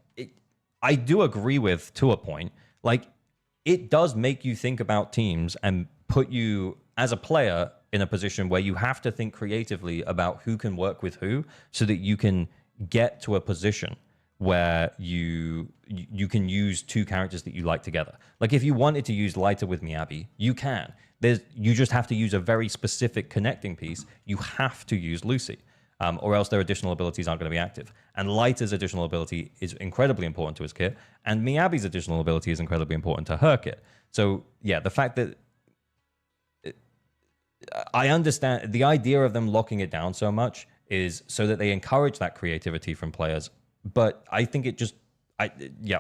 I do agree with to a point, like, it does make you think about teams and put you, as a player, in a position where you have to think creatively about who can work with who so that you can get to a position. where you can use two characters that you like together. Like if you wanted to use Lighter with Miyabi, you can. You just have to use a very specific connecting piece. You have to use Lucy, or else their additional abilities aren't going to be active. And Lighter's additional ability is incredibly important to his kit, and Miyabi's additional ability is incredibly important to her kit. So yeah, the fact that I understand the idea of them locking it down so much is so that they encourage that creativity from players. But I think it just,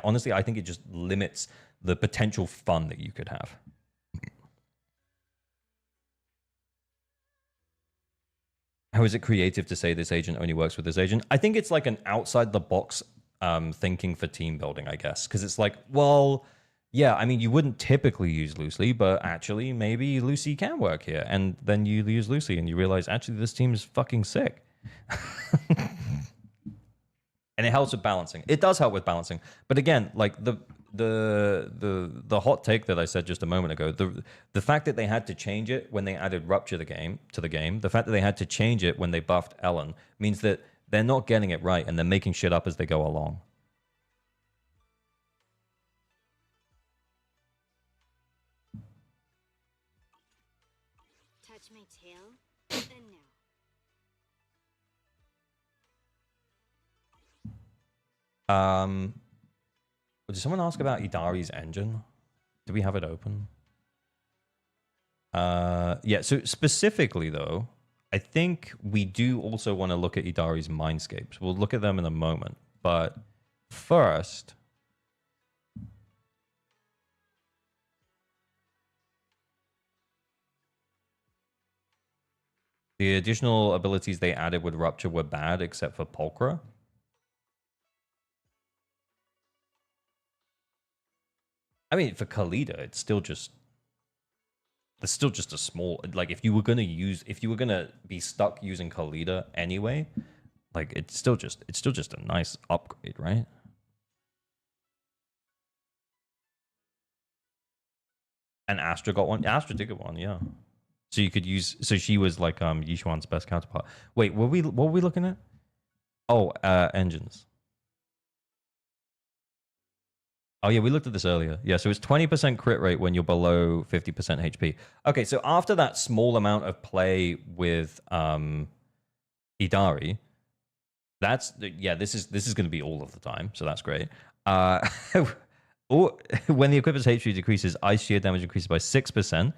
honestly, I think it just limits the potential fun that you could have. How is it creative to say this agent only works with this agent? I think it's like an outside the box thinking for team building, I guess. Because it's like, well, yeah, I mean, you wouldn't typically use Lucy, but actually maybe Lucy can work here. And then you use Lucy and you realize, actually, this team is fucking sick. And it helps with balancing. It does help with balancing. But again, like the hot take that I said just a moment ago, the fact that they had to change it when they added Rupture to the game, the fact that they had to change it when they buffed Ellen means that they're not getting it right and they're making shit up as they go along. Touch my tail, and now. Did someone ask about Yidhari's engine? Do we have it open? Yeah, so specifically though, I think we do also want to look at Yidhari's Mindscapes. We'll look at them in a moment. But first, the additional abilities they added with Rupture were bad, except for Pulchra. I mean, for Khalida, it's still just... There's still just a small... Like, if you were going to be stuck using Khalida anyway, like, it's still just a nice upgrade, right? And Astra got one. Astra did get one, yeah. So you could use... So she was, like, Yishuan's best counterpart. Wait, what were we looking at? Oh, engines. Oh, yeah, we looked at this earlier. Yeah, so it's 20% crit rate when you're below 50% HP. Okay, so after that small amount of play with Yidhari, this is going to be all of the time, so that's great. When the equipment's HP decreases, ice shear damage increases by 6%.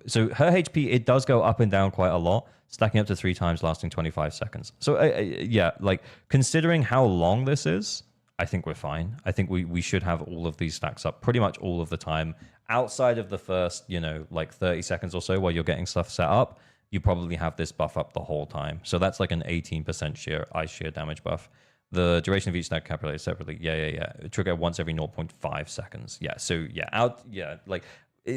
So her HP, it does go up and down quite a lot, stacking up to 3 times, lasting 25 seconds. So, yeah, like, considering how long this is, I think we're fine. I think we should have all of these stacks up pretty much all of the time. Outside of the first, like 30 seconds or so while you're getting stuff set up, you probably have this buff up the whole time. So that's like an 18% ice shear damage buff. The duration of each stack calculated separately. Yeah. Trigger once every 0.5 seconds. Yeah, so like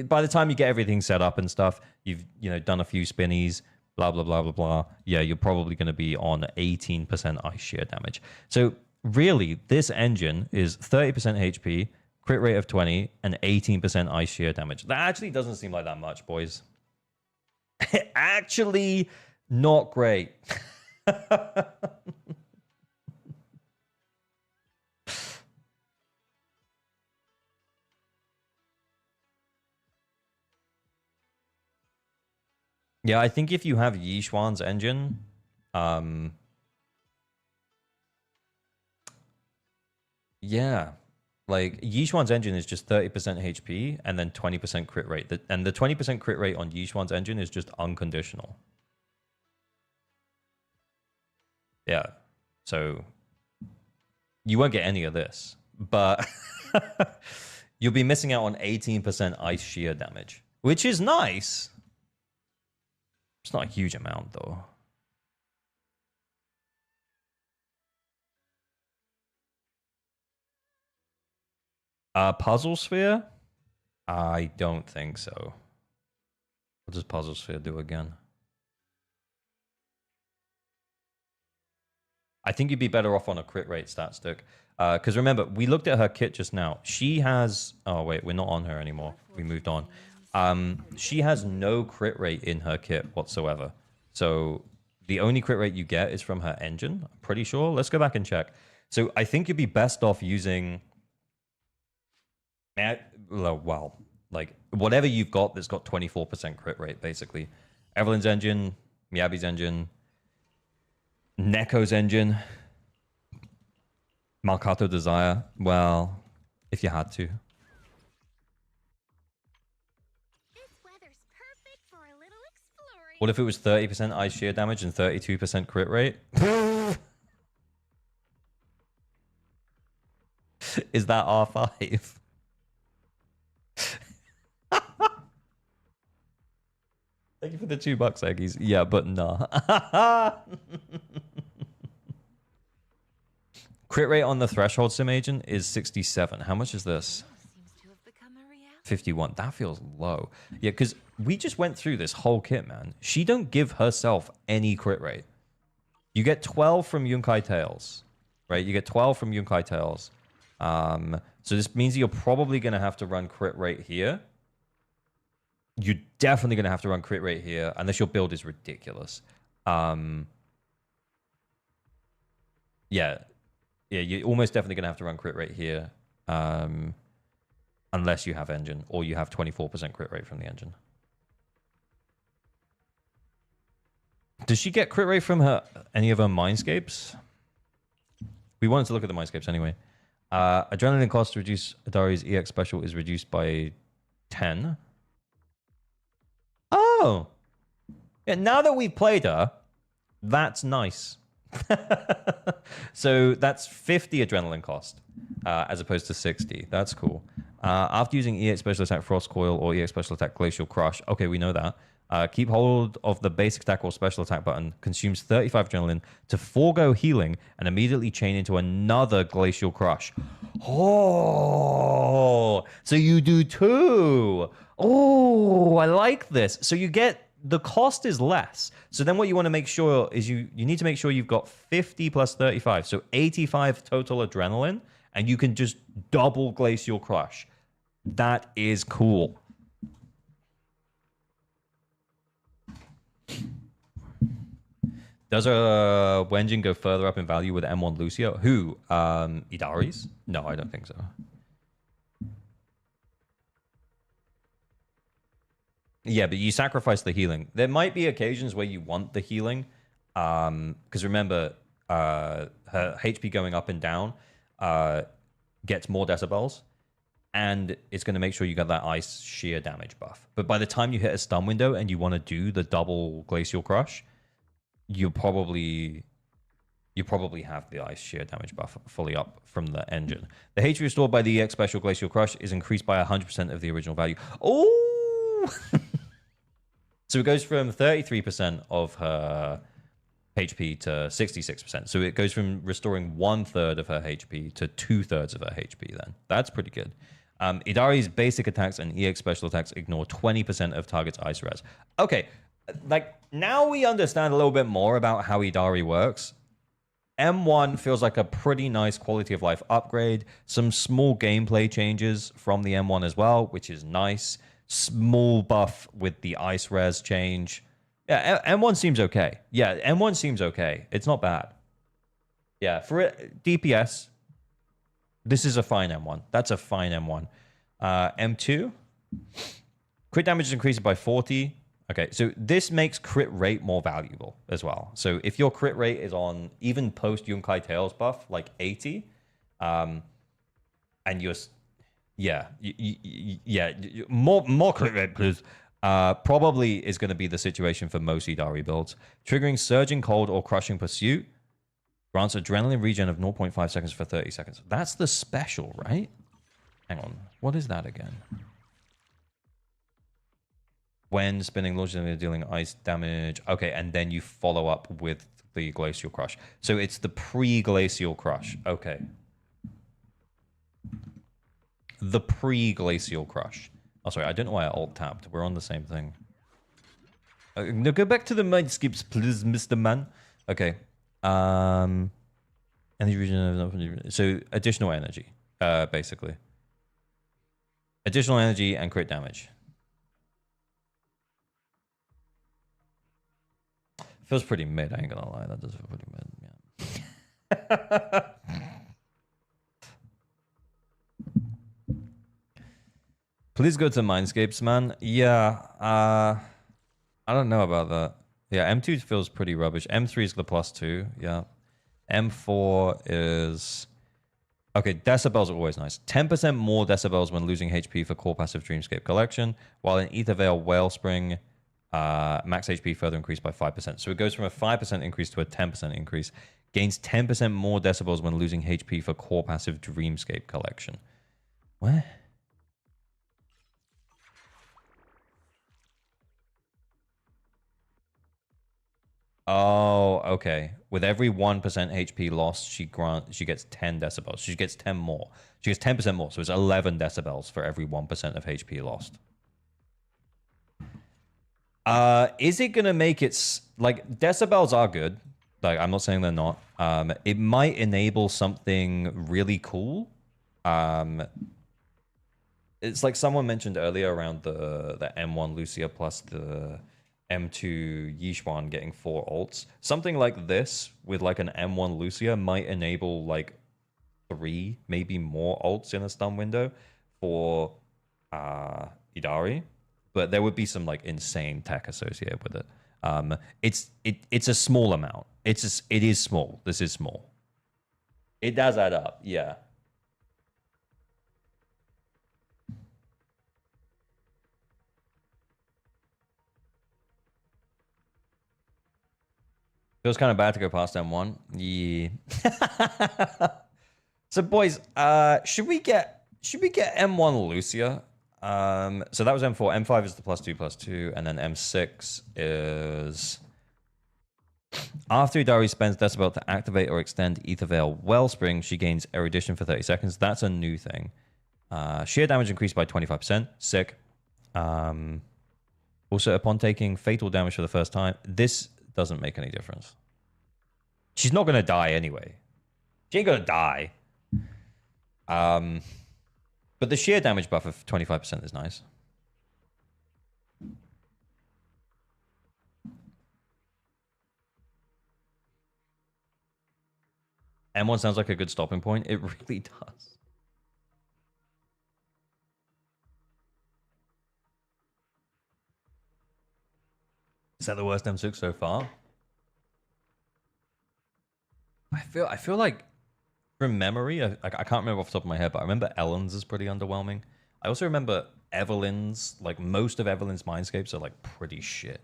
by the time you get everything set up and stuff, you've done a few spinnies, blah, blah, blah, blah, blah. Yeah, you're probably going to be on 18% ice shear damage. So really, this engine is 30% HP, crit rate of 20, and 18% ice shear damage. That actually doesn't seem like that much, boys. Actually, not great. Yeah, I think if you have Yishuan's engine, yeah, like Yishuan's engine is just 30% HP and then 20% crit rate. And the 20% crit rate on Yishuan's engine is just unconditional. Yeah, so you won't get any of this, but you'll be missing out on 18% ice shear damage, which is nice. It's not a huge amount, though. Puzzle Sphere? I don't think so. What does Puzzle Sphere do again? I think you'd be better off on a crit rate stat stick. Because remember, we looked at her kit just now. She has... Oh, wait, we're not on her anymore. We moved on. She has no crit rate in her kit whatsoever. So the only crit rate you get is from her engine, I'm pretty sure. Let's go back and check. So I think you'd be best off using, well, like whatever you've got that's got 24% crit rate, basically. Evelyn's engine, Miyabi's engine, Neko's engine, Malkato Desire. Well, if you had to. This weather's perfect for a little exploring. What if it was 30% ice shear damage and 32% crit rate? Is that R5? Thank you for the $2, Eggies. Yeah, but nah. Crit rate on the Threshold Sim Agent is 67. How much is this? Seems to have become a reality. 51. That feels low. Yeah, because we just went through this whole kit, man. She don't give herself any crit rate. You get 12 from Yunkai Tails, right? You get 12 from Yunkai Tails. So this means you're probably going to have to run crit rate here. You're definitely going to have to run crit rate here, unless your build is ridiculous. Yeah, you're almost definitely going to have to run crit rate here, unless you have engine, or you have 24% crit rate from the engine. Does she get crit rate from any of her Mindscapes? We wanted to look at the Mindscapes anyway. Adrenaline cost to reduce Yidhari's EX special is reduced by 10. Oh! Yeah, now that we've played her, that's nice. So that's 50 adrenaline cost, as opposed to 60. That's cool. After using EX special attack Frost Coil or EX special attack Glacial Crush, okay, we know that. Keep hold of the basic attack or special attack button. Consumes 35 adrenaline to forego healing and immediately chain into another Glacial Crush. Oh, so you do two. Oh, I like this. So you get, the cost is less. So then what you want to make sure is you need to make sure you've got 50 plus 35. So 85 total adrenaline, and you can just double Glacial Crush. That is cool. Does a Wenjin go further up in value with M1 Lucio? Who? Yidhari's? No, I don't think so. Yeah, but you sacrifice the healing. There might be occasions where you want the healing. Because remember, her HP going up and down gets more decibels. And it's going to make sure you get that ice shear damage buff. But by the time you hit a stun window and you want to do the double Glacial Crush, you probably have the ice shear damage buff fully up from the engine. The HP restored by the EX special Glacial Crush is increased by 100% of the original value. Oh! So it goes from 33% of her HP to 66%. So it goes from restoring 1/3 of her HP to 2/3 of her HP then. That's pretty good. Yidhari's basic attacks and EX special attacks ignore 20% of target's ice res. Okay, like now we understand a little bit more about how Yidhari works. M1 feels like a pretty nice quality of life upgrade. Some small gameplay changes from the M1 as well, which is nice. Small buff with the ice res change. Yeah, M1 seems okay. Yeah, M1 seems okay. It's not bad. Yeah, for it, DPS, this is a fine M1. That's a fine M1. M2, crit damage is increased by 40. Okay, so this makes crit rate more valuable as well. So if your crit rate is on even post Yunkai Tails buff, like 80, and you're, more crit rate, please. Probably is going to be the situation for most Yidhari builds. Triggering Surging Cold or Crushing Pursuit grants adrenaline regen of 0.5 seconds for 30 seconds. That's the special, right? Hang on. What is that again? When spinning, launching, dealing ice damage. Okay, and then you follow up with the Glacial Crush. So it's the pre-Glacial Crush. Okay. The pre-Glacial Crush. Oh, sorry, I don't know why I alt-tapped. We're on the same thing. No, go back to the Mindscapes, please, Mr. Man. Okay. Energy region. So, additional energy, basically. Additional energy and crit damage. Feels pretty mid, I ain't gonna lie. That does feel pretty mid, yeah. Please go to Mindscapes, man. Yeah, I don't know about that. Yeah, M2 feels pretty rubbish. M3 is the +2. Yeah. M4 is... Okay, decibels are always nice. 10% more decibels when losing HP for core passive Dreamscape Collection, while in Aetherveil Wellspring, max HP further increased by 5%. So it goes from a 5% increase to a 10% increase. Gains 10% more decibels when losing HP for core passive Dreamscape Collection. What? Oh, okay. With every 1% HP lost, she gets 10 decibels. She gets 10 more. She gets 10% more, so it's 11 decibels for every 1% of HP lost. Is it gonna make it like decibels are good? Like, I'm not saying they're not. It might enable something really cool. It's like someone mentioned earlier around the M1 Lucia plus the M2 Yishuan getting 4 ults. Something like this with like an M1 Lucia might enable like 3, maybe more ults in a stun window for Yidhari. But there would be some like insane tech associated with it. It's a small amount. It is small. This is small. It does add up, yeah. Feels kind of bad to go past M1. Yeah. So boys, should we get M1 Lucia? So that was M4. M5 is the +2/+2, and then M6 is after Yidhari spends Decibel to activate or extend Aetherveil Wellspring, she gains Erudition for 30 seconds. That's a new thing. Sheer damage increased by 25%. Sick. Also, upon taking fatal damage for the first time, this doesn't make any difference. She's not going to die anyway. She ain't going to die. But the sheer damage buff of 25% is nice. M1 sounds like a good stopping point. It really does. Is that the worst M6 so far? I feel like from memory, I can't remember off the top of my head, but I remember Ellen's is pretty underwhelming. I also remember Evelyn's, like most of Evelyn's Mindscapes are like pretty shit.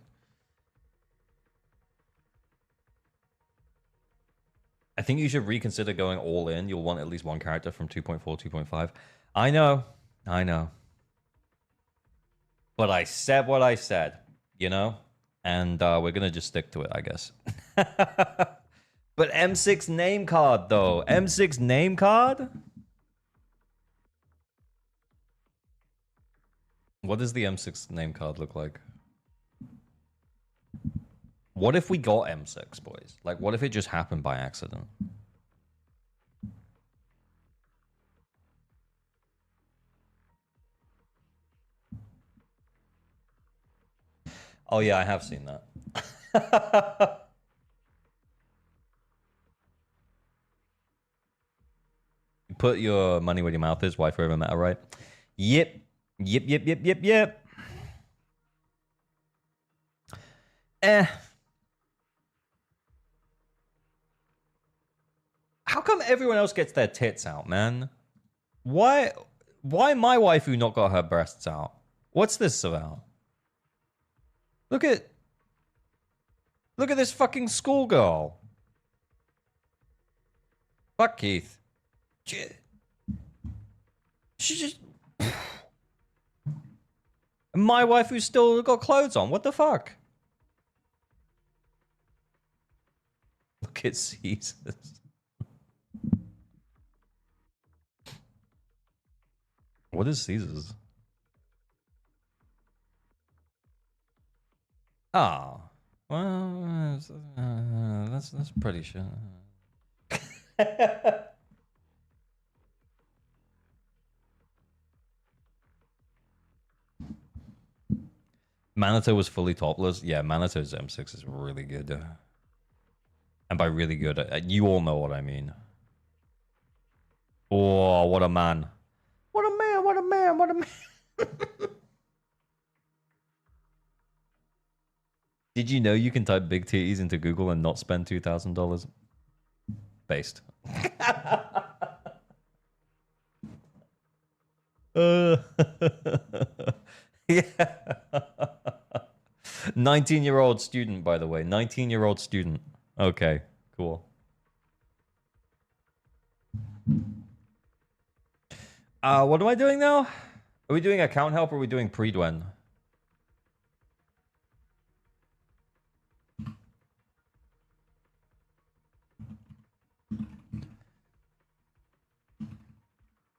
I think you should reconsider going all in. You'll want at least one character from 2.4, 2.5. I know. But I said what I said, you know? And we're going to just stick to it, I guess. But M6 name card, though. M6 name card? What does the M6 name card look like? What if we got M6, boys? Like, what if it just happened by accident? Oh, yeah, I have seen that. Put your money where your mouth is. Why forever matter, right? Yep. How come everyone else gets their tits out, man? Why my waifu not got her breasts out? What's this about? Look at this fucking schoolgirl. Fuck Keith. She just... My waifu still got clothes on. What the fuck? Look at Caesars. What is Caesars? Oh. Well, that's pretty sure. Manito was fully topless. Yeah, Manito's M6 is really good. And by really good, you all know what I mean. Oh, what a man. What a man, what a man, what a man. Did you know you can type big titties into Google and not spend $2,000? Based. Yeah. 19-year-old student, by the way. 19-year-old student. Okay, cool. What am I doing now? Are we doing account help or are we doing Prydwen?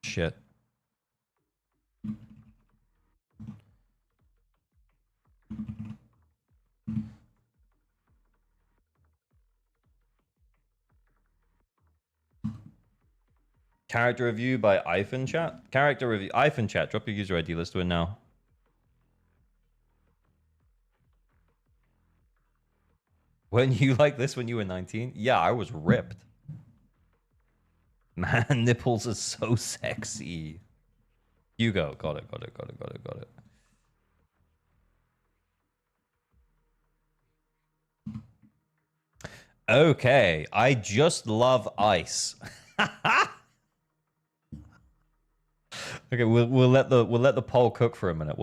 Shit. Character review by iPhone chat. Character review. iPhone chat. Drop your user ID. Let's do it now. When you like this when you were 19? Yeah, I was ripped. Man, nipples are so sexy. Hugo. Got it. Okay. I just love ice. Okay, we'll let the poll cook for a minute.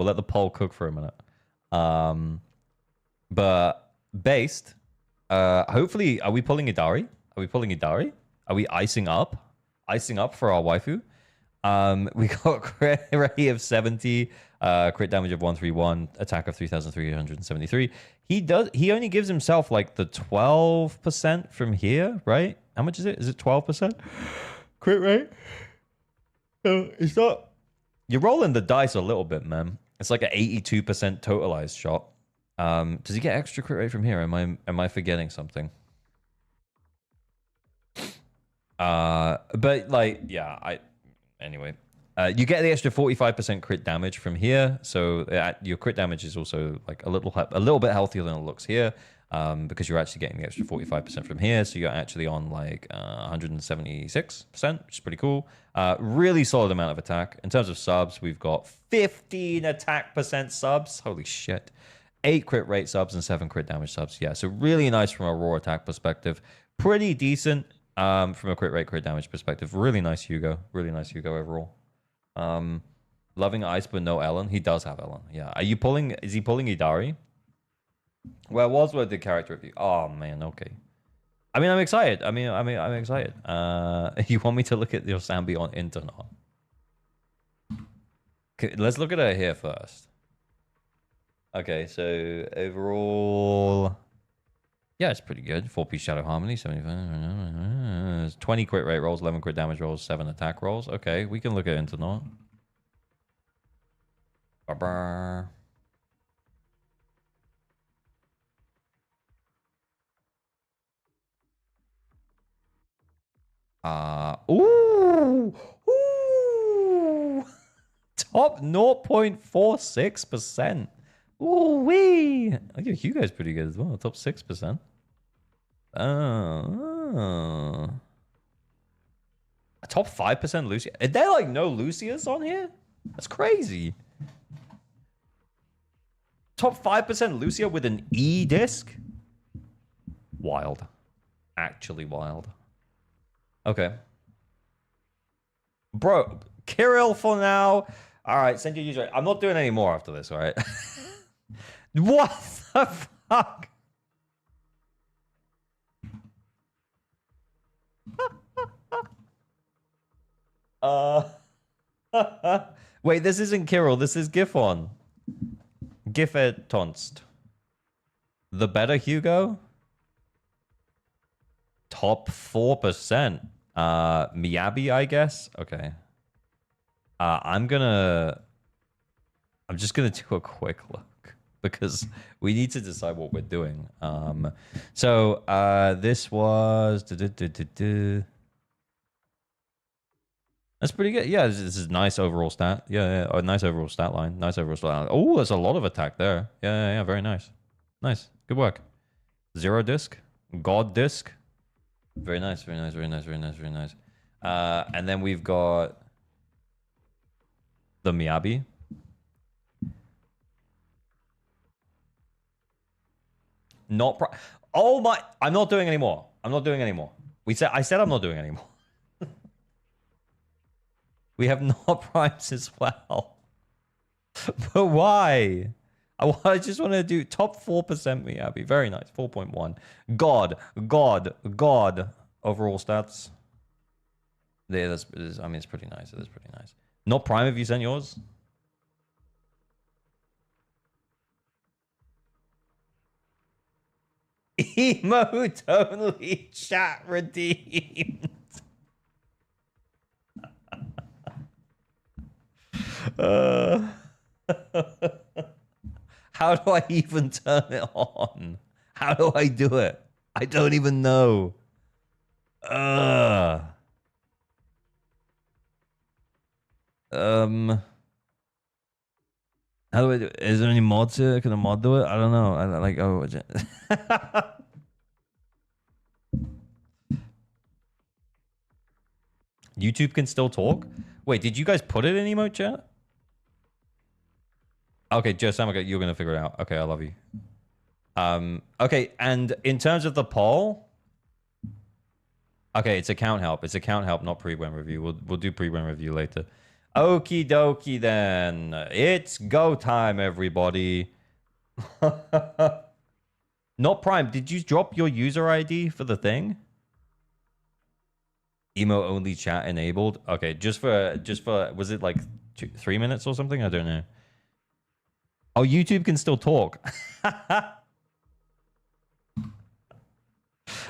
But based, hopefully, are we pulling Yidhari? Are we icing up? Icing up for our waifu? We got crit rate of 70, crit damage of 131, attack of 3,373. He only gives himself like the 12% from here, right? How much is it? Is it 12%? Crit rate? It's not. You're rolling the dice a little bit, man. It's like an 82% totalized shot. Does he get extra crit rate from here? Am I forgetting something? But like, yeah, anyway. You get the extra 45% crit damage from here, so your crit damage is also like a little bit healthier than it looks here, because you're actually getting the extra 45% from here, so you're actually on like 176%, which is pretty cool. Really solid amount of attack. In terms of subs, we've got 15 attack percent subs. Holy shit. 8 crit rate subs and 7 crit damage subs. Yeah, so really nice from a raw attack perspective. Pretty decent from a crit rate, crit damage perspective. Really nice Hugo. Really nice Hugo overall. Loving Ice, but no Ellen. He does have Ellen. Yeah. Is he pulling Yidhari? Where was the character review? Oh, man. Okay. I mean, I'm excited. I'm excited. You want me to look at your Sambi on internet? Okay, let's look at her here first. Okay, so overall, yeah, it's pretty good. 4-piece Shadow Harmony, 75, 20 crit rate rolls, 11 crit damage rolls, 7 attack rolls. Okay, we can look at internet. Ba-ba. Ooh! Top 0.46%. Ooh wee! I think Hugo's pretty good as well. Top 6%. A top 5% Lucia. Are there like no Lucias on here? That's crazy. Top 5% Lucia with an E disc? Wild. Actually wild. Okay. Bro, Kirill for now. All right, send your user. I'm not doing any more after this, all right? What the fuck? Wait, this isn't Kirill. This is Gifon. Gifetonst. The better Hugo? Top 4%. Miyabi, I guess. Okay. I'm just gonna do a quick look because we need to decide what we're doing. So this was that's pretty good. Yeah, this is nice overall stat. Yeah, a nice overall stat line. Nice overall stat line. Oh, there's a lot of attack there. Yeah, very nice. Nice. Good work. Zero disc. God disc. Very nice. And then we've got the Miyabi. Not Prime. Oh my! I'm not doing anymore. I'm not doing anymore. I said I'm not doing anymore. We have not primes as well. But why? I just want to do top 4% me, Abby. Very nice. 4.1. God. Overall stats. Yeah, I mean, it's pretty nice. It is pretty nice. Not prime, have you sent yours? Emote only chat redeemed. How do I even turn it on? How do I do it? I don't even know. How do I do it? Is there any mods here? Can a mod do it? I don't know. YouTube can still talk? Wait, did you guys put it in emote chat? Okay, Joe Samaka, you're gonna figure it out. Okay, I love you. Okay, and in terms of the poll, okay, it's account help. It's account help, not pre-win review. We'll do pre-win review later. Okie dokie then. It's go time, everybody. Not Prime. Did you drop your user ID for the thing? Emo only chat enabled. Okay, just for was it like 3 minutes or something? I don't know. Oh, YouTube can still talk.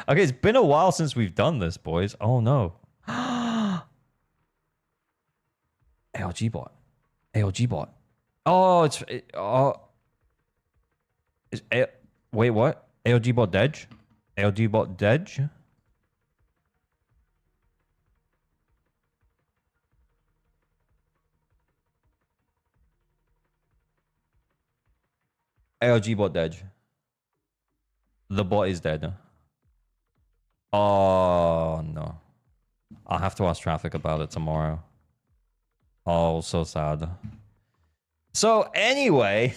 Okay, it's been a while since we've done this, boys. Oh no. ALG bot. ALG bot. Oh, wait, what? ALG bot Dej? ALG bot Dej? ALG bot Dej. The bot is dead. Oh no. I'll have to ask Traffic about it tomorrow. Oh, so sad. So anyway.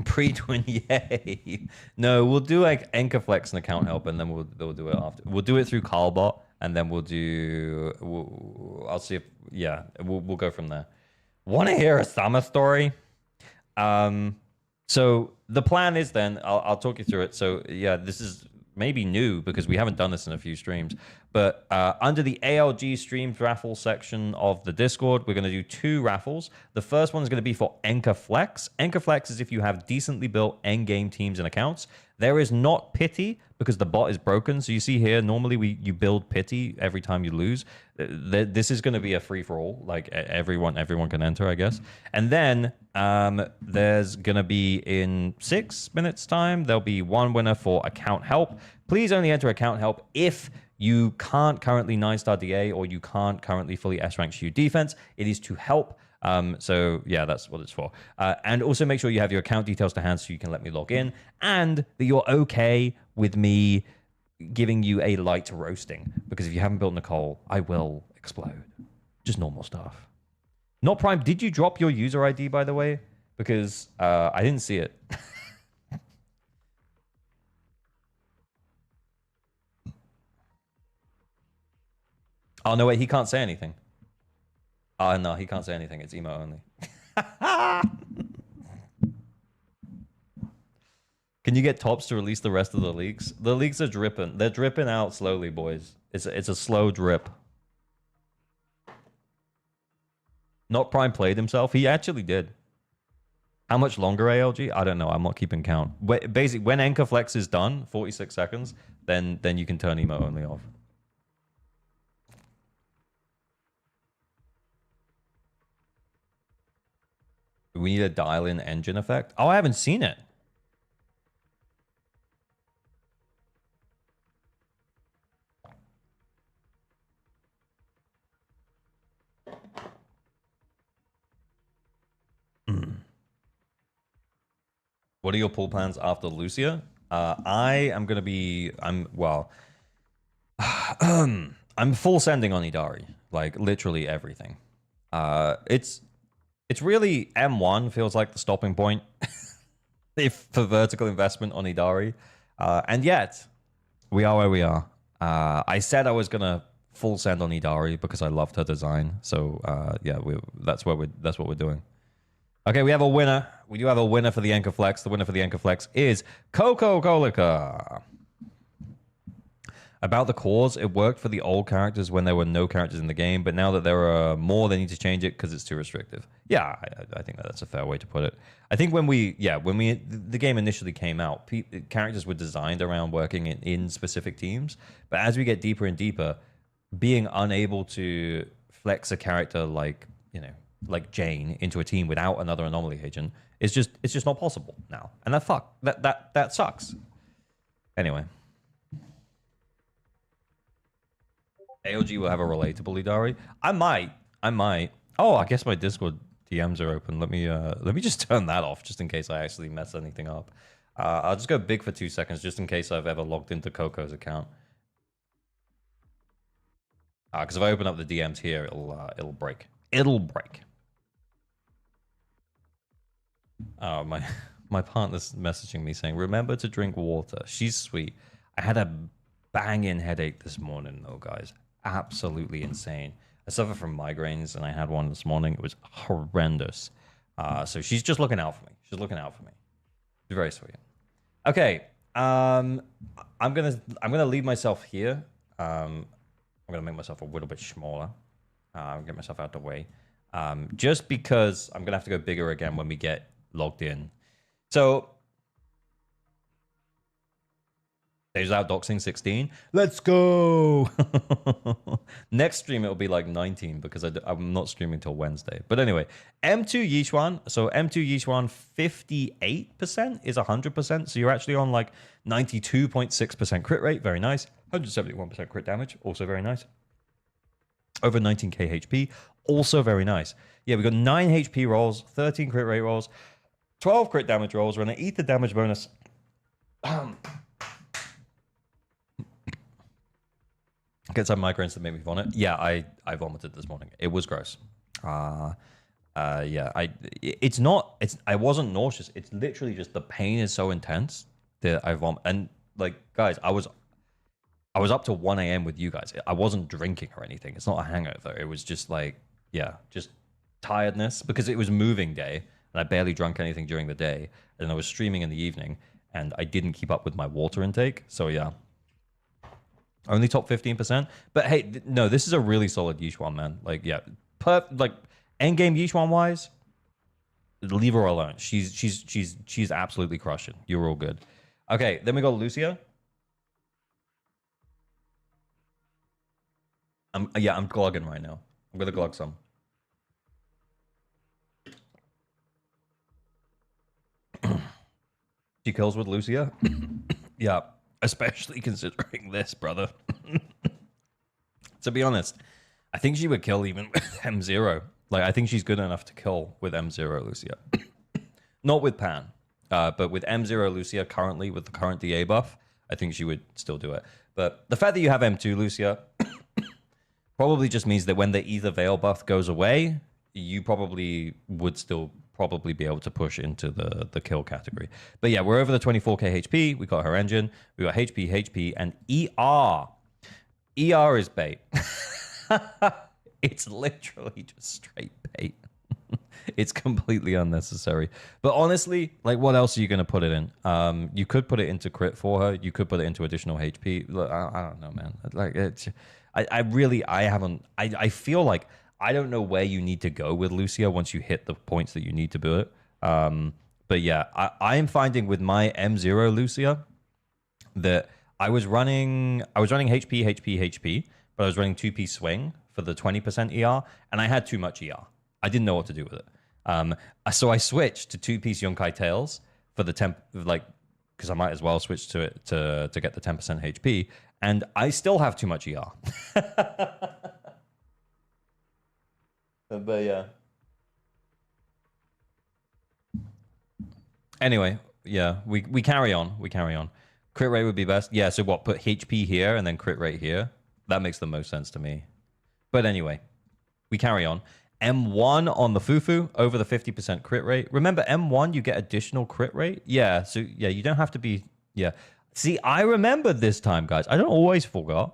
Prydwen, yay. No, we'll do like Enkerflex and account help, and then we'll do it after. We'll do it through Carlbot, and then we'll do. I'll see if we'll go from there. Want to hear a summer story? So the plan is then I'll talk you through it. So yeah, this is maybe new because we haven't done this in a few streams. But under the ALG streams raffle section of the Discord, we're going to do 2 raffles. The first one is going to be for Enkerflex. Enkerflex is if you have decently built endgame teams and accounts. There is not pity because the bot is broken. So you see here, normally you build pity every time you lose. This is going to be a free-for-all. Like everyone can enter, I guess. And then there's going to be in 6 minutes time, there'll be 1 winner for account help. Please only enter account help if you can't currently 9-star DA or you can't currently fully S-rank SHU defense. It is to help. So yeah, that's what it's for. And also make sure you have your account details to hand so you can let me log in, and that you're okay with me giving you a light roasting, because if you haven't built Nicole, I will explode. Just normal stuff. Not Prime, did you drop your user ID, by the way? Because I didn't see it. Oh, no, wait, he can't say anything. Oh, no, he can't say anything. It's emo only. Can you get tops to release the rest of the leaks? The leaks are dripping. They're dripping out slowly, boys. It's a slow drip. Not Prime played himself. He actually did. How much longer, ALG? I don't know. I'm not keeping count. Basically, when Enkerflex is done, 46 seconds, then you can turn emo only off. We need a dial-in engine effect. Oh, I haven't seen it. What are your pool plans after Lucia? I am going to be... I'm full sending on Yidhari. Like literally everything. It's really M1 feels like the stopping point if for vertical investment on Yidhari. And yet we are where we are. I said I was gonna full send on Yidhari because I loved her design. So yeah, that's what we're doing. Okay, we have a winner. We do have a winner for the Anchor Flex. The winner for the Anchor Flex is Coco Colica. About the cause, it worked for the old characters when there were no characters in the game, but now that there are more, they need to change it because it's too restrictive. Yeah, I think that's a fair way to put it. I think when the game initially came out, characters were designed around working in specific teams, but as we get deeper and deeper, being unable to flex a character like Jane into a team without another anomaly agent it's just not possible now, and that sucks. Anyway. AOG will have a relatable Yidhari. I might. Oh, I guess my Discord DMs are open. Let me just turn that off just in case I actually mess anything up. I'll just go big for 2 seconds just in case I've ever logged into Coco's account. Because if I open up the DMs here, it'll break. It'll break. Oh, my partner's messaging me saying, "Remember to drink water." She's sweet. I had a banging headache this morning though, guys. Absolutely insane. I suffer from migraines and I had one this morning. It was horrendous. So she's just looking out for me. She's looking out for me. It's very sweet. Okay. I'm gonna leave myself here. I'm gonna make myself a little bit smaller. Get myself out the way. Just because I'm gonna have to go bigger again when we get logged in. So Days out doxing 16. Let's go. Next stream it'll be like 19 because I'm not streaming till Wednesday. But anyway, M2 Yishuan. So M2 Yishuan 58% is 100%. So you're actually on like 92.6% crit rate. Very nice. 171% crit damage. Also very nice. Over 19k HP. Also very nice. Yeah, we got 9 HP rolls, 13 crit rate rolls, 12 crit damage rolls. We're going to eat the damage bonus. Get some migraines that make me vomit. Yeah, I vomited this morning. It was gross. Yeah, I wasn't nauseous. It's literally just the pain is so intense that I vomit. And like, guys, I was up to 1 a.m. with you guys. I wasn't drinking or anything. It's not a hangover. It was just like, yeah, just tiredness because it was moving day and I barely drank anything during the day. And I was streaming in the evening and I didn't keep up with my water intake. So yeah. Only top 15%. But hey, no, this is a really solid Yishuan, man. Like, yeah. Like, endgame Yishuan wise, leave her alone. She's absolutely crushing. You're all good. Okay, then we got Lucia. I'm glogging right now. I'm gonna glog some. She kills with Lucia. Yeah. Especially considering this, brother. To be honest, I think she would kill even with M0. Like, I think she's good enough to kill with M0 Lucia. Not with Pan, but with M0 Lucia currently, with the current DA buff, I think she would still do it. But the fact that you have M2 Lucia probably just means that when the Ether Veil buff goes away, you probably would still probably be able to push into the kill category. But yeah, we're over the 24k HP. We got her engine. We got HP, and ER. ER is bait. It's literally just straight bait. It's completely unnecessary. But honestly, like, what else are you going to put it in? You could put it into crit for her. You could put it into additional HP. Look, I don't know, man. Like, it's, I feel like I don't know where you need to go with Lucia once you hit the points that you need to do it. But yeah, I am finding with my M0 Lucia that I was running HP, but I was running 2P swing for the 20% ER, and I had too much ER. I didn't know what to do with it. So I switched to 2-piece Yunkai Tails for the temp, like, because I might as well switch to it to get the 10% HP, and I still have too much ER. But yeah. Anyway, yeah, we carry on. We carry on. Crit rate would be best. Yeah, so what? Put HP here and then crit rate here. That makes the most sense to me. But anyway, we carry on. M1 on the Fufu, over the 50% crit rate. Remember, M1, you get additional crit rate? Yeah, so yeah, you don't have to be... Yeah. See, I remember this time, guys. I don't always forget.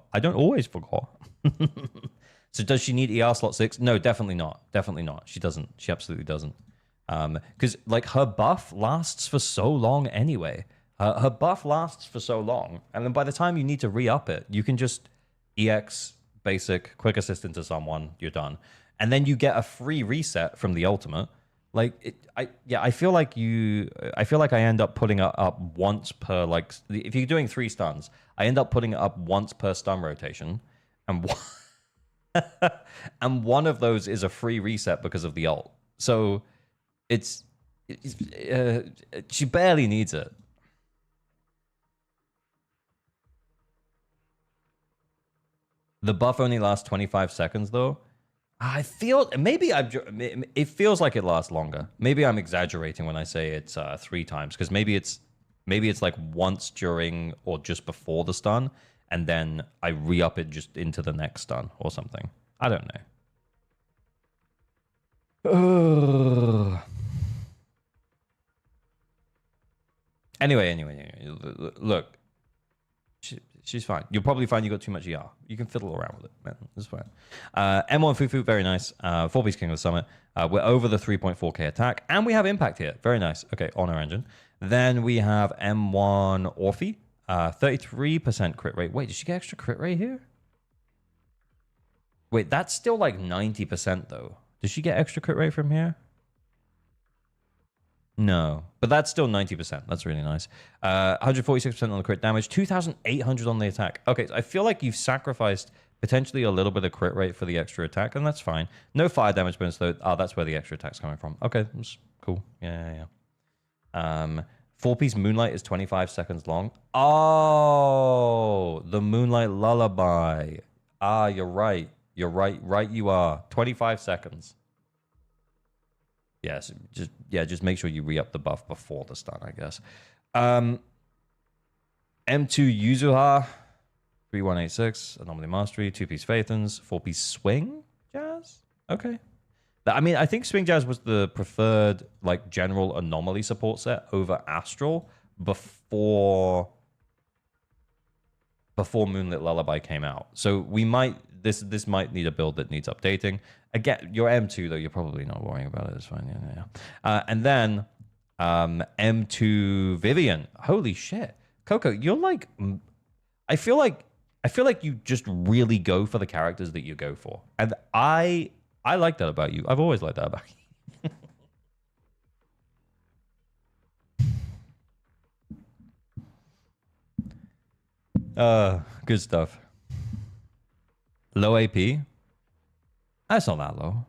So does she need ER slot 6? No, definitely not. Definitely not. She doesn't. She absolutely doesn't. Because, like, her buff lasts for so long anyway. Her buff lasts for so long. And then by the time you need to re-up it, you can just EX, basic, quick assist into someone. You're done. And then you get a free reset from the ultimate. Like, I feel like I end up putting it up once per, like, if you're doing 3 stuns, I end up putting it up once per stun rotation. And and one of those is a free reset because of the ult. So she barely needs it. The buff only lasts 25 seconds, though. I feel it feels like it lasts longer. Maybe I'm exaggerating when I say it's 3 times, because maybe it's like once during or just before the stun, and then I re-up it just into the next stun or something. I don't know. Anyway, look. She's fine. You'll probably find you got too much ER. You can fiddle around with it, man. It's fine. M1 Fufu, very nice. 4-piece King of the Summit. We're over the 3.4k attack. And we have impact here. Very nice. Okay, Honor Engine. Then we have M1 Orphe. 33% crit rate. Wait, did she get extra crit rate here? Wait, that's still like 90% though. Does she get extra crit rate from here? No, but that's still 90%. That's really nice. 146% on the crit damage, 2,800 on the attack. Okay, so I feel like you've sacrificed potentially a little bit of crit rate for the extra attack, and that's fine. No fire damage bonus though. Oh, that's where the extra attack's coming from. Okay, that's cool. Yeah. 4-piece Moonlight is 25 seconds long. Oh, the Moonlight Lullaby. Ah, you're right. You're right. Right, you are. 25 seconds. Yes, just make sure you re-up the buff before the stun, I guess. M2 Yuzuha, 3186, Anomaly Mastery, 2-piece Phaethons, 4-piece Swing Jazz. Okay. I mean, I think Swing Jazz was the preferred, like, general Anomaly support set over Astral before Moonlit Lullaby came out. So we might this might need a build that needs updating. Again, your M2 though, you're probably not worrying about it. It's fine. Yeah. And then M2 Vivian. Holy shit, Coco, you're like, I feel like you just really go for the characters that you go for, and I like that about you. I've always liked that about you. Good stuff. Low AP. That's not that low.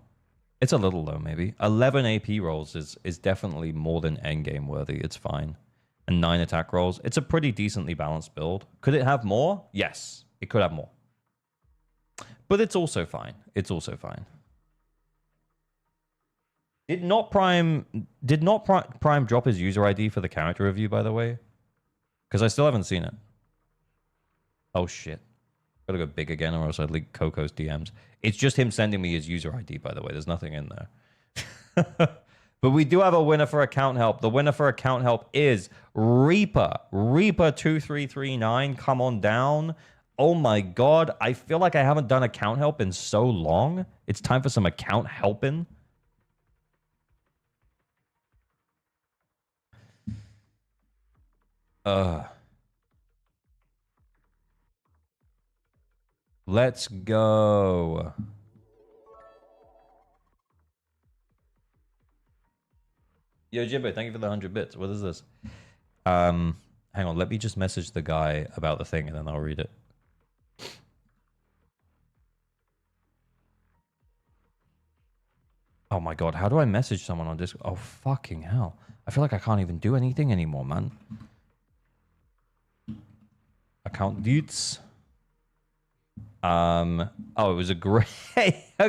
It's a little low, maybe. 11 AP rolls is definitely more than endgame worthy. It's fine. And 9 attack rolls. It's a pretty decently balanced build. Could it have more? Yes, it could have more. But it's also fine. It's also fine. Did not Prime drop his user ID for the character review, by the way? Because I still haven't seen it. Oh, shit. Gotta go big again, or else I'd leak Coco's DMs. It's just him sending me his user ID, by the way. There's nothing in there. But we do have a winner for account help. The winner for account help is Reaper. Reaper2339. Come on down. Oh my god. I feel like I haven't done account help in so long. It's time for some account helping. Let's go. Yo, Jimbo, thank you for the 100 bits. What is this? Hang on, let me just message the guy about the thing and then I'll read it. Oh my god, how do I message someone on Discord? Oh, fucking hell. I feel like I can't even do anything anymore, man. Account dudes. Oh, it was a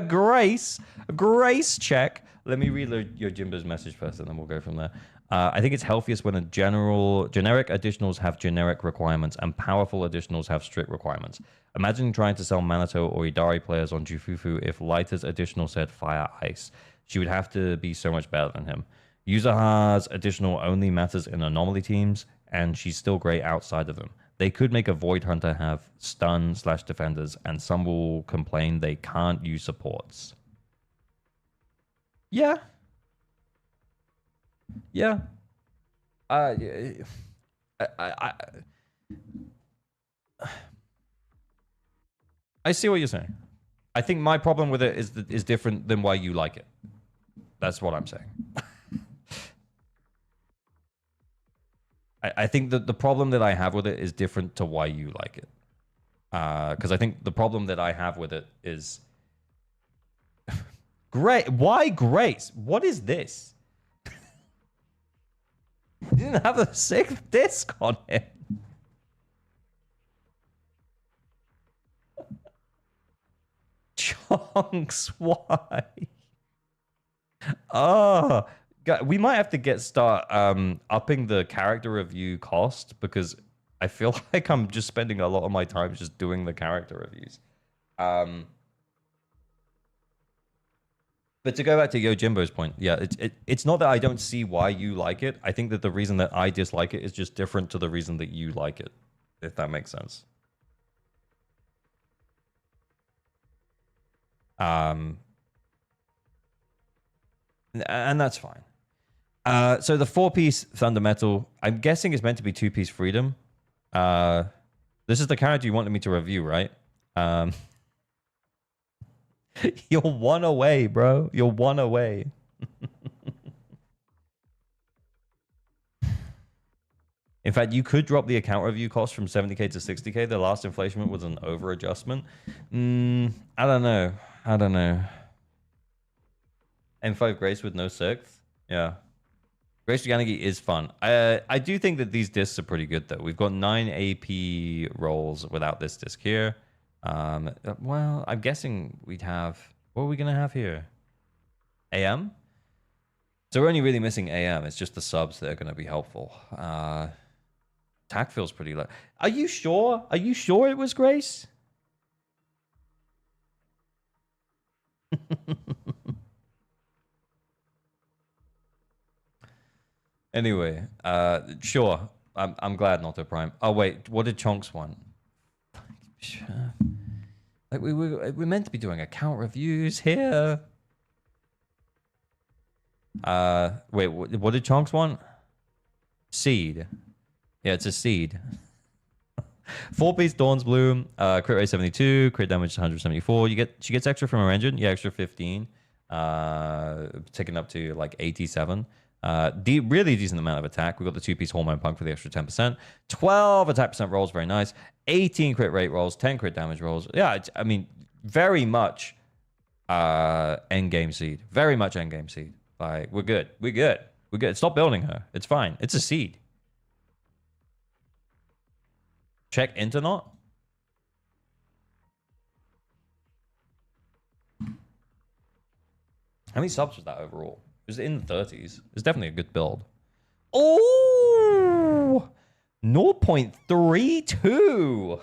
grace check. Let me read your Jimbo's message first, and then we'll go from there. I think it's healthiest when generic additionals have generic requirements and powerful additionals have strict requirements. Imagine trying to sell Manato or Yidhari players on Jufufu if Lighter's additional said Fire Ice. She would have to be so much better than him. Yuzaha's additional only matters in anomaly teams, and she's still great outside of them. They could make a Void Hunter have stun/defenders, and some will complain they can't use supports. Yeah. Yeah. I see what you're saying. I think my problem with it is different than why you like it. That's what I'm saying. I think that the problem that I have with it is different to why you like it. Because I think the problem that I have with it is... Great. Why Grace? What is this? You didn't have a 6th disc on it. Chunks, why? Oh, we might have to start upping the character review cost, because I feel like I'm just spending a lot of my time just doing the character reviews. But to go back to Yojimbo's point, yeah, it's not that I don't see why you like it. I think that the reason that I dislike it is just different to the reason that you like it, if that makes sense. And that's fine. So the 4-piece Thunder Metal, I'm guessing is meant to be 2-piece Freedom. This is the character you wanted me to review, right? You're 1 away, bro. You're 1 away. In fact, you could drop the account review cost from 70k to 60k. The last inflation was an over adjustment. I don't know. M5 Grace with no 6th. Yeah. Grace Yanagi is fun. I do think that these discs are pretty good, though. We've got 9 AP rolls without this disc here. Well, I'm guessing we'd have... What are we going to have here? AM? So we're only really missing AM. It's just the subs that are going to be helpful. Attack feels pretty low. Are you sure? Are you sure it was Grace? Anyway, sure. I'm glad not to Prime. Oh wait, what did Chonks want? Like we're meant to be doing account reviews here. Wait, what did Chonks want? Seed. Yeah, it's a seed. 4-piece Dawn's Bloom, crit rate 72, crit damage 174. She gets extra from her engine. Yeah, extra 15. Taken up to like 87. Really decent amount of attack. We've got the 2-piece Hormone Punk for the extra 10%. 12 attack percent rolls, very nice. 18 crit rate rolls, 10 crit damage rolls. Yeah, I mean, very much endgame seed. Very much endgame seed. Like, we're good. We're good. We're good. Stop building her. It's fine. It's a seed. Check Internet. How many subs was that overall? It was in the 30s. It's definitely a good build. Oh! 0.32!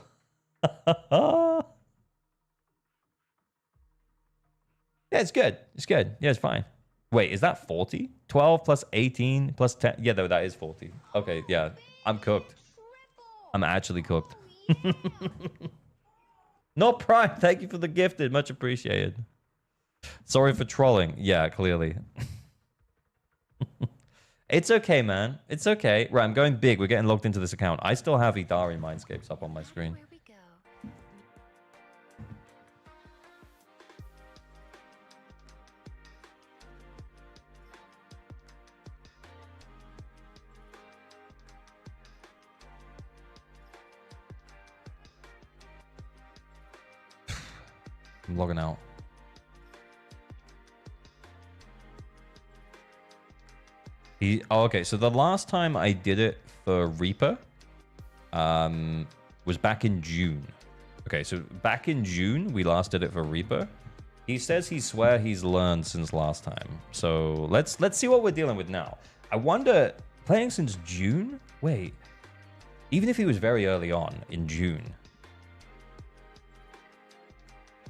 Yeah, it's good. It's good. Yeah, it's fine. Wait, is that 40? 12 plus 18 plus 10? Yeah, though, that is 40. Okay, yeah. I'm cooked. I'm actually cooked. Not Prime. Thank you for the gifted. Much appreciated. Sorry for trolling. Yeah, clearly. It's okay, man. It's okay. Right, I'm going big. We're getting logged into this account. I still have Yidhari Mindscapes up on my screen. Where we go. I'm logging out. Okay, so the last time I did it for Reaper was back in June. Okay, so back in June, we last did it for Reaper. He says he swear he's learned since last time. So let's see what we're dealing with now. I wonder, playing since June? Wait, even if he was very early on in June,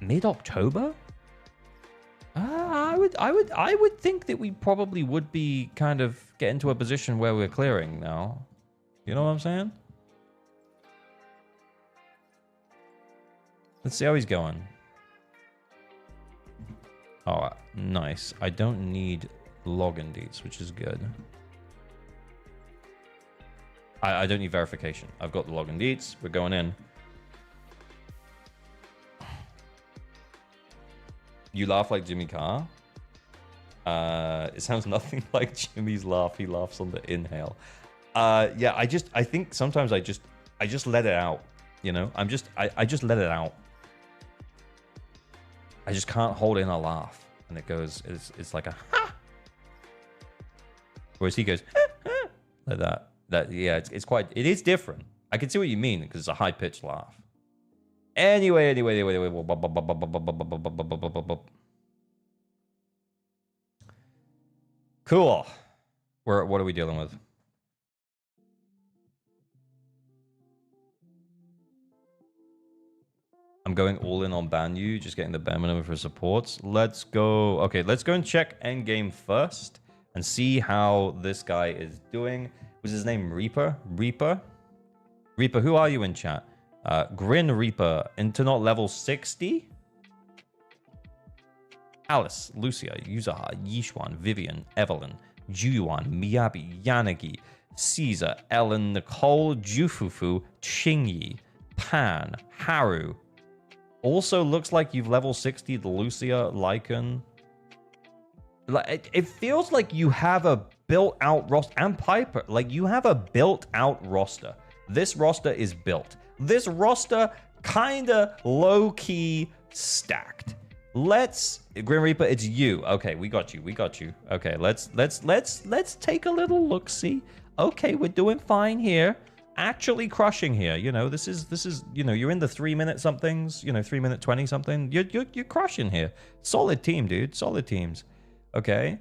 mid-October? I would think that we probably would be kind of get into a position where we're clearing now. You know what I'm saying? Let's see how he's going. Oh, nice. I don't need login deets, which is good. I don't need verification. I've got the login deets. We're going in. You laugh like Jimmy Carr. It sounds nothing like Jimmy's laugh. He laughs on the inhale. Yeah, I think sometimes I just let it out. You know, I just let it out. I just can't hold in a laugh, and it goes. It's like a ha. Whereas he goes ha, ha, like that. Yeah, it is different. I can see what you mean because it's a high pitched laugh. Anyway. Cool. What are we dealing with? I'm going all in on Banyu, just getting the bare minimum for supports. Let's go. Okay, let's go and check endgame first and see how this guy is doing. Was his name Reaper? Reaper, who are you in chat? Grin Reaper, Internet level 60. Alice, Lucia, Yuzaha, Yishuan, Vivian, Evelyn, Juyuan, Miyabi, Yanagi, Caesar, Ellen, Nicole, Jufufu, Qingyi, Pan, Haru. Also looks like you've level 60'd Lucia, Lycan. It feels like you have a built-out roster. And Piper, like you have a built-out roster. This roster is built. This roster kinda low-key stacked. Let's Grim Reaper, it's you. Okay, we got you. Okay, let's take a little look-see. Okay, we're doing fine here. Actually crushing here. You know, this is you know, you're in the 3-minute somethings, you know, 3-minute 20 something. You're crushing here. Solid team, dude. Solid teams. Okay.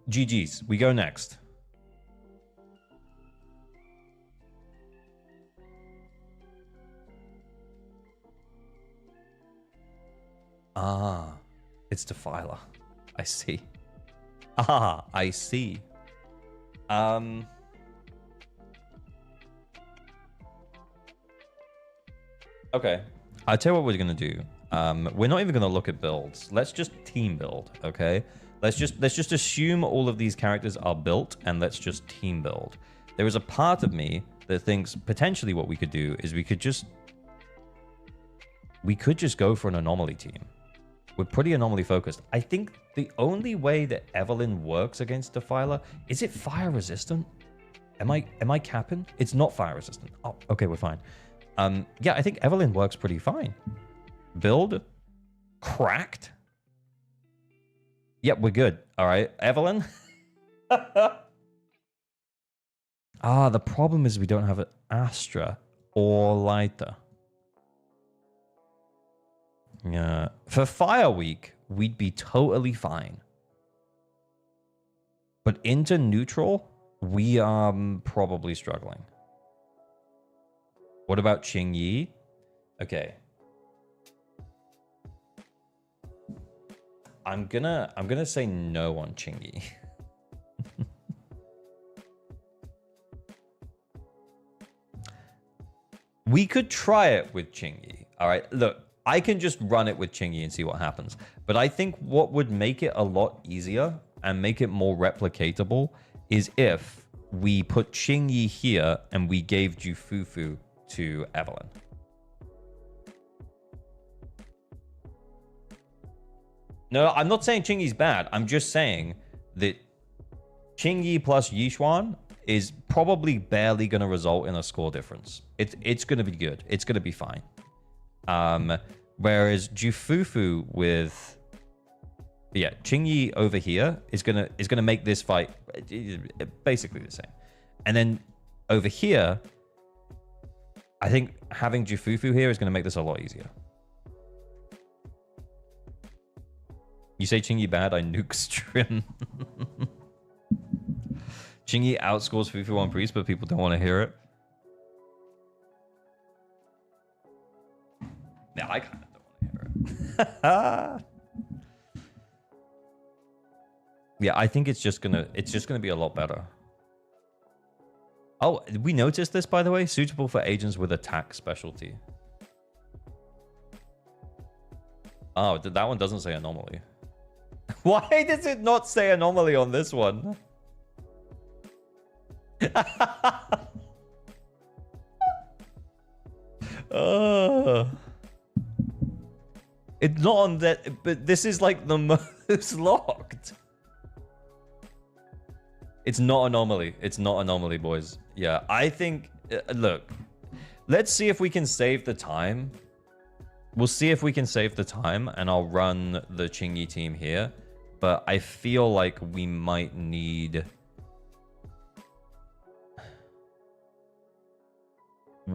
GG's. We go next. Ah, it's Defiler. I see. Ah, I see. Okay. I'll tell you what we're gonna do. We're not even gonna look at builds. Let's just team build, okay? Let's just assume all of these characters are built and let's just team build. There is a part of me that thinks potentially what we could do is we could just go for an anomaly team. We're pretty anomaly focused. I think the only way that Evelyn works against Defiler, is it fire resistant? Am I capping? It's not fire resistant. Oh, okay, we're fine. Yeah, I think Evelyn works pretty fine. Build. Cracked. Yep, we're good. All right, Evelyn. The problem is we don't have an Astra or Lyta. Yeah, for Fire Week, we'd be totally fine. But into neutral, we are probably struggling. What about Qingyi? Okay. I'm gonna say no on Qingyi. We could try it with Qingyi. All right, look, I can just run it with Qingyi and see what happens. But I think what would make it a lot easier and make it more replicatable is if we put Qingyi here and we gave Jufufu to Evelyn. No, I'm not saying Qingyi's bad. I'm just saying that Qingyi plus Yishuan is probably barely going to result in a score difference. It's going to be good. It's going to be fine. Whereas Jufufu with Qingyi over here is gonna make this fight basically the same. And then over here, I think having Jufufu here is gonna make this a lot easier. You say Qingyi bad, I nuke stream. Chingy outscores Fufu on Priest, but people don't want to hear it. Yeah, I kind of don't want to hear it. Yeah, I think it's just gonna be a lot better. Oh, did we notice this, by the way? Suitable for agents with attack specialty. Oh, that one doesn't say anomaly. Why does it not say anomaly on this one? It's not on that, but this is like the most locked. It's not anomaly. It's not anomaly, boys. Yeah, I think... look, let's see if we can save the time. We'll see if we can save the time, and I'll run the Chingy team here. But I feel like we might need...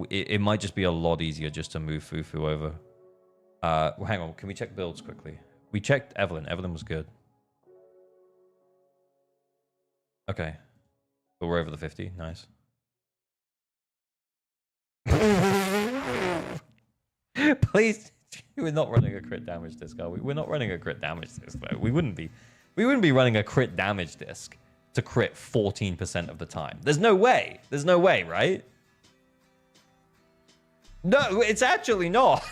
It might just be a lot easier just to move Fufu over. Well, hang on, can we check builds quickly? We checked Evelyn. Evelyn was good. Okay. But we're over the 50. Nice. Please, we're not running a crit damage disc, are we? We're not running a crit damage disc, though. We wouldn't be running a crit damage disc to crit 14% of the time. There's no way. There's no way, right? No, it's actually not.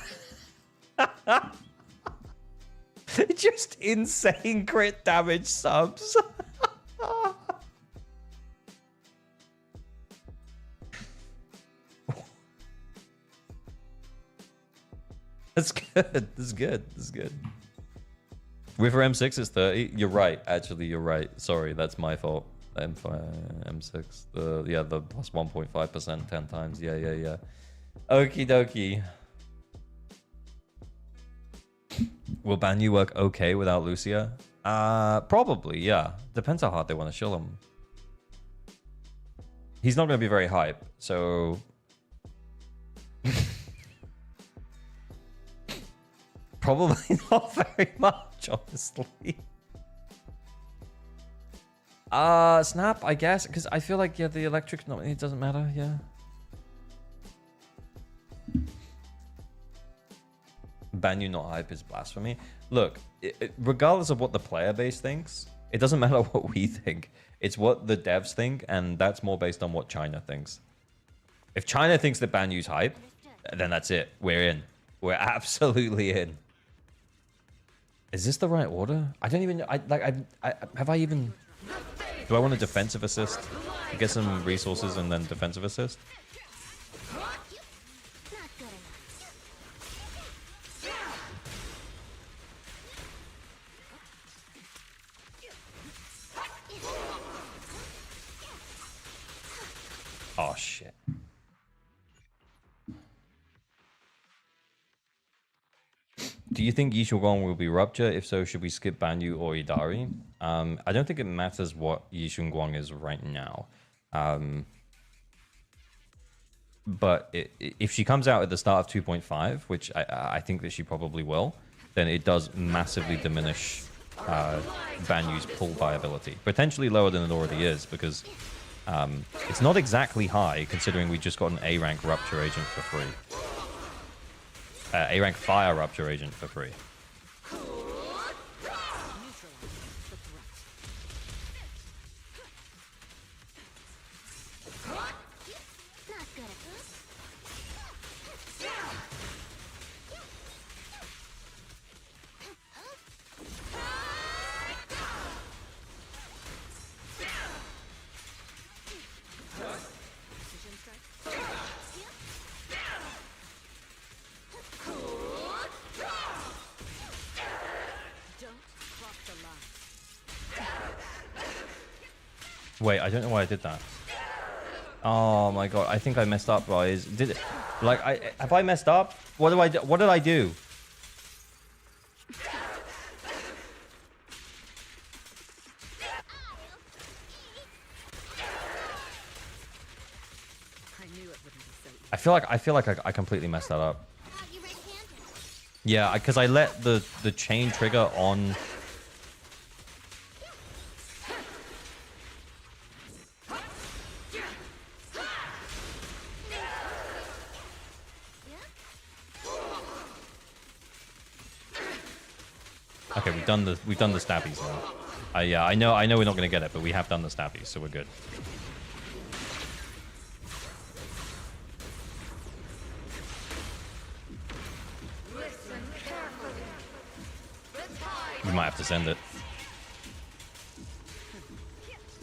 Just insane crit damage subs. That's good. This is good. This is good. With M6 is 30. You're right. Actually, you're right. Sorry, that's my fault. M6. The plus 1.5% 10 times. Yeah. Okie dokie. Will Banyu work okay without Lucia? Probably, yeah. Depends how hard they want to shill him. He's not going to be very hype, so... Probably not very much, honestly. Snap, I guess, because I feel like, yeah, the electric, no, it doesn't matter, yeah. Banyu not hype is blasphemy. Look, regardless of what the player base thinks, it doesn't matter what we think. It's what the devs think, and that's more based on what China thinks. If China thinks that Banyu's hype, then that's it. We're in. We're absolutely in. Is this the right order? I don't even... have I even... Do I want a defensive assist? Get some resources and then defensive assist? Oh, shit. Do you think Yishun will be Rupture? If so, should we skip Banyu or Yidhari? I don't think it matters what Yishun is right now. But if she comes out at the start of 2.5, which I think that she probably will, then it does massively diminish Banyu's pull viability. Potentially lower than it already is, because it's not exactly high, considering we just got an A rank Rupture agent for free. A rank Fire Rupture agent for free. Wait, I don't know why I did that. Oh my god, I think I messed up, guys. Have I messed up? What did I do? I feel like I completely messed that up. Yeah, because I let the chain trigger on. Okay, we've done the stabbies now. Yeah, I know we're not gonna get it, but we have done the stabbies, so we're good. We might have to send it.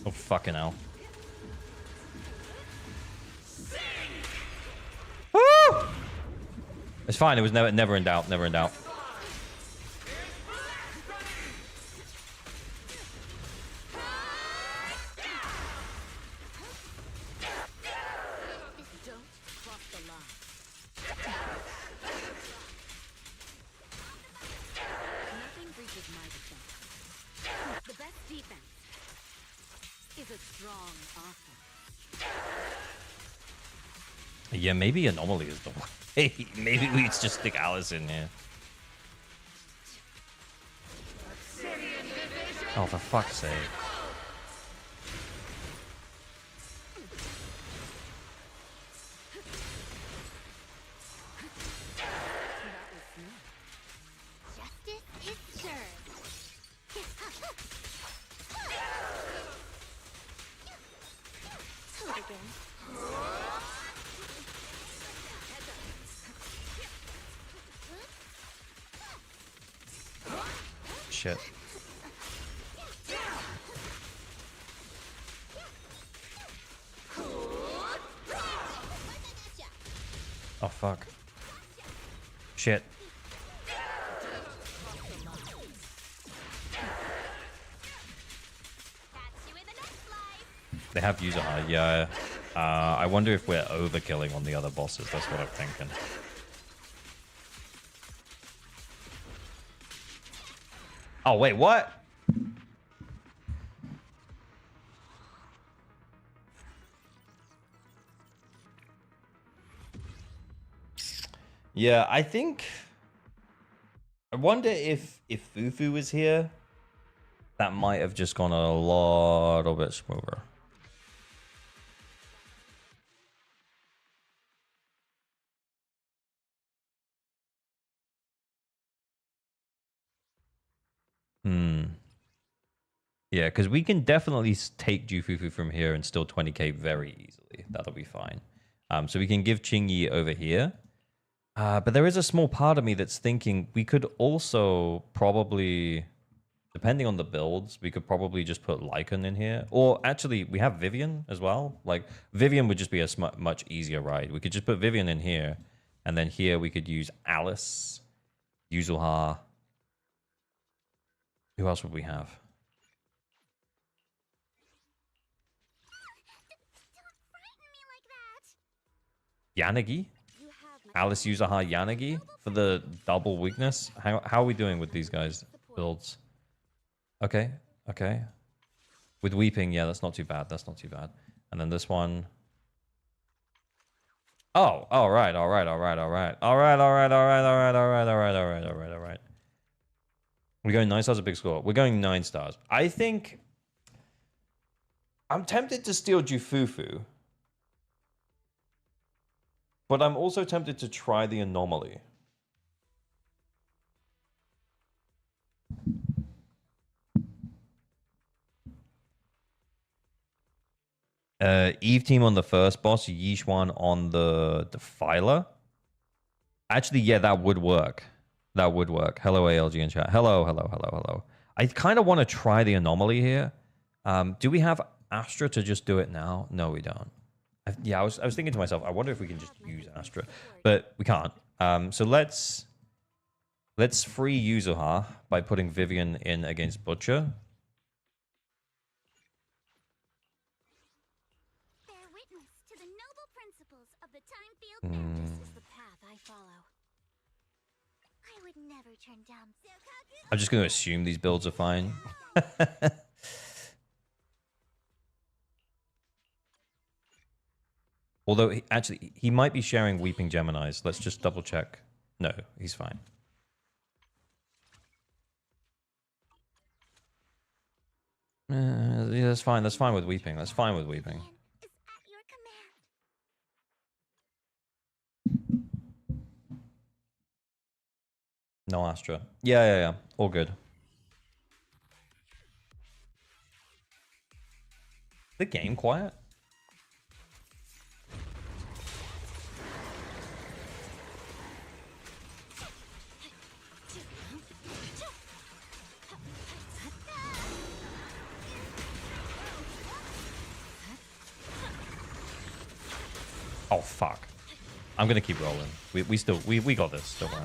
Oh fucking hell. Woo! It's fine. It was never in doubt. Never in doubt. Yeah, maybe Anomaly is the way. Maybe we just stick Alice in here. Oh, for fuck's sake. Justice is served. Hold again. Shit. Oh, fuck. Shit. They have user high, yeah. I wonder if we're overkilling on the other bosses. That's what I'm thinking. Oh, wait, what? Yeah, I think... I wonder if Fufu was here, that might have just gone a little bit smoother. Yeah, because we can definitely take Jufufu from here and still 20k very easily. That'll be fine. So we can give Qingyi over here. But there is a small part of me that's thinking we could also probably, depending on the builds, we could probably just put Lycan in here. Or actually, we have Vivian as well. Like, Vivian would just be a much easier ride. We could just put Vivian in here. And then here we could use Alice, Yuzuha. Who else would we have? Yanagi? Alice Yuzuha Yanagi for the double weakness? How are we doing with these guys' builds? Okay, okay. With Weeping, yeah, that's not too bad. That's not too bad. And then this one. Oh, all right, all right, all right, all right. All right, all right, all right, all right, all right, all right, all right, all right, all right. We're going 9 stars, a big score. We're going 9 stars. I think I'm tempted to steal Jufufu. But I'm also tempted to try the Anomaly. Eve team on the first boss, Yishuan on the Defiler. Actually, yeah, that would work. That would work. Hello, ALG in chat. Hello, hello, hello, hello. I kind of want to try the Anomaly here. Do we have Astra to just do it now? No, we don't. Yeah, I was thinking to myself, I wonder if we can just use Astra, but we can't. So let's free Yuzuha by putting Vivian in against Butcher. Bear witness to the noble principles of the time field, and this is the path I follow. I would never turn down. I'm just going to assume these builds are fine. Although, actually, he might be sharing Weeping Geminis. Let's just double check. No, he's fine. Yeah, that's fine. That's fine with Weeping. That's fine with Weeping. No Astra. Yeah. All good. The game quiet? Oh fuck. I'm gonna keep rolling. We got this, don't worry.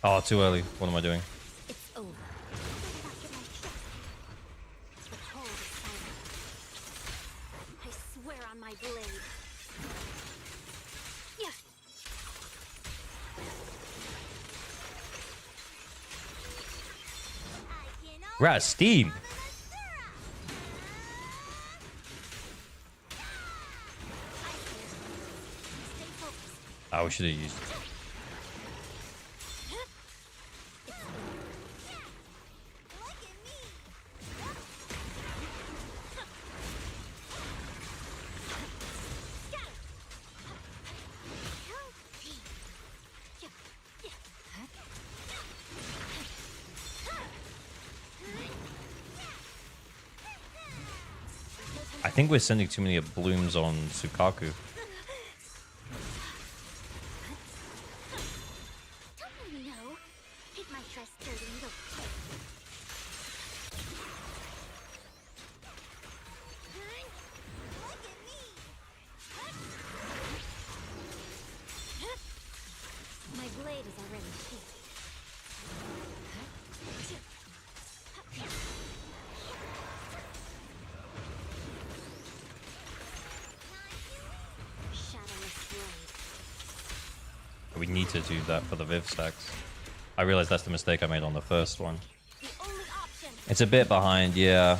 Oh, too early. What am I doing? It's over. The cold is silent. I swear on my blade. Yeah. We're Steam. Oh, we should have used it. I think we're sending too many blooms on Sukaku. My blade is already sheathed. We need to do that for the Viv stacks. I realize that's the mistake I made on the first one. It's a bit behind, yeah.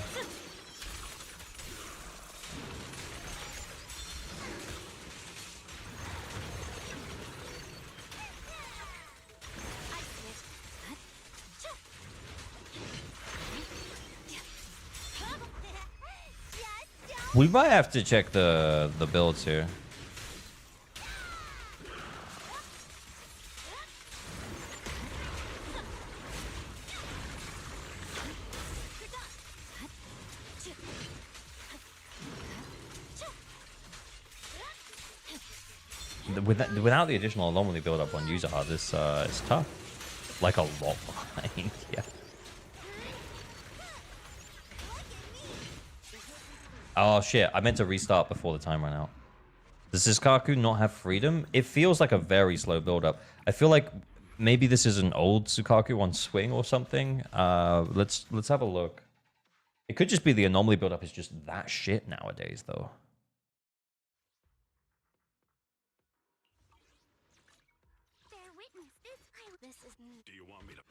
We might have to check the builds here. Without the additional anomaly build up on user hard, this it's tough. Like a lot behind, yeah. Oh shit, I meant to restart before the time ran out. Does this Kaku not have freedom? It feels like a very slow build up. I feel like maybe this is an old Sukaku on swing or something. Let's have a look. It could just be the anomaly build up is just that shit nowadays though. Do you want me to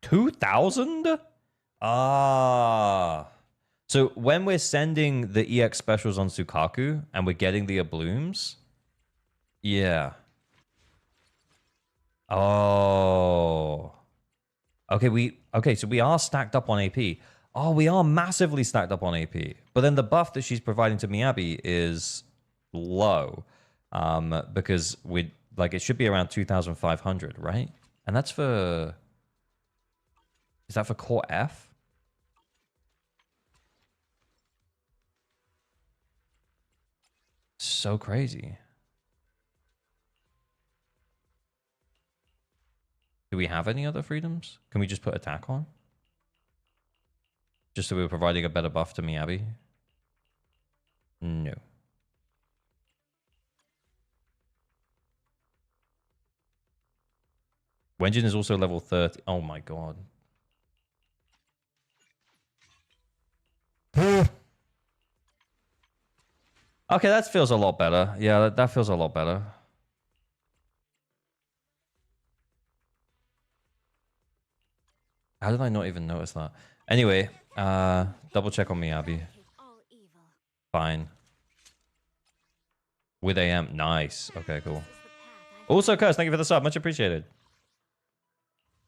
2,000? Ah. So when we're sending the EX specials on Sukaku and we're getting the blooms, yeah. Oh. Okay, so we are stacked up on AP. Oh, we are massively stacked up on AP. But then the buff that she's providing to Miyabi is low. Because we like it should be around 2,500, right? And that's for... Is that for core F? So crazy. Do we have any other freedoms? Can we just put attack on? Just so we're providing a better buff to Miyabi? No. Wenjin is also level 30. Oh my god. Okay, that feels a lot better. Yeah, that feels a lot better. How did I not even notice that? Anyway, double check on me, Abby. All evil. Fine. With AM. Nice. Okay, cool. This is the path I Also, Curse, thank you for the sub. Much appreciated.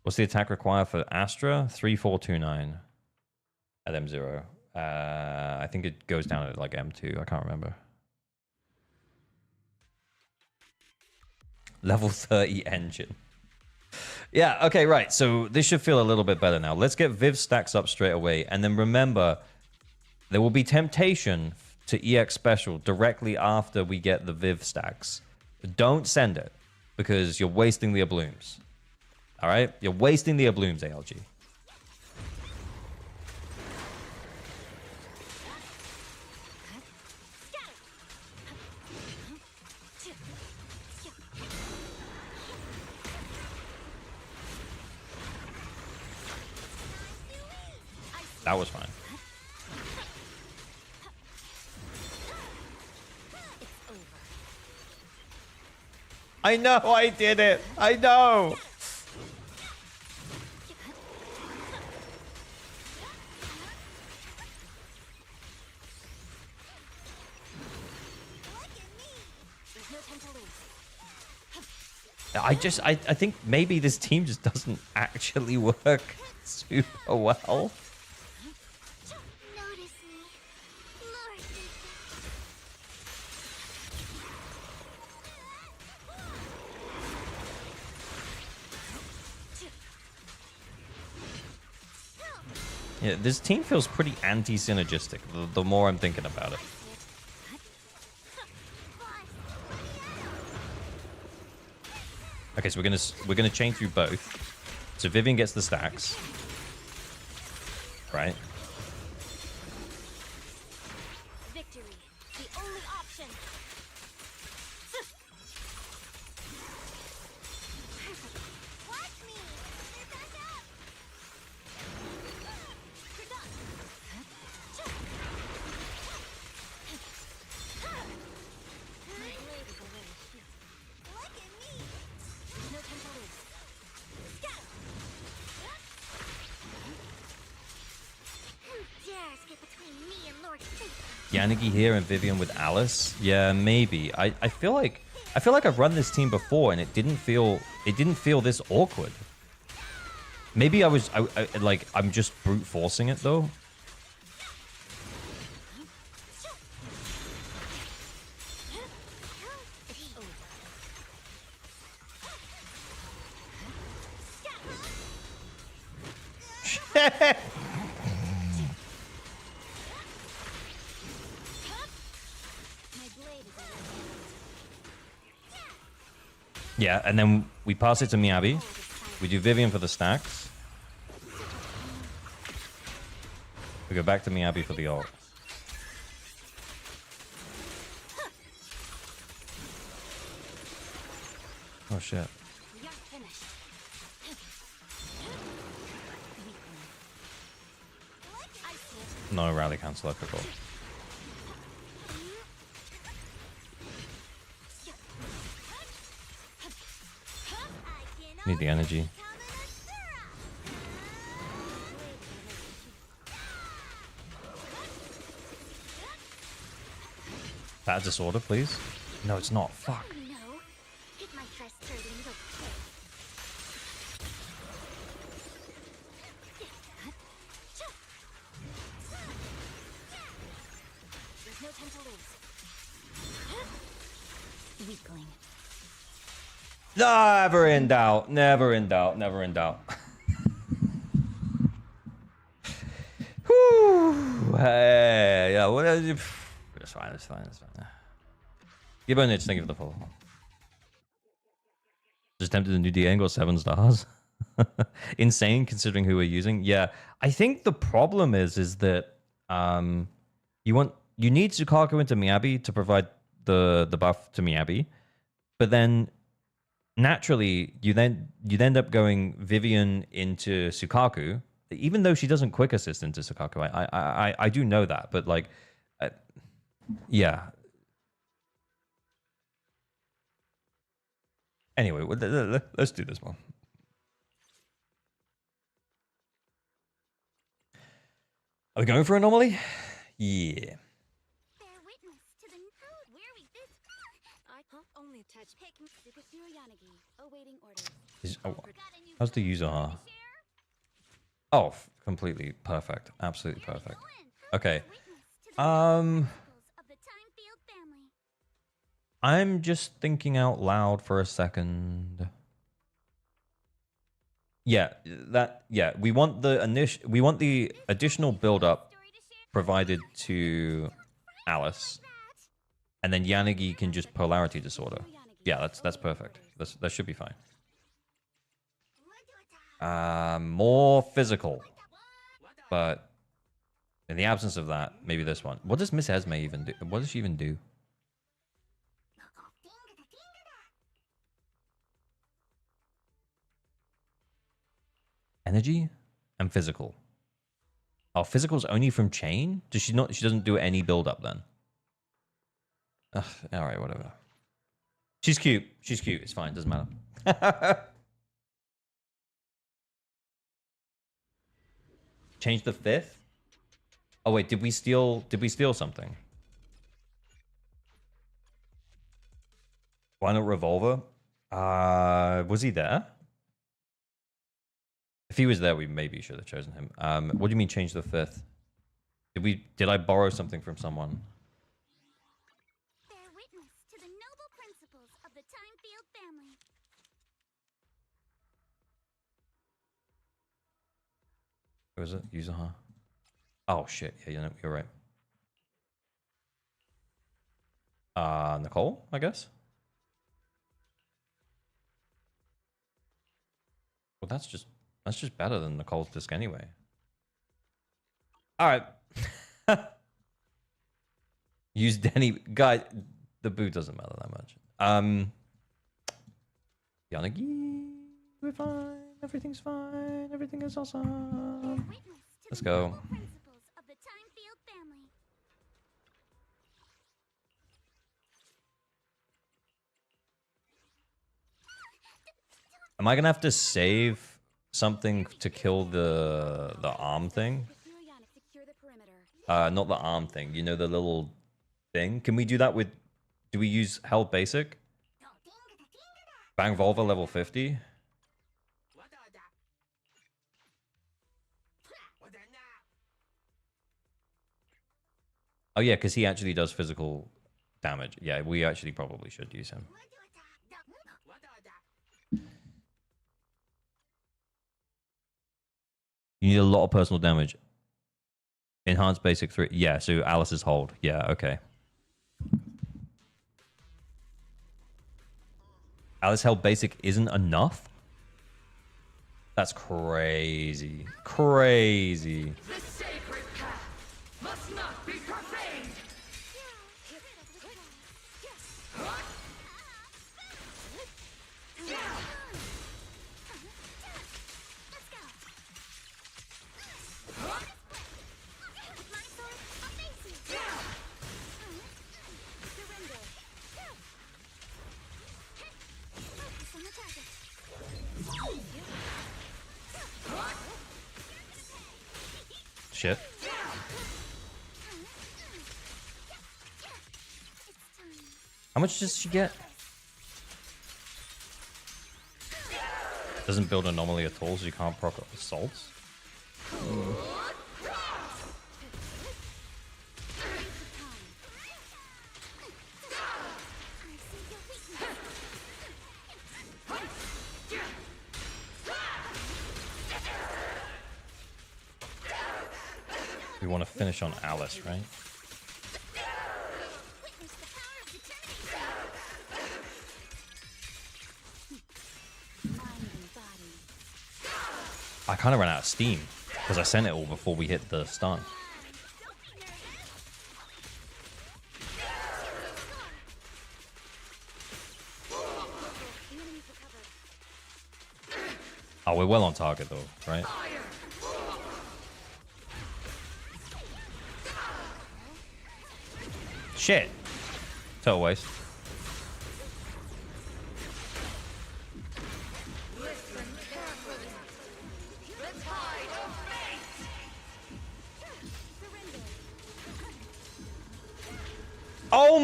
What's the attack required for Astra? 3429 at M0. I think it goes down at like M2. I can't remember. Level 30 engine. Yeah, okay, right. So this should feel a little bit better now. Let's get Viv stacks up straight away. And then remember, there will be temptation to EX special directly after we get the Viv stacks. Don't send it because you're wasting the Ablooms. All right? You're wasting the Ablooms, ALG. That was fine. I know I did it. I know. I think maybe this team just doesn't actually work super well. notice me. Lord. Yeah, this team feels pretty anti-synergistic the more I'm thinking about it. Okay, so we're gonna chain through both. So Vivian gets the stacks. Right. Victory, the only option. Watch me. They're back up. You're done. My blade is already healed. Look at me. No time to lose. Scatter. Who dares get between me and Lord Fate? Yanagi here and Vivian with Alice. Yeah, maybe. I feel like I've run this team before and it didn't feel this awkward. Maybe I'm just brute forcing it though. Yeah, and then we pass it to Miyabi. We do Vivian for the stacks. We go back to Miyabi for the ult. Oh shit. You're finished. No rally cancel, I forgot. Need the energy. Bad disorder, please. No, it's not. Fuck. No. Get my dress dirty and you'll pay. There's no time to lose. Weakling. Never in doubt. Never in doubt. Never in doubt. Whew. Hey, yeah. What? It's fine. It's fine. It's fine. Gibbonage, thank you for the follow. Just tempted a new D angle 7 stars. Insane considering who we're using. Yeah, I think the problem is that you need Sukaku into Miyabi to provide the buff to Miyabi, but then naturally you end up going Vivian into Sukaku, even though she doesn't quick assist into Sukaku. I do know that, but like, yeah, Anyway, let's do this one. Are we going for anomaly? Yeah. Bear witness to the where we this I only touch pick Superhero Yanagi awaiting orders. Oh, how's the user? Huh? Oh, completely perfect. Absolutely perfect. Okay. I'm just thinking out loud for a second. Yeah, we want the additional build up provided to Alice. And then Yanagi can just polarity disorder. Yeah, that's perfect. That should be fine. More physical. But in the absence of that, maybe this one. What does Miss Esme even do? What does she even do? Energy and physical. Oh, physical's only from chain? Does she not? She doesn't do any build up then. Ugh, all right, whatever. She's cute. She's cute. It's fine. Doesn't matter. Change the 5th? Oh wait, did we steal something? Why not revolver? Was he there? If he was there, we maybe should have chosen him. What do you mean change the 5th? Did I borrow something from someone? Bear witness to the noble principles of the Timefield family. Who is it? User, huh? Oh shit! Yeah, you're right. Nicole, I guess. Well, that's just better than Nicole's disc anyway. All right. Use Denny, guy. The boot doesn't matter that much. Yanagi, we're fine. Everything's fine. Everything is awesome. Let's go. Am I gonna have to save something to kill the arm thing? Not the arm thing. You know, the little thing. Can we do that with? Do we use Held Basic? Bang Volva level 50. Oh yeah, because he actually does physical damage. Yeah, we actually probably should use him. You need a lot of personal damage. Enhanced basic 3. Yeah, so Alice's hold. Yeah, okay. Alice held basic isn't enough? That's crazy. Crazy. The sacred path must not be profaned. Shit. How much does she get? Doesn't build anomaly at all, so you can't proc assaults. We want to finish on Alice, right? I kind of ran out of steam because I sent it all before we hit the stun. Oh, we're well on target though, right? Shit. Total waste.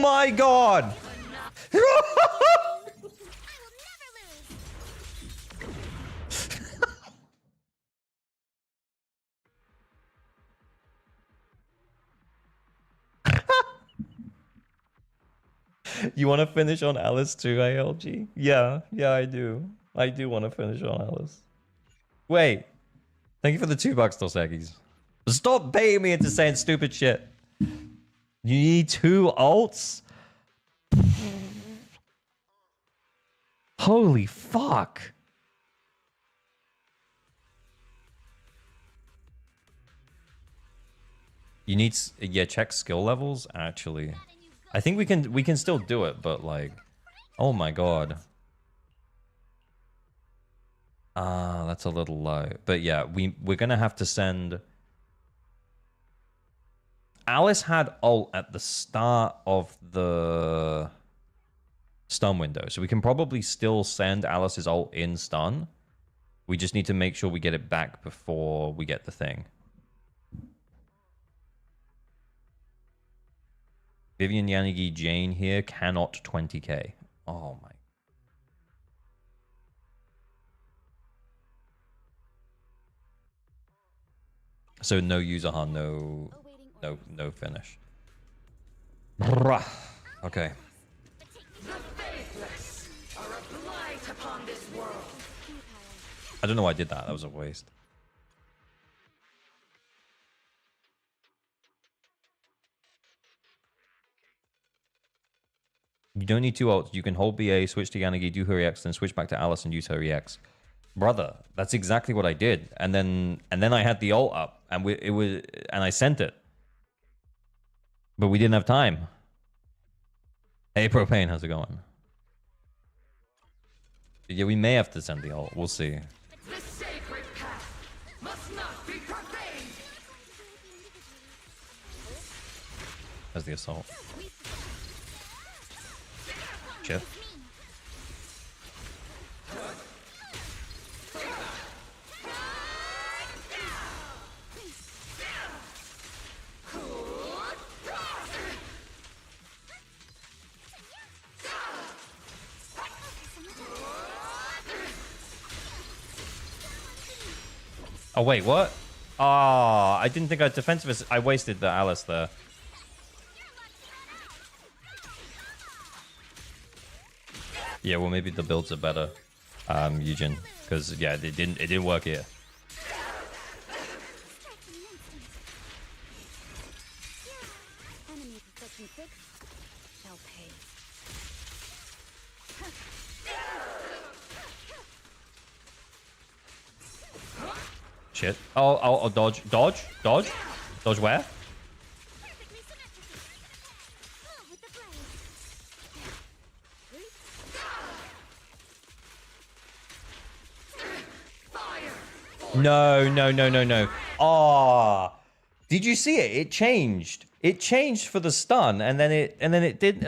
my god! I will never lose. You want to finish on Alice too, ALG? Yeah, I do. I do want to finish on Alice. Wait. Thank you for the $2, Dosakis. Stop baiting me into saying stupid shit. You need 2 ults? Holy fuck. You need, yeah, check skill levels, actually. I think we can still do it, but like, oh my god. That's a little low. But yeah, we're gonna have to send. Alice had ult at the start of the stun window, so we can probably still send Alice's ult in stun. We just need to make sure we get it back before we get the thing. Vivian, Yanagi, Jane here cannot 20k. Oh my. So no user harm, no finish. Bruh. Okay. The faithless are a blight upon this world. I don't know why I did that. That was a waste. You don't need 2 ults. You can hold BA, switch to Yanagi, do her EX, then switch back to Alice and use her EX. Brother, that's exactly what I did. And then I had the ult up, and I sent it. But we didn't have time. Hey, Propane, how's it going? Yeah, we may have to send the ult. We'll see. The sacred path must not be profaned. As the assault. Shit. Oh, wait, what? Ah, I didn't think I had defensive. I wasted the Alice there. Yeah, well, maybe the builds are better, Eugen, because yeah, it didn't work here. Enemy protection 6 shall pay. Shit. Oh, dodge where? Perfectly symmetrical. Move with the blade. No. Ah, did you see it? It changed. It changed for the stun, and then it did.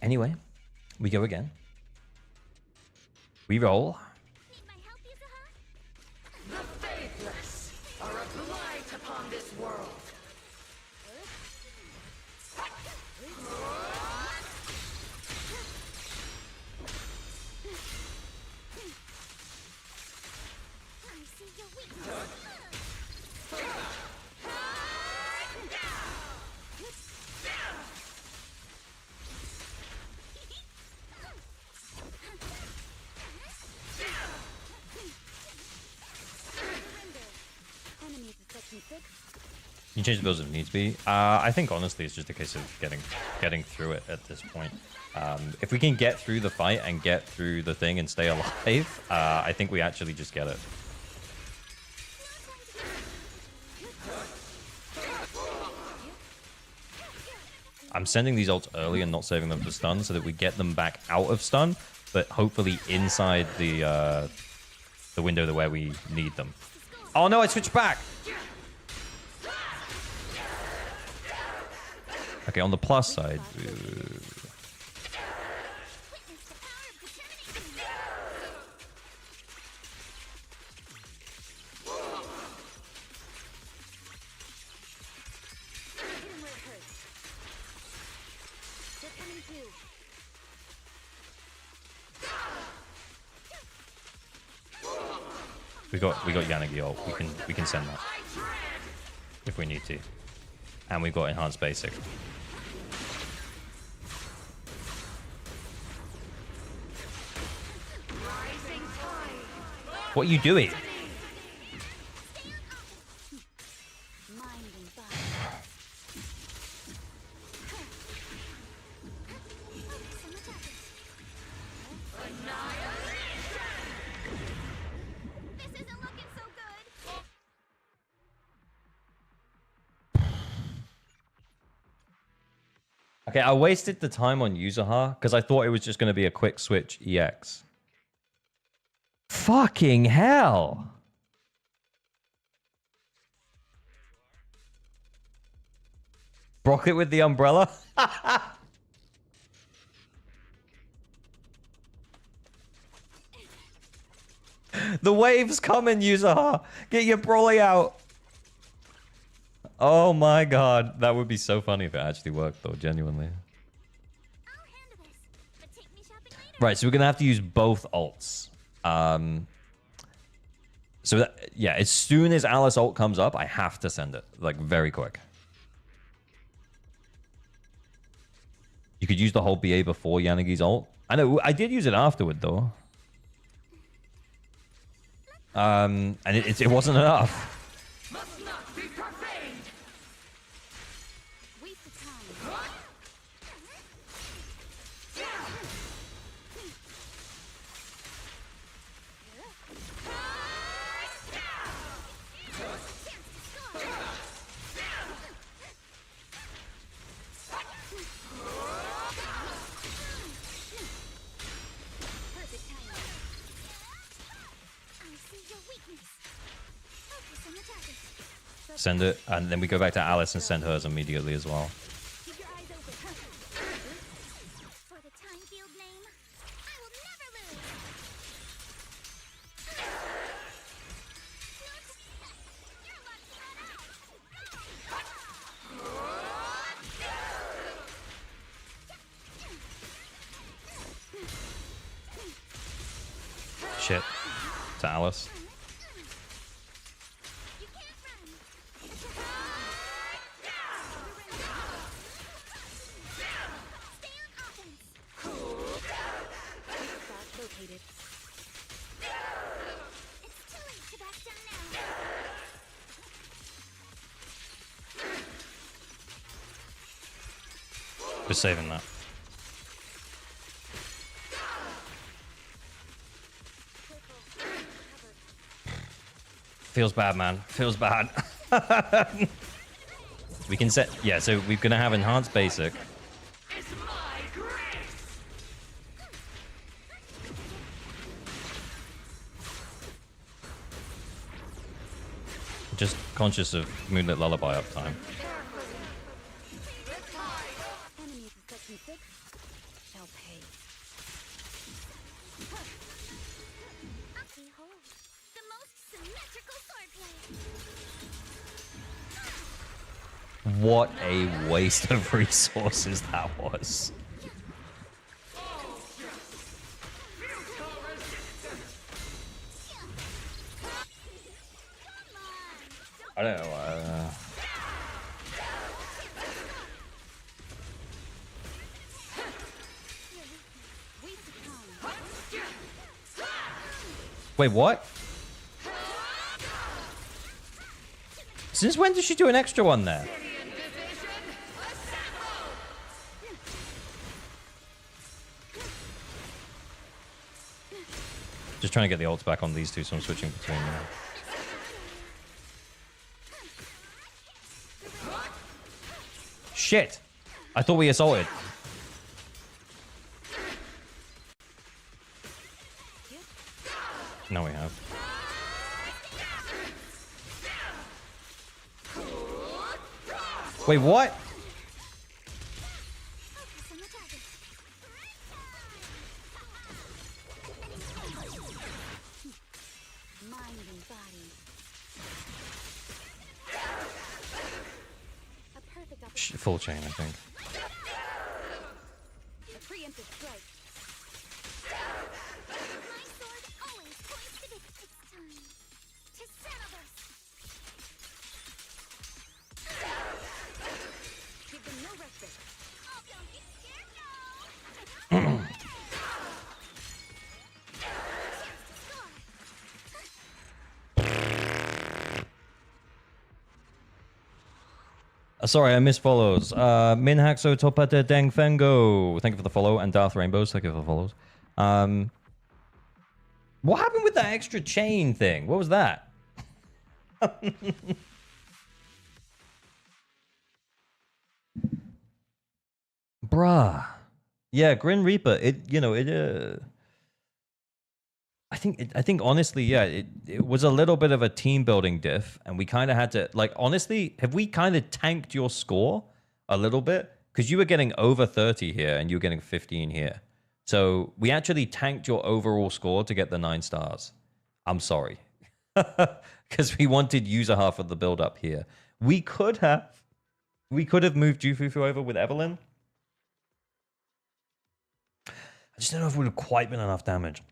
Anyway, we go again. We roll. Need my help, Yidhari? The faithless are a blight upon this world. I see your weakness. Enemy protection 6. You change the builds if it needs to be. I think honestly, it's just a case of getting through it at this point. If we can get through the fight and get through the thing and stay alive, I think we actually just get it. I'm sending these ults early and not saving them for stun so that we get them back out of stun, but hopefully inside the window where we need them. Oh no, I switched back! Okay, on the plus side. We got Yanagi ult. We can send that if we need to, and we've got enhanced basic. What are you doing? Okay, I wasted the time on Yidhari because I thought it was just going to be a quick switch EX. Fucking hell! Rocket with the umbrella? The waves coming, Yidhari! Get your brolly out! Oh my god, that would be so funny if it actually worked though, genuinely. Right, so we're gonna have to use both ults. So that, yeah, as soon as Alice ult comes up, I have to send it, like, very quick. You could use the whole BA before Yanagi's ult. I know, I did use it afterward though. And it wasn't enough. Send it, and then we go back to Alice and send hers immediately as well. Shit. To Alice. Just saving that. Feels bad, man. Feels bad. We can set... Yeah, so we're going to have enhanced basic. Just conscious of Moonlit Lullaby uptime. What a waste of resources that was. I don't know. Wait, what? Since when did she do an extra one there? Just trying to get the ults back on these two, so I'm switching between them. Shit! I thought we assaulted. No, we have. Wait, what? Full chain, I think. Sorry, I missed follows. Minhaxo Topata Deng Fengo. Thank you for the follow. And Darth Rainbows. Thank you for the follows. What happened with that extra chain thing? What was that? Bruh. Yeah, Grin Reaper. I think honestly, yeah, it was a little bit of a team building diff, and we kind of had to, like, honestly, have we kind of tanked your score a little bit? Because you were getting over 30 here and you were getting 15 here. So we actually tanked your overall score to get the 9 stars. I'm sorry. Because we wanted user half of the build up here. We could have moved Jufufu over with Evelyn. I just don't know if it would have quite been enough damage.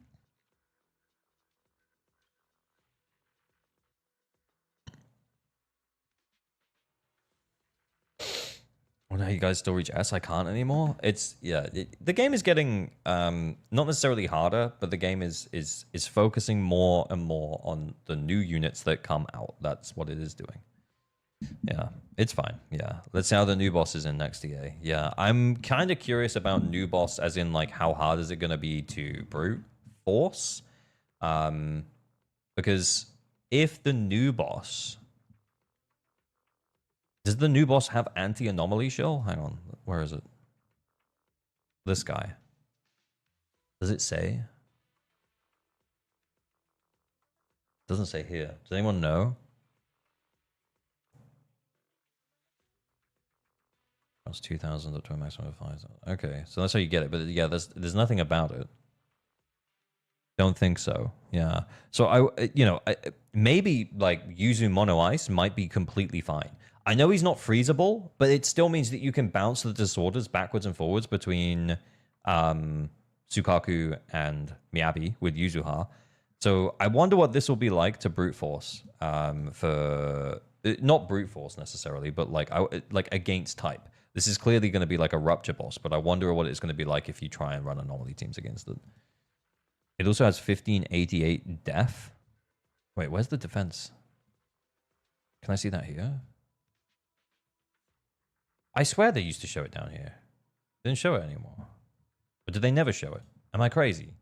Well, now you guys still reach S? I can't anymore. It's the game is getting not necessarily harder, but the game is focusing more and more on the new units that come out. That's what it is doing. Yeah, it's fine. Yeah, let's see how the new boss is in next EA. Yeah, I'm kind of curious about new boss, as in like how hard is it going to be to brute force? Because if the new boss. Does the new boss have anti-anomaly shell? Hang on. Where is it? This guy. Does it say? Doesn't say here. Does anyone know? That's 2,000 up to a maximum of 5,000. Okay, so that's how you get it. But yeah, there's nothing about it. Don't think so. Yeah. So maybe like Yuzu Mono Ice might be completely fine. I know he's not freezable, but it still means that you can bounce the disorders backwards and forwards between Sukaku and Miyabi with Yuzuha. So I wonder what this will be like to brute force for not brute force necessarily, but like against type. This is clearly going to be like a rupture boss, but I wonder what it's going to be like if you try and run anomaly teams against it. It also has 1588 def. Wait, where's the defense? Can I see that here? I swear they used to show it down here. They didn't show it anymore. But did they never show it? Am I crazy?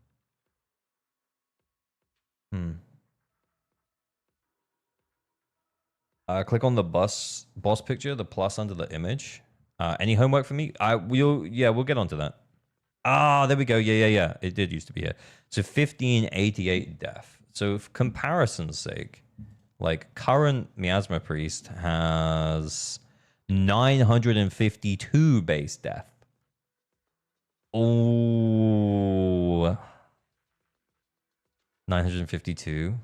Click on the boss picture, the plus under the image. Any homework for me? We'll get onto that. Ah, there we go. Yeah. It did used to be here. So 1588 def. So for comparison's sake, like current Miasma Priest has 952 base def. Oh, 952.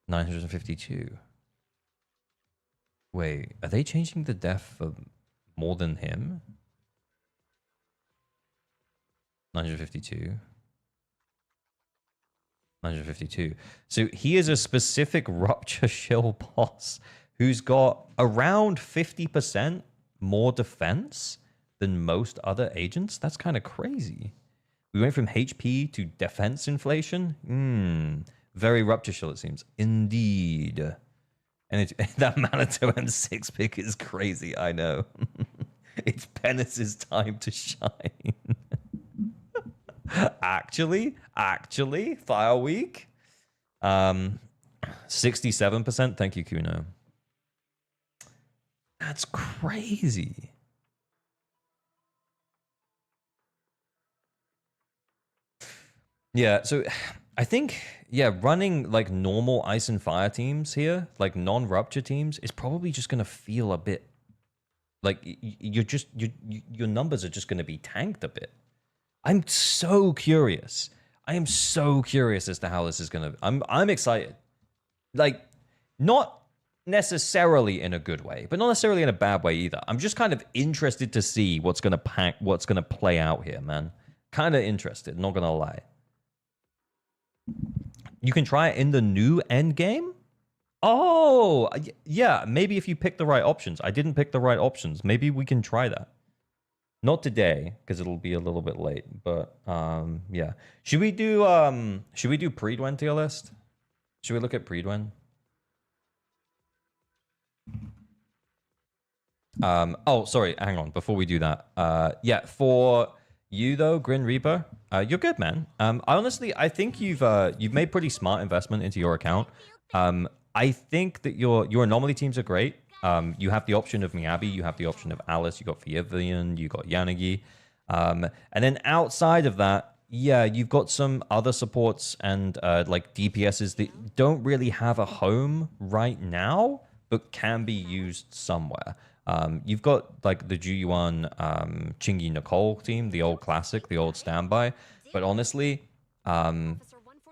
952. Wait, are they changing the def for more than him? 952. 952. So he is a specific Rupture Shill boss who's got around 50% more defense than most other agents. That's kind of crazy. We went from HP to defense inflation. Very Rupture Shill, it seems. Indeed. And that Manitou M6 pick is crazy, I know. It's Penis's time to shine. Actually, Fire Week. 67%. Thank you, Kuno. That's crazy. Yeah, so I think, running like normal Ice and Fire teams here, like non-Rupture teams, is probably just going to feel a bit like your numbers are just going to be tanked a bit. I'm so curious. I am so curious as to how this is going to... I'm excited. Like, not necessarily in a good way, but not necessarily in a bad way either. I'm just kind of interested to see what's going to play out here, man. Kind of interested, not going to lie. You can try it in the new end game? Oh, yeah, maybe if you pick the right options. I didn't pick the right options. Maybe we can try that. Not today, because it'll be a little bit late, but yeah. Should we do Prydwen Tierlist? Should we look at Prydwen? Oh, sorry. Hang on. Before we do that, yeah, for you though, Grin Reaper, you're good, man. I think you've made pretty smart investment into your account. I think that your anomaly teams are great. You have the option of Miyabi, you have the option of Alice, you got Fievian, you got Yanagi, and then outside of that, yeah, you've got some other supports and like DPSs that don't really have a home right now, but can be used somewhere. You've got like the Juyuan Chingy Nicole team, the old classic, the old standby. But honestly,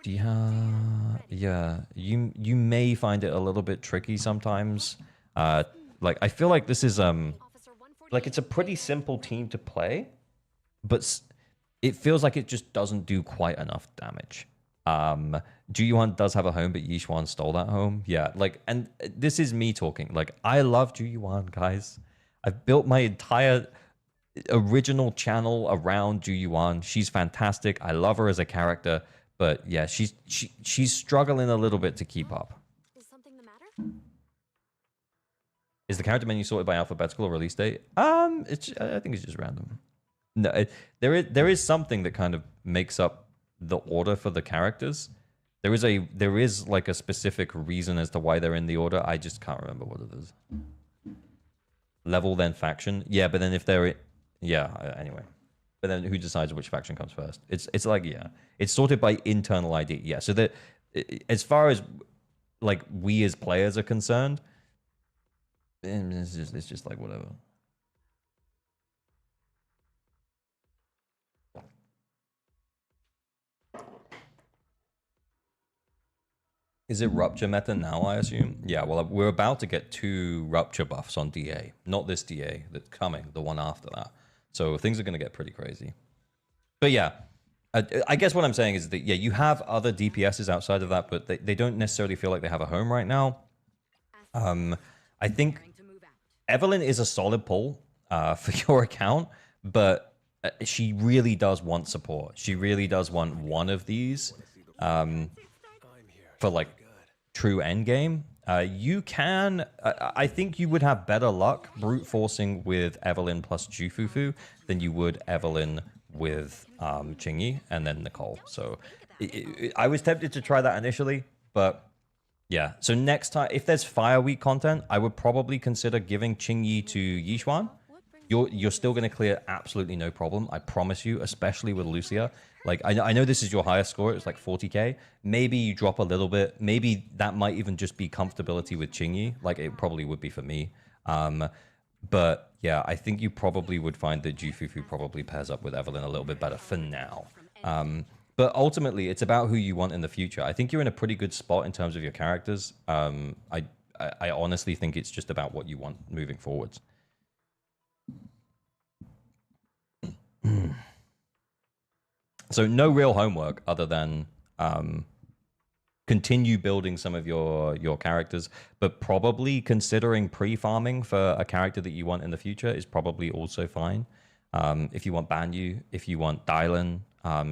yeah, you may find it a little bit tricky sometimes. Like I feel like this is like it's a pretty simple team to play, but it feels like it just doesn't do quite enough damage. Juyuan does have a home, but Yishuan stole that home. Yeah, like, and this is me talking. Like, I love Juyuan, guys. I've built my entire original channel around Juyuan. She's fantastic. I love her as a character, but yeah, she's struggling a little bit to keep up. Is something the matter? Is the character menu sorted by alphabetical or release date? I think it's just random. No, there is something that kind of makes up the order for the characters. There is like a specific reason as to why they're in the order. I just can't remember what it is. Level then faction. Yeah, but then if they're anyway. But then who decides which faction comes first? It's like it's sorted by internal ID. Yeah, so that as far as like we as players are concerned, it's just like whatever. Is it Rupture meta now, I assume? Yeah, well, we're about to get 2 Rupture buffs on DA. Not this DA that's coming, the one after that. So things are going to get pretty crazy. But yeah, I guess what I'm saying is that, yeah, you have other DPSs outside of that, but they don't necessarily feel like they have a home right now. I think Evelyn is a solid pull for your account, but she really does want support. She really does want one of these. For like true endgame, you can. I think you would have better luck brute forcing with Evelyn plus Jufufu than you would Evelyn with Chingy and then Nicole. So I was tempted to try that initially, but yeah. So next time, if there's Fire Week content, I would probably consider giving Chingy to Yishuan. You're still going to clear absolutely no problem. I promise you, especially with Lucia. Like, I know this is your highest score. It's like 40k. Maybe you drop a little bit. Maybe that might even just be comfortability with Chingy. Like, it probably would be for me. But, yeah, I think you probably would find that Jufufu probably pairs up with Evelyn a little bit better for now. But ultimately, it's about who you want in the future. I think you're in a pretty good spot in terms of your characters. I honestly think it's just about what you want moving forwards. So no real homework other than continue building some of your characters, but probably considering pre-farming for a character that you want in the future is probably also fine. If you want Banyu, if you want Dylan,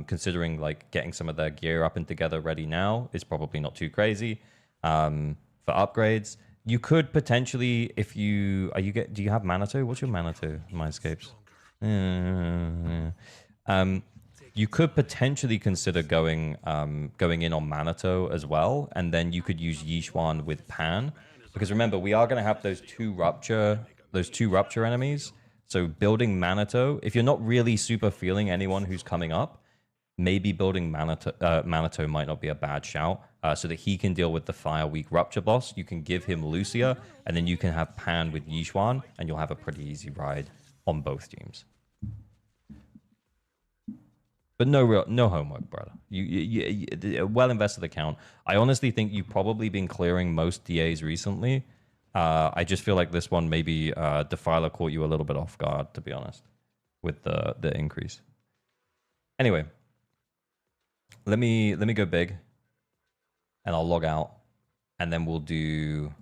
considering like getting some of their gear up and together ready now is probably not too crazy. For upgrades, you could potentially, if you do you have Manitou? What's your Manitou? Mindscapes. You could potentially consider going in on Manitou as well, and then you could use Yishuan with Pan, because remember we are going to have those two rupture enemies. So building Manitou, if you're not really super feeling anyone who's coming up, maybe building Manitou might not be a bad shout, so that he can deal with the Fire Week Rupture boss. You can give him Lucia, and then you can have Pan with Yishuan, and you'll have a pretty easy ride on both teams. But no homework, brother. You well invested account. I honestly think you've probably been clearing most DAs recently. I just feel like this one maybe Defiler caught you a little bit off guard, to be honest, with the increase. Anyway, let me go big, and I'll log out, and then we'll do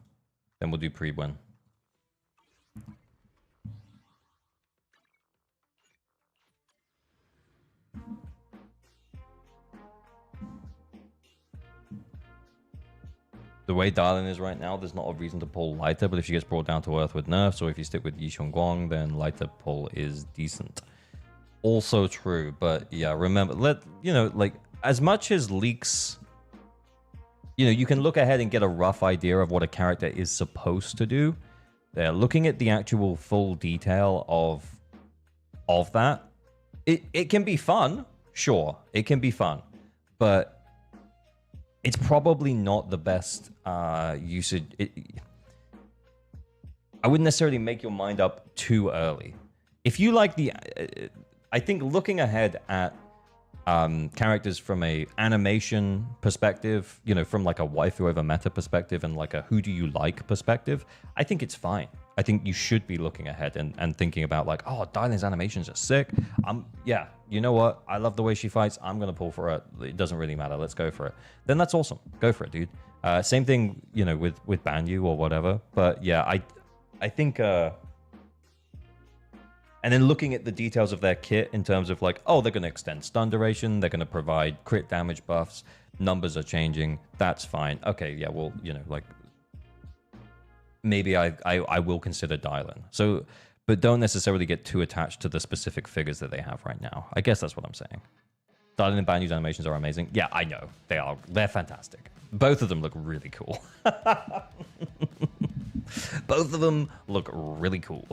Prydwen. the way Darlin is right now, there's not a reason to pull lighter, but if she gets brought down to earth with nerfs, or if you stick with Yishun Guang, then lighter pull is decent. Also true, but yeah, remember, like, as much as leaks, you can look ahead and get a rough idea of what a character is supposed to do. They're looking at the actual full detail of that. It can be fun, sure, it can be fun, but it's probably not the best usage. I wouldn't necessarily make your mind up too early. If you like I think looking ahead at characters from a animation perspective, from like a waifu over meta perspective and like a who do you like perspective, I think it's fine. I think you should be looking ahead and thinking about like, oh, Dylan's animations are sick. Yeah, you know what? I love the way she fights. I'm going to pull for it. It doesn't really matter. Let's go for it. Then that's awesome. Go for it, dude. Same thing, with Banyu or whatever. But yeah, I think... and then looking at the details of their kit in terms of like, oh, they're going to extend stun duration. They're going to provide crit damage buffs. Numbers are changing. That's fine. Okay, yeah, well, like... maybe I will consider Dylan. So, but don't necessarily get too attached to the specific figures that they have right now. I guess that's what I'm saying. Dylan and Banyu's animations are amazing. Yeah, I know. They are. They're fantastic. Both of them look really cool. Both of them look really cool.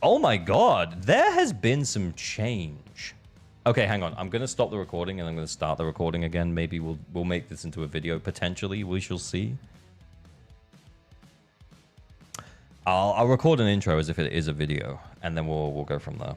Oh my god, there has been some change. Okay, hang on. I'm going to stop the recording and I'm going to start the recording again. Maybe we'll make this into a video potentially. We shall see. I'll record an intro as if it is a video, and then we'll go from there.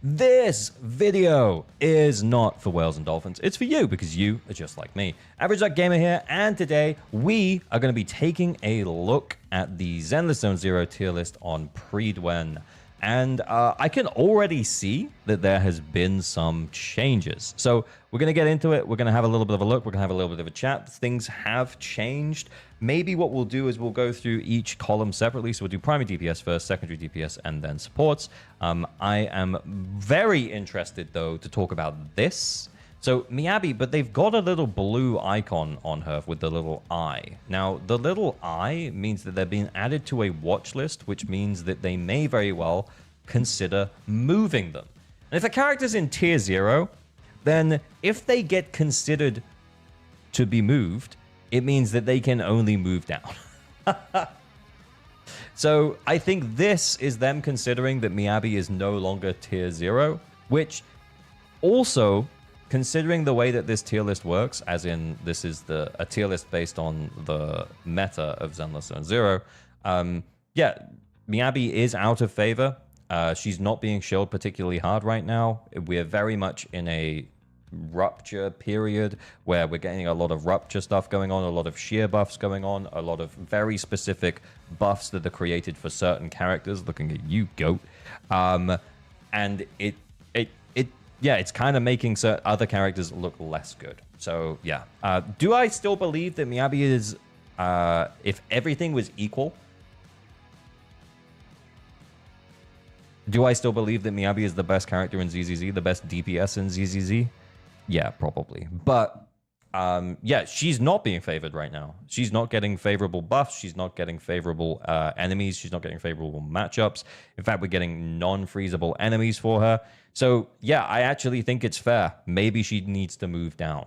This video is not for whales and dolphins. It's for you, because you are just like me. Average Duck Gamer here, and today we are going to be taking a look at the Zenless zzzero tier list on Prydwen. And I can already see that there has been some changes. So we're going to get into it. We're going to have a little bit of a look. We're going to have a little bit of a chat. Things have changed. Maybe what we'll do is we'll go through each column separately. So we'll do primary DPS first, secondary DPS, and then supports. I am very interested, though, to talk about this. So Miyabi, but they've got a little blue icon on her with the little eye. Now, the little eye means that they're being added to a watch list, which means that they may very well consider moving them. And if a character's in tier 0, then if they get considered to be moved, it means that they can only move down. So I think this is them considering that Miyabi is no longer tier 0, which also... considering the way that this tier list works, as in this is a tier list based on the meta of Zenless zzzero, yeah, Miyabi is out of favor. She's not being shelled particularly hard right now. We're very much in a rupture period where we're getting a lot of rupture stuff going on, a lot of sheer buffs going on, a lot of very specific buffs that are created for certain characters. Looking at you, goat. And yeah, it's kind of making other characters look less good. So, yeah. Do I still believe that Miyabi is, if everything was equal, do I still believe that Miyabi is the best character in ZZZ, the best DPS in ZZZ? Yeah, probably. But, yeah, she's not being favored right now. She's not getting favorable buffs. She's not getting favorable enemies. She's not getting favorable matchups. In fact, we're getting non-freezable enemies for her. So, yeah, I actually think it's fair. Maybe she needs to move down.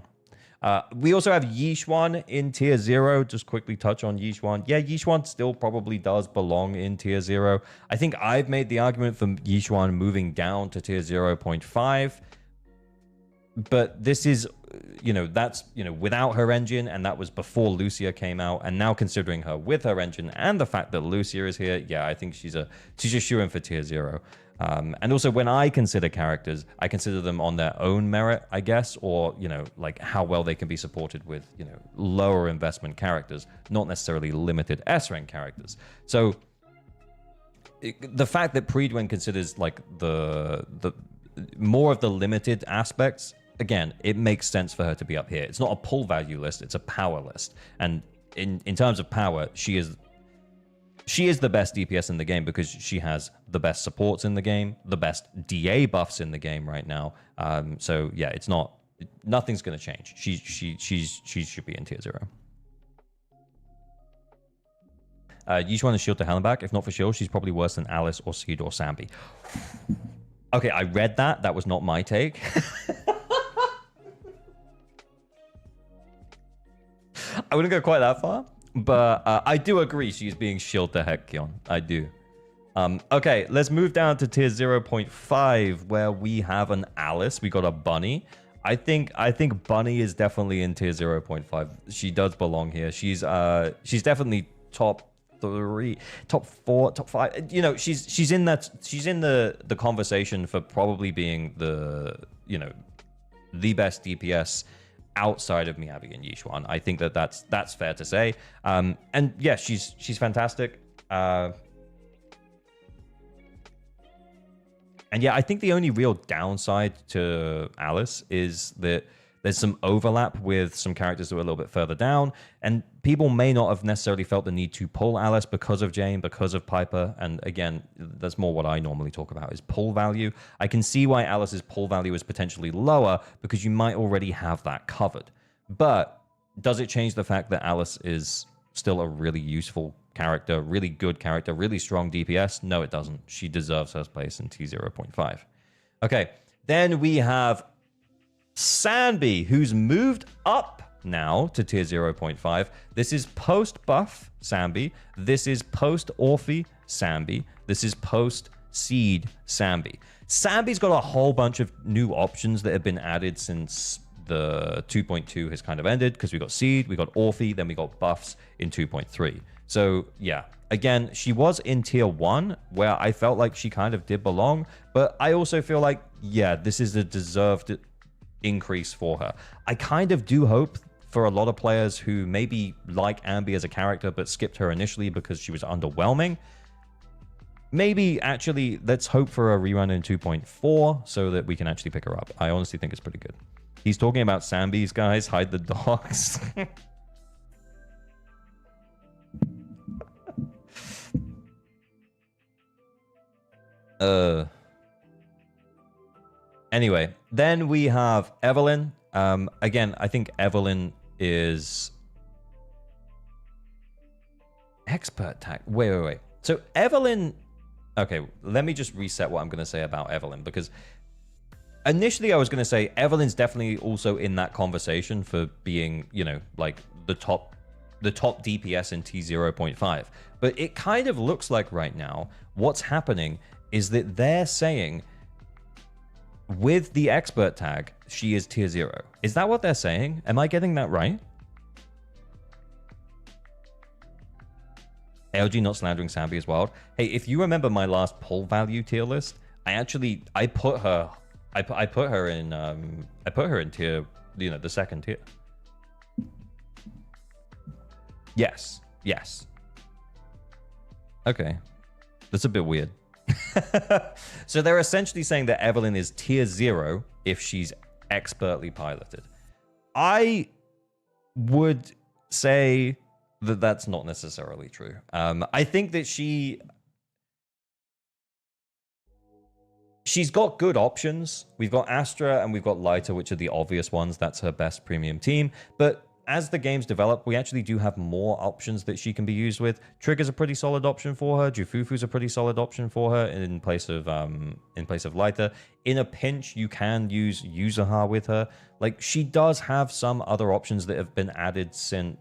We also have Yixuan in tier 0. Just quickly touch on Yixuan. Yeah, Yixuan still probably does belong in tier 0. I think I've made the argument for Yixuan moving down to tier 0.5. But this is, that's, without her engine, and that was before Lucia came out. And now considering her with her engine and the fact that Lucia is here, yeah, I think she's a shoo-in for tier 0. And also, when I consider characters, I consider them on their own merit, I guess, or, like how well they can be supported with, lower investment characters, not necessarily limited S-rank characters. So the fact that Prydwen considers like the more of the limited aspects, again, it makes sense for her to be up here. It's not a pull value list, it's a power list. And in terms of power, she is the best DPS in the game because she has the best supports in the game, the best DA buffs in the game right now. So yeah, Nothing's going to change. She should be in tier 0. You just want to shield to hell and back. If not for shield, she's probably worse than Alice or Seed or Sambi. Okay, I read that. That was not my take. I wouldn't go quite that far, but I do agree she's being shield to Hekion. I do. Okay, let's move down to tier 0.5, where we have an Alice. We got a Bunny. I think Bunny is definitely in tier 0.5. She does belong here. She's definitely top 3, top 4, top 5. You know, she's in the conversation for probably being the best DPS outside of Miyabi and Yishuan. I think that's fair to say. And yeah, she's fantastic. And yeah, I think the only real downside to Alice is that there's some overlap with some characters that are a little bit further down, and people may not have necessarily felt the need to pull Alice because of Jane, because of Piper. And again, that's more what I normally talk about is pull value. I can see why Alice's pull value is potentially lower because you might already have that covered. But does it change the fact that Alice is still a really useful character, really good character, really strong DPS? No, it doesn't. She deserves first place in T0.5. Okay, then we have Sanbi, who's moved up now to tier 0.5. This is post-buff Sanbi. This is post-Orphe Sanbi. This is post-Seed Sanbi. Sanbi's got a whole bunch of new options that have been added since the 2.2 has kind of ended, because we got Seed, we got Orphe, then we got buffs in 2.3. So yeah, again, she was in tier 1, where I felt like she kind of did belong, but I also feel like, yeah, this is a deserved increase for her. I kind of do hope for a lot of players who maybe like Ambi as a character but skipped her initially because she was underwhelming. Maybe actually let's hope for a rerun in 2.4 so that we can actually pick her up. I honestly think it's pretty good. He's talking about Sambi's, guys. Hide the dogs. Anyway, then we have Evelyn. Again, I think Evelyn is expert tag. Wait. So Evelyn. Okay, let me just reset what I'm going to say about Evelyn, because initially I was going to say Evelyn's definitely also in that conversation for being, like the top DPS in T0.5. But it kind of looks like right now what's happening is that they're saying with the expert tag, she is tier 0. Is that what they're saying? Am I getting that right? LG not slandering Sambi as wild. Hey, if you remember my last pull value tier list, I put her in tier, the second tier. Yes. Okay. That's a bit weird. So they're essentially saying that Evelyn is tier 0 if she's expertly piloted. I would say that that's not necessarily true. I think that she's got good options. We've got Astra and we've got Lyta, which are the obvious ones. That's her best premium team. But as the games develop, we actually do have more options that she can be used with. Trigger's a pretty solid option for her. Jufufu's a pretty solid option for her in place of Lyta. In a pinch, you can use Yuzahar with her. Like, she does have some other options that have been added since,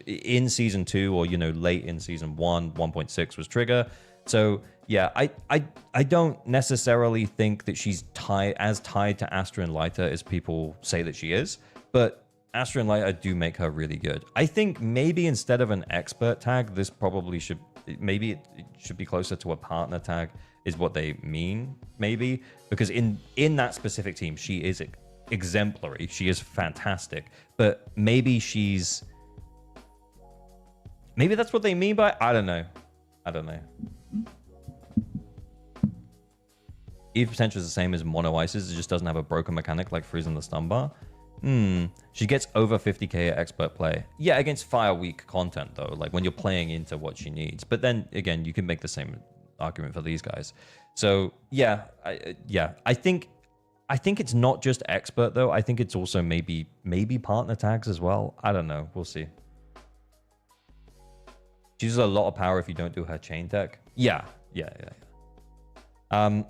in season 2 or late in season 1. 1.6 was Trigger. So yeah, I don't necessarily think that she's as tied to Astra and Lyta as people say that she is. But Astra and Lyta do make her really good. I think maybe instead of an expert tag, this probably should be closer to a partner tag, is what they mean, maybe. Because in that specific team, she is exemplary. She is fantastic. But maybe that's what they mean by, I don't know. Eve potential is the same as Mono Isis. It just doesn't have a broken mechanic like freezing the stun bar. She gets over 50k at expert play. Yeah, against fire weak content though, like when you're playing into what she needs. But then again, you can make the same argument for these guys. So yeah, I think I think it's not just expert though. I think it's also maybe partner tags as well. I don't know. We'll see. She uses a lot of power if you don't do her chain tech. Yeah.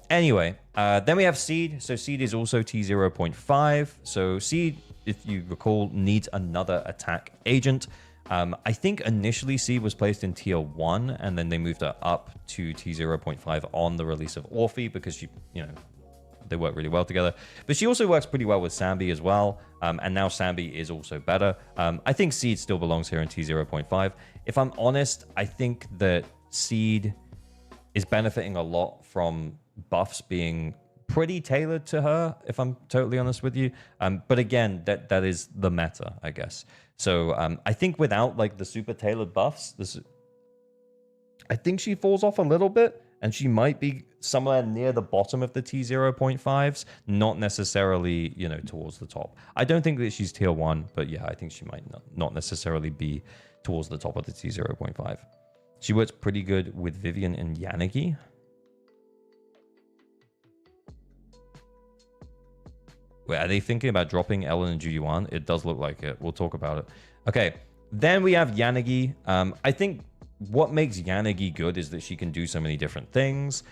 Anyway, then we have Seed. So Seed is also T0.5. So Seed, if you recall, needs another attack agent. I think initially Seed was placed in tier 1, and then they moved her up to T0.5 on the release of Orphe because she, they work really well together. But she also works pretty well with Sambi as well. And now Sambi is also better. I think Seed still belongs here in T0.5. If I'm honest, I think that Seed is benefiting a lot from buffs being pretty tailored to her, if I'm totally honest with you. But again, that is the meta, I guess. So I think without like the super tailored buffs, I think she falls off a little bit, and she might be somewhere near the bottom of the T0.5s, not necessarily, towards the top. I don't think that she's tier 1, but yeah, I think she might not necessarily be towards the top of the T0.5. She works pretty good with Vivian and Yanagi. Wait, are they thinking about dropping Ellen and Juyuan? It does look like it. We'll talk about it. Okay, then we have Yanagi. I think what makes Yanagi good is that she can do so many different things.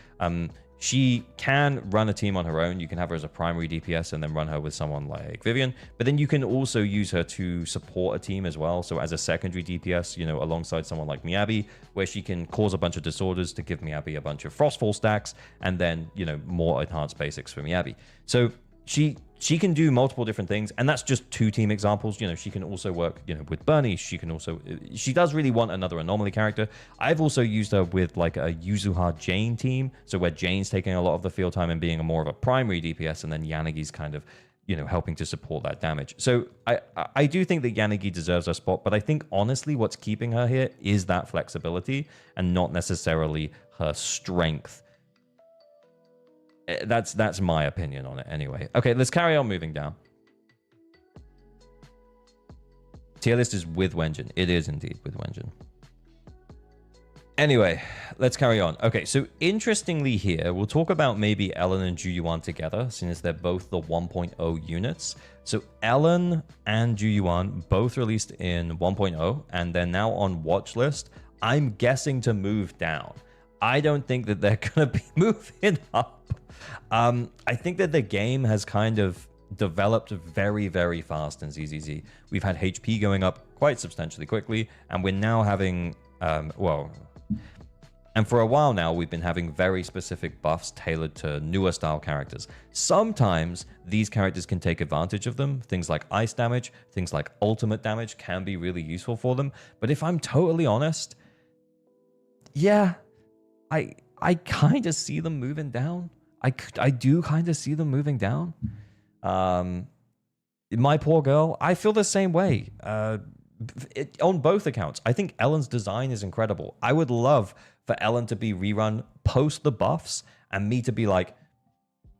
She can run a team on her own. You can have her as a primary DPS and then run her with someone like Vivian. But then you can also use her to support a team as well. So as a secondary DPS, alongside someone like Miyabi, where she can cause a bunch of disorders to give Miyabi a bunch of Frostfall stacks, and then, more enhanced basics for Miyabi. So she can do multiple different things, and that's just 2 team examples. She can also work, with Bernie. She does really want another anomaly character. I've also used her with like a Yuzuha Jane team, so where Jane's taking a lot of the field time and being more of a primary DPS, and then Yanagi's kind of, helping to support that damage. So I do think that Yanagi deserves her spot, but I think honestly what's keeping her here is that flexibility and not necessarily her strength. That's my opinion on it anyway. Okay, let's carry on moving down. Tier list is with Wenjin. It is indeed with Wenjin. Anyway, let's carry on. Okay, so interestingly here, we'll talk about maybe Ellen and Juyuan together, since they're both the 1.0 units. So Ellen and Juyuan both released in 1.0, and they're now on watch list. I'm guessing to move down. I don't think that they're going to be moving up. I think that the game has kind of developed very, very fast in ZZZ. We've had HP going up quite substantially quickly, and we're now having, and for a while now, we've been having very specific buffs tailored to newer style characters. Sometimes these characters can take advantage of them. Things like ice damage, things like ultimate damage can be really useful for them. But if I'm totally honest, yeah, I kind of see them moving down. I do kind of see them moving down. My poor girl, I feel the same way. On both accounts, I think Ellen's design is incredible. I would love for Ellen to be rerun post the buffs and me to be like,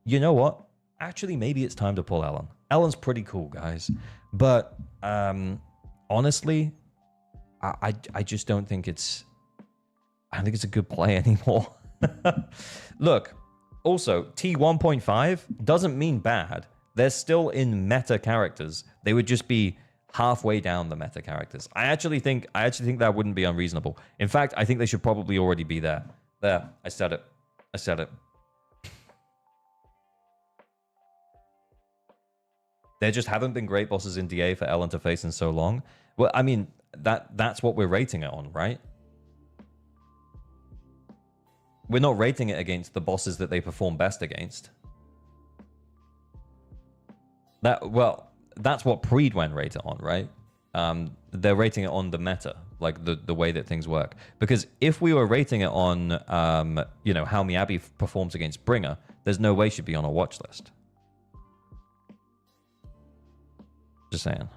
you know what? Actually, maybe it's time to pull Ellen. Ellen's pretty cool, guys. But honestly, I just don't think it's... I don't think it's a good play anymore. Look, also, T1.5 doesn't mean bad. They're still in meta characters. They would just be halfway down the meta characters. I actually think that wouldn't be unreasonable. In fact, I think they should probably already be there. There, I said it. There just haven't been great bosses in DA for Ellen to face in so long. Well, I mean, that's what we're rating it on, right? We're not rating it against the bosses that they perform best against. That's what Prydwen rate it on, right? They're rating it on the meta, like the way that things work. Because if we were rating it on, how Miyabi performs against Bringer, there's no way she'd be on a watch list. Just saying.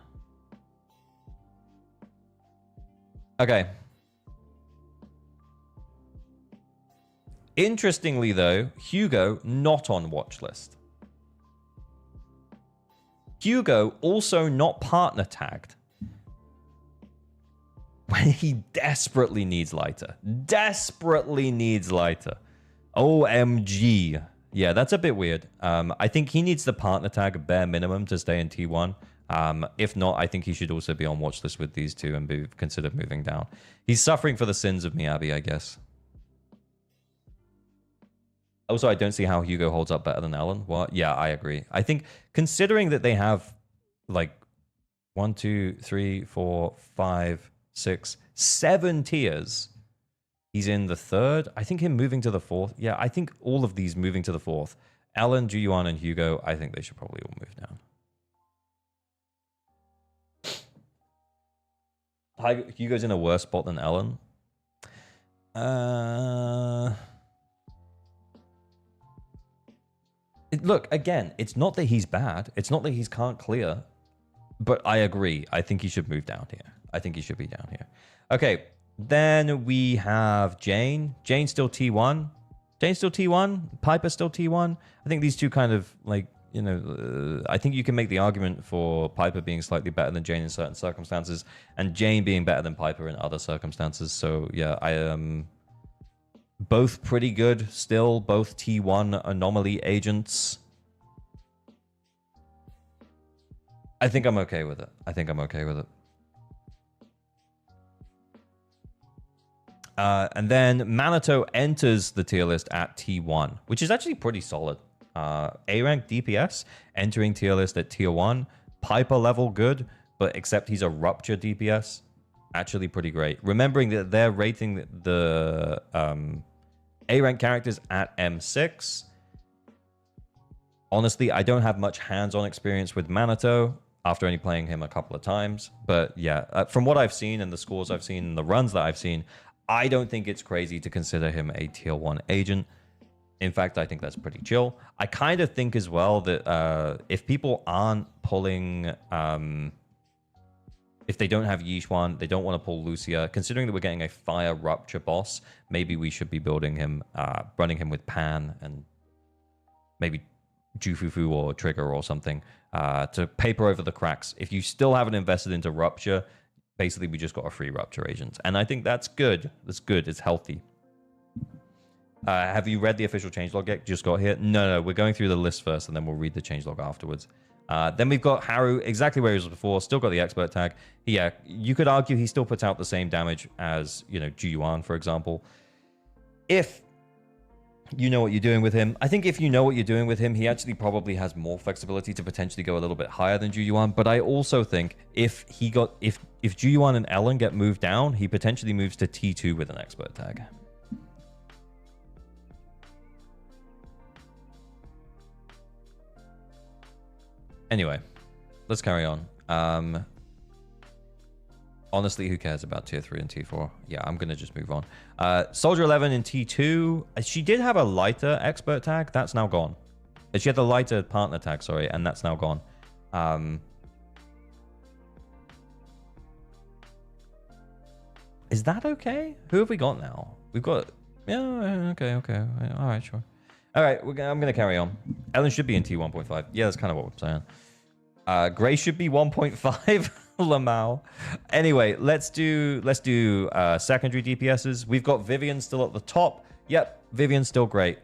Okay. Interestingly, though, Hugo not on watch list. Hugo also not partner tagged when he desperately needs lighter. Desperately needs lighter. OMG. Yeah, that's a bit weird. I think he needs the partner tag bare minimum to stay in T1. If not, I think he should also be on watch list with these two and be considered moving down. He's suffering for the sins of Miyabi, I guess. Also, I don't see how Hugo holds up better than Ellen. What? Yeah, I agree. I think considering that they have like 1, 2, 3, 4, 5, 6, 7 tiers. He's in the third. I think him moving to the fourth. Yeah, I think all of these moving to the fourth. Ellen, Juyuan, and Hugo, I think they should probably all move down. Hugo's in a worse spot than Ellen. Look, again, it's not that he's bad. It's not that he can't clear. But I agree. I think he should move down here. I think he should be down here. Okay, then we have Jane. Jane's still T1. Jane's still T1. Piper's still T1. I think these two kind of like, you know, I think you can make the argument for Piper being slightly better than Jane in certain circumstances and Jane being better than Piper in other circumstances. So yeah, I am both pretty good still. Both T1 anomaly agents. I think I'm okay with it. I think I'm okay with it. And then Minato enters the tier list at T1, which is actually pretty solid. A rank DPS entering tier list at tier 1. Piper level good, but except he's a rupture DPS. Actually pretty great. Remembering that they're rating the A rank characters at M6. Honestly, I don't have much hands-on experience with Minato after only playing him a couple of times. But yeah, from what I've seen and the scores I've seen and the runs that I've seen, I don't think it's crazy to consider him a tier 1 agent. In fact, I think that's pretty chill. I kind of think as well that if people aren't pulling... if they don't have Yishuan, they don't want to pull Lucia, considering that we're getting a fire rupture boss, maybe we should be building him, running him with Pan and maybe Jufufu or Trigger or something to paper over the cracks. If you still haven't invested into rupture, basically we just got a free rupture agent. And I think that's good. That's good. It's healthy. Have you read the official changelog yet? Just got here? No, we're going through the list first and then we'll read the changelog afterwards. Then we've got Haru, exactly where he was before, still got the expert tag. Yeah, you could argue he still puts out the same damage as, you know, Juyuan, for example. If you know what you're doing with him, I think if you know what you're doing with him, he actually probably has more flexibility to potentially go a little bit higher than Juyuan. But I also think if Juyuan and Ellen get moved down, he potentially moves to T2 with an expert tag. Anyway, let's carry on. Honestly, who cares about tier 3 and T4? Yeah, I'm going to just move on. Soldier 11 in T2. She did have a lighter expert tag. That's now gone. She had the lighter partner tag, sorry, and that's now gone. Is that okay? Who have we got now? We've got... Yeah, okay. All right, sure. All right, I'm going to carry on. Ellen should be in T1.5. Yeah, that's kind of what I'm saying. Gray should be 1.5. Lamau. Anyway, let's do secondary DPSs. We've got Vivian still at the top. Yep, Vivian's still great.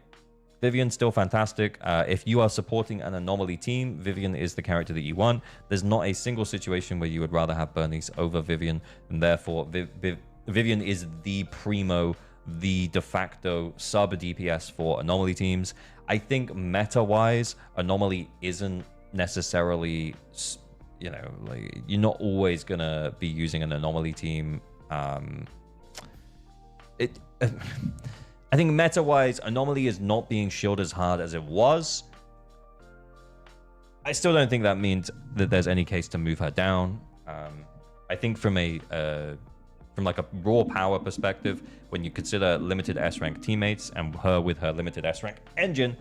Vivian's still fantastic. If you are supporting an anomaly team, Vivian is the character that you want. There's not a single situation where you would rather have Bernice over Vivian, and therefore Vivian is the primo, the de facto sub DPS for anomaly teams. I think meta-wise, anomaly isn't necessarily, you know, like you're not always gonna be using an anomaly team. I think meta-wise, anomaly is not being shielded as hard as it was. I still don't think that means that there's any case to move her down. I think from like a raw power perspective, when you consider limited S rank teammates and her with her limited S rank engine,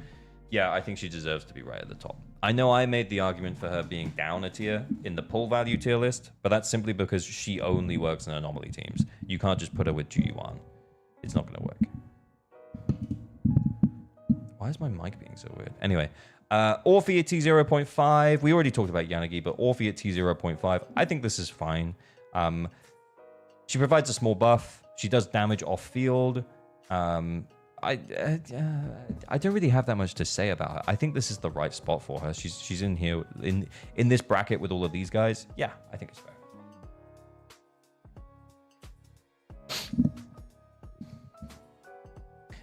yeah, I think she deserves to be right at the top. I know I made the argument for her being down a tier in the pull value tier list, but that's simply because she only works in anomaly teams. You can't just put her with Juyuan. It's not going to work. Why is my mic being so weird? Anyway, Orphe at T0.5. We already talked about Yanagi, but Orphe at T0.5. I think this is fine. She provides a small buff. She does damage off field. I don't really have that much to say about her. I think this is the right spot for her. She's in here in this bracket with all of these guys. Yeah, I think it's fair.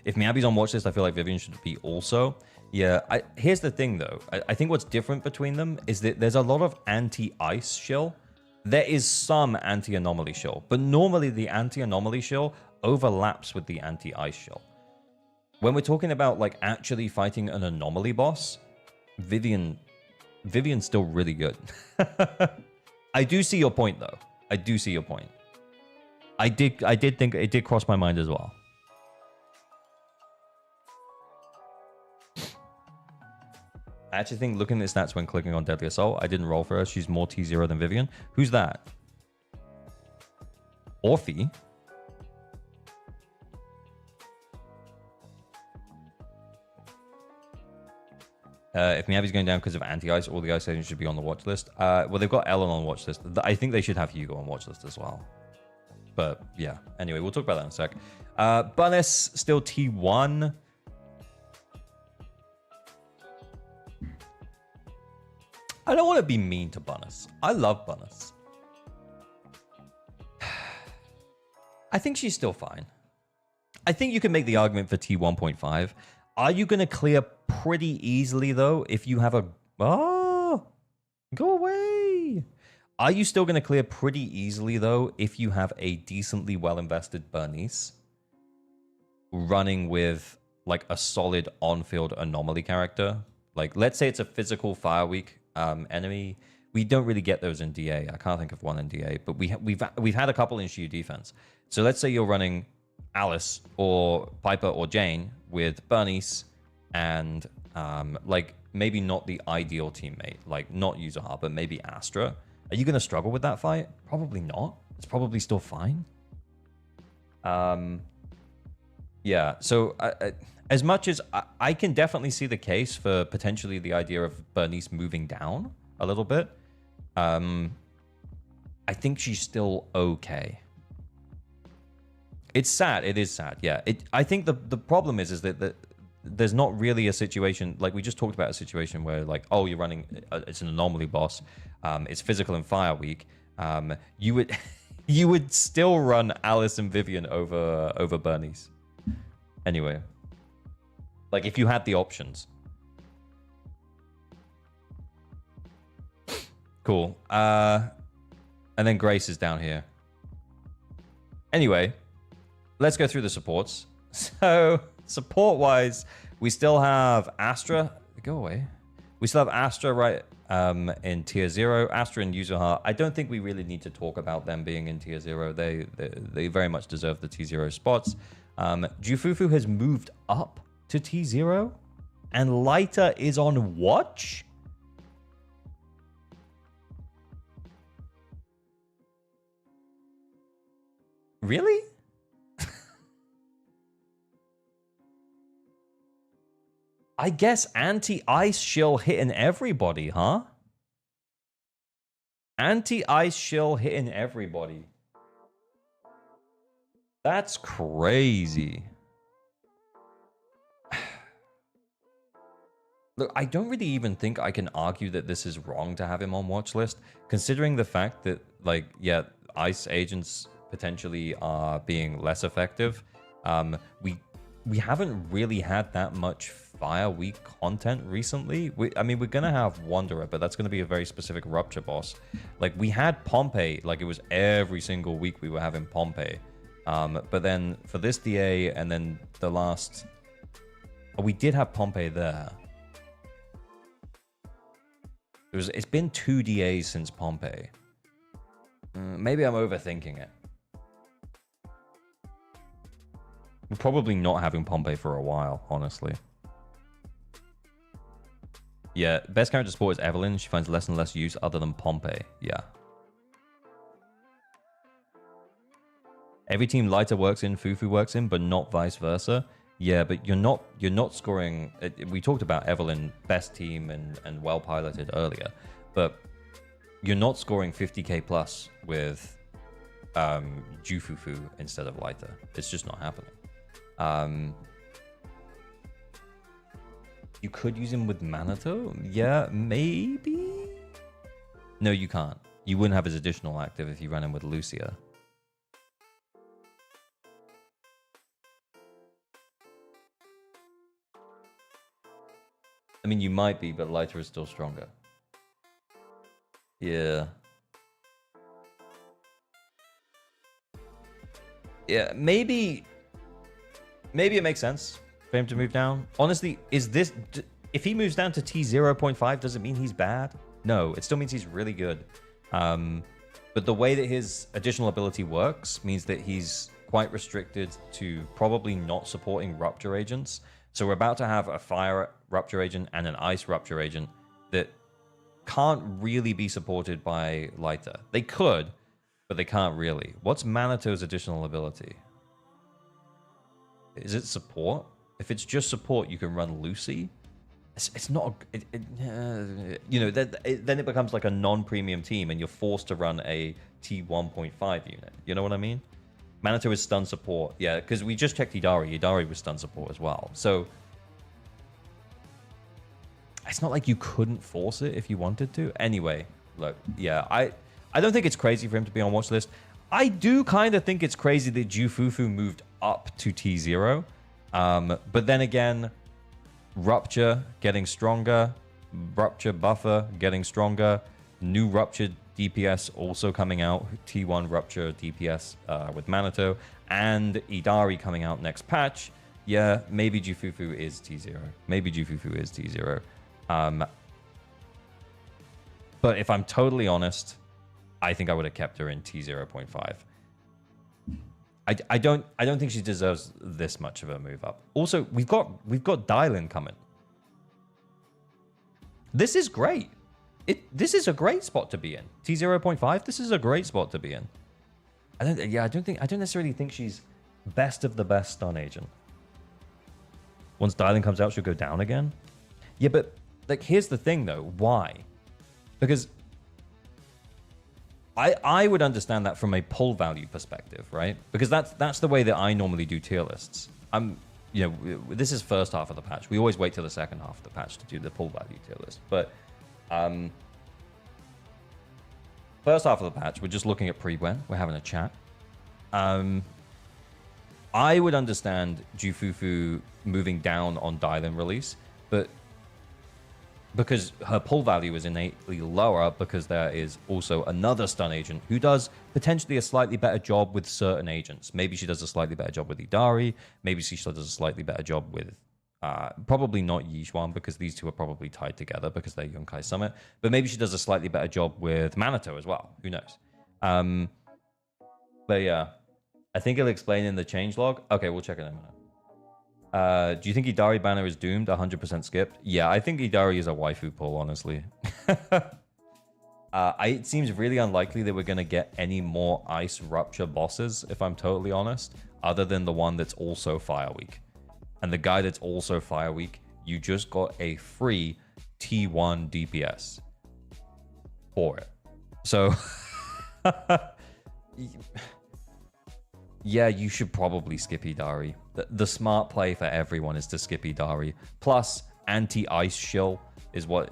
If Miyabi's on watch list, I feel like Vivian should be also. Yeah, here's the thing though. I think what's different between them is that there's a lot of anti-ice shill. There is some anti-anomaly shill, but normally the anti-anomaly shill overlaps with the anti-ice shill. When we're talking about like actually fighting an anomaly boss, Vivian's still really good. I do see your point though. I do see your point. I did think it did cross my mind as well. I actually think looking at the stats when clicking on Deadly Assault, I didn't roll for her. She's more T0 than Vivian. Who's that? Orphe? If Miyabi's going down because of anti-ice, all the ice agents should be on the watch list. Well, they've got Ellen on watch list. I think they should have Hugo on watch list as well. But yeah, anyway, we'll talk about that in a sec. Bunnis, still T1. I don't want to be mean to Bunnis. I love Bunnis. I think she's still fine. I think you can make the argument for T1.5. Are you going to clear pretty easily, though, if you have a... Oh! Go away! Are you still going to clear pretty easily, though, if you have a decently well-invested Bernice running with, like, a solid on-field anomaly character? Like, let's say it's a physical Fire Week enemy. We don't really get those in DA. I can't think of one in DA, but we've had a couple in Shield defense. So let's say you're running Alice or Piper or Jane with Bernice and like maybe not the ideal teammate, like not Yidhari, but maybe Astra. Are you going to struggle with that fight? Probably not. It's probably still fine. Yeah, so as much as I can definitely see the case for potentially the idea of Bernice moving down a little bit, I think she's still okay. It's sad. It is sad. Yeah. I think the problem is that there's not really a situation, like we just talked about a situation where like, oh, you're running, it's an anomaly boss. It's physical and Fire Week. You would you would still run Alice and Vivian over Bernice. Anyway, like if you had the options. Cool. And then Grace is down here. Anyway, let's go through the supports. So, support-wise, we still have Astra. Go away. We still have Astra right in Tier 0. Astra and Yidhari. I don't think we really need to talk about them being in Tier 0. They very much deserve the T0 spots. Jufufu has moved up to T0. And Lighter is on watch? Really? I guess anti-ice shill hitting everybody, huh? Anti-ice shill hitting everybody. That's crazy. Look, I don't really even think I can argue that this is wrong to have him on watch list, considering the fact that, like, yeah, ice agents potentially are being less effective. We haven't really had that much Fire Week content recently. I mean, we're gonna have Wanderer, but that's gonna be a very specific Rupture boss. Like, we had Pompeii, like it was every single week we were having Pompeii. But then for this DA and then the last... Oh, we did have Pompeii there. It's been 2 DAs since Pompeii. Maybe I'm overthinking it. We're probably not having Pompeii for a while, honestly. Yeah, best character support is Evelyn. She finds less and less use other than Pompeii. Yeah. Every team Lighter works in, Fufu works in, but not vice versa. Yeah, but you're not scoring. We talked about Evelyn, best team and well piloted earlier, but you're not scoring 50k plus with Jufufu instead of Lighter. It's just not happening. You could use him with Minato? Yeah, maybe? No, you can't. You wouldn't have his additional active if you ran him with Lucia. I mean, you might be, but lighter is still stronger. Yeah. Yeah, maybe it makes sense for him to move down. Honestly, is this... If he moves down to T0.5, does it mean he's bad? No, it still means he's really good. But the way that his additional ability works means that he's quite restricted to probably not supporting Rupture agents. So we're about to have a Fire Rupture agent and an Ice Rupture agent that can't really be supported by Lighter. They could, but they can't really. What's Manito's additional ability? Is it support? If it's just support, you can run Lucy. It's not... you know, then it becomes like a non-premium team and you're forced to run a T1.5 unit. You know what I mean? Manito is stun support. Yeah, because we just checked Yidhari. Yidhari was stun support as well. So it's not like you couldn't force it if you wanted to. Anyway, look, yeah, I don't think it's crazy for him to be on watch list. I do kind of think it's crazy that Jufufu moved up to T0. But then again, Rupture getting stronger, Rupture buffer getting stronger, new Rupture DPS also coming out, T1 Rupture DPS with Manito, and Yidhari coming out next patch. Yeah, maybe Jufufu is T0. Maybe Jufufu is T0. But if I'm totally honest, I think I would have kept her in T0.5. I don't think she deserves this much of a move up. Also, we've got Dylan coming. This is great. This is a great spot to be in. T0.5, this is a great spot to be in. I don't necessarily think she's best of the best stun agent. Once Dylan comes out, she'll go down again. Yeah, but like here's the thing though. Why? Because I would understand that from a pull value perspective, right? Because that's the way that I normally do tier lists. This is first half of the patch. We always wait till the second half of the patch to do the pull value tier list. But first half of the patch, we're just looking at Prydwen. We're having a chat. I would understand Jufufu moving down on Dylan release, but because her pull value is innately lower because there is also another stun agent who does potentially a slightly better job with certain agents. Maybe she does a slightly better job with Yidhari. Maybe she does a slightly better job with... probably not Yixuan because these two are probably tied together because they're Yunkai Summit. But maybe she does a slightly better job with Manito as well. Who knows? But yeah, I think it'll explain in the changelog. Okay, we'll check it in a minute. Do you think Yidhari banner is doomed? 100% skipped? Yeah, I think Yidhari is a waifu pull, honestly. It seems really unlikely that we're going to get any more Ice Rupture bosses, if I'm totally honest, other than the one that's also Fire Week. And the guy that's also Fire Week, you just got a free T1 DPS for it. So, yeah, you should probably skip Yidhari. The smart play for everyone is to skip Yidhari. Plus, anti-ice shill is what...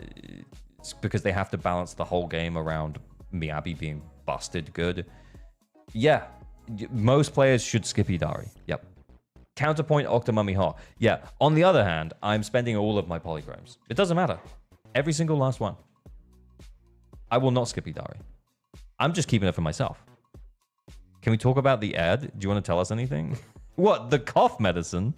It's because they have to balance the whole game around Miyabi being busted good. Yeah, most players should skip Yidhari. Yep. Counterpoint Octomummy Hot. Yeah, on the other hand, I'm spending all of my polychromes. It doesn't matter. Every single last one. I will not skip Yidhari. I'm just keeping it for myself. Can we talk about the ad? Do you want to tell us anything? What? The cough medicine?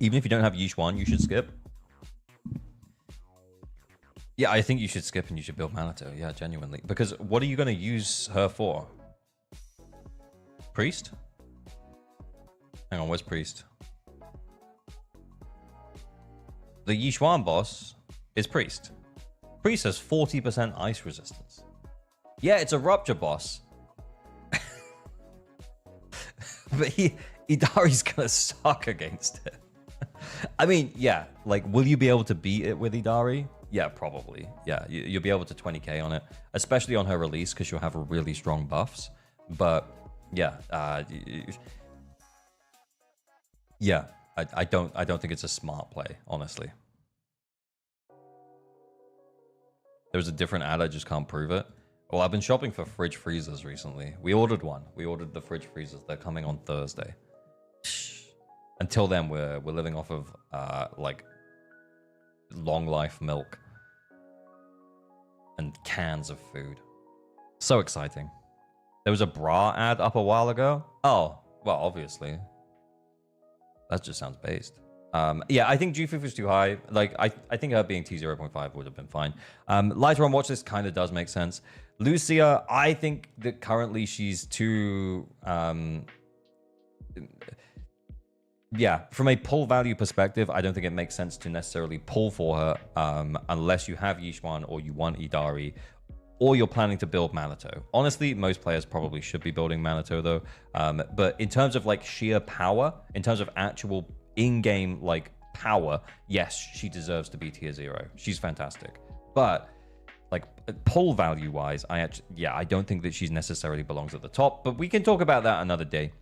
Even if you don't have Yixuan, you should skip. Yeah, I think you should skip and you should build Manito. Yeah, genuinely. Because what are you going to use her for? Priest? Hang on, where's Priest? The Yixuan boss is Priest. Priest has 40% ice resistance. Yeah, it's a Rupture boss. But Yidhari's gonna suck against it. I mean, yeah, like, will you be able to beat it with Yidhari? Yeah, probably. Yeah, you'll be able to 20k on it, especially on her release because she'll have really strong buffs. But yeah, yeah, I don't think it's a smart play, honestly. There's a different ad, I just can't prove it. Well, I've been shopping for fridge freezers recently. We ordered one. We ordered the fridge freezers. They're coming on Thursday. Until then, we're living off of like long life milk and cans of food. So exciting. There was a bra ad up a while ago. Oh, well, obviously. That just sounds based. Yeah, I think G-Fif is too high. Like, I think her being T0.5 would have been fine. Later on watch list kind of does make sense. Lucia, I think that currently she's too... yeah, from a pull value perspective, I don't think it makes sense to necessarily pull for her unless you have Yishuan or you want Yidhari or you're planning to build Manato. Honestly, most players probably should be building Manato though. But in terms of like sheer power, in terms of actual in-game like power, yes, she deserves to be tier 0. She's fantastic. But like pull value wise, I don't think that she necessarily belongs at the top, but we can talk about that another day.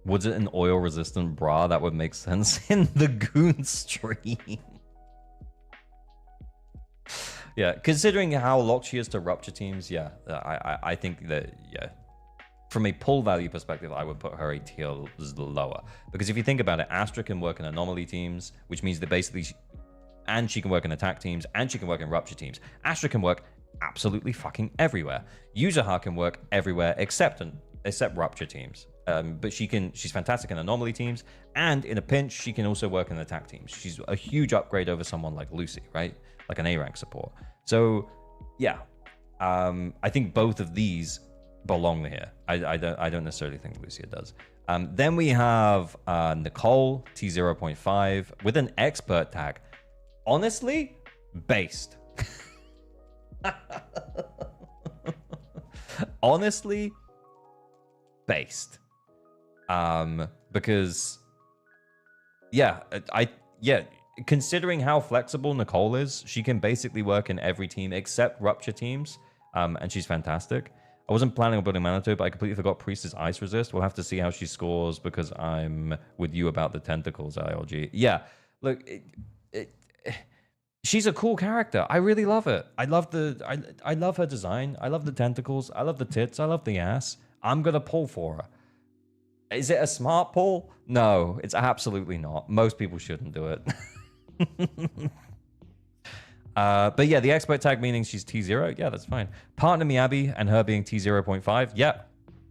Was it an oil resistant bra? That would make sense in the goon stream. Yeah, considering how locked she is to rupture teams, yeah, I think that, yeah, from a pull value perspective, I would put her a tier lower. Because if you think about it, Astra can work in anomaly teams, which means that basically, and she can work in attack teams, and she can work in rupture teams. Astra can work absolutely fucking everywhere. Yuzuha can work everywhere except rupture teams. But she's fantastic in anomaly teams, and in a pinch, she can also work in attack teams. She's a huge upgrade over someone like Lucy, right? Like an A-rank support. So, yeah, I think both of these belong here. I don't necessarily think Lucia does. Then we have Nicole, T0.5, with an expert tag. Honestly, based. Honestly, based. Because yeah, considering how flexible Nicole is, she can basically work in every team except rupture teams, and she's fantastic. I wasn't planning on building Manato, but I completely forgot Priestess Ice Resist. We'll have to see how she scores because I'm with you about the tentacles, ILG. Yeah, look, she's a cool character. I really love it. I love her design. I love the tentacles. I love the tits. I love the ass. I'm gonna pull for her. Is it a smart pull? No, it's absolutely not. Most people shouldn't do it. But yeah, the expert tag meaning she's T0. Yeah, that's fine. Partner Miyabi and her being T0.5. Yeah,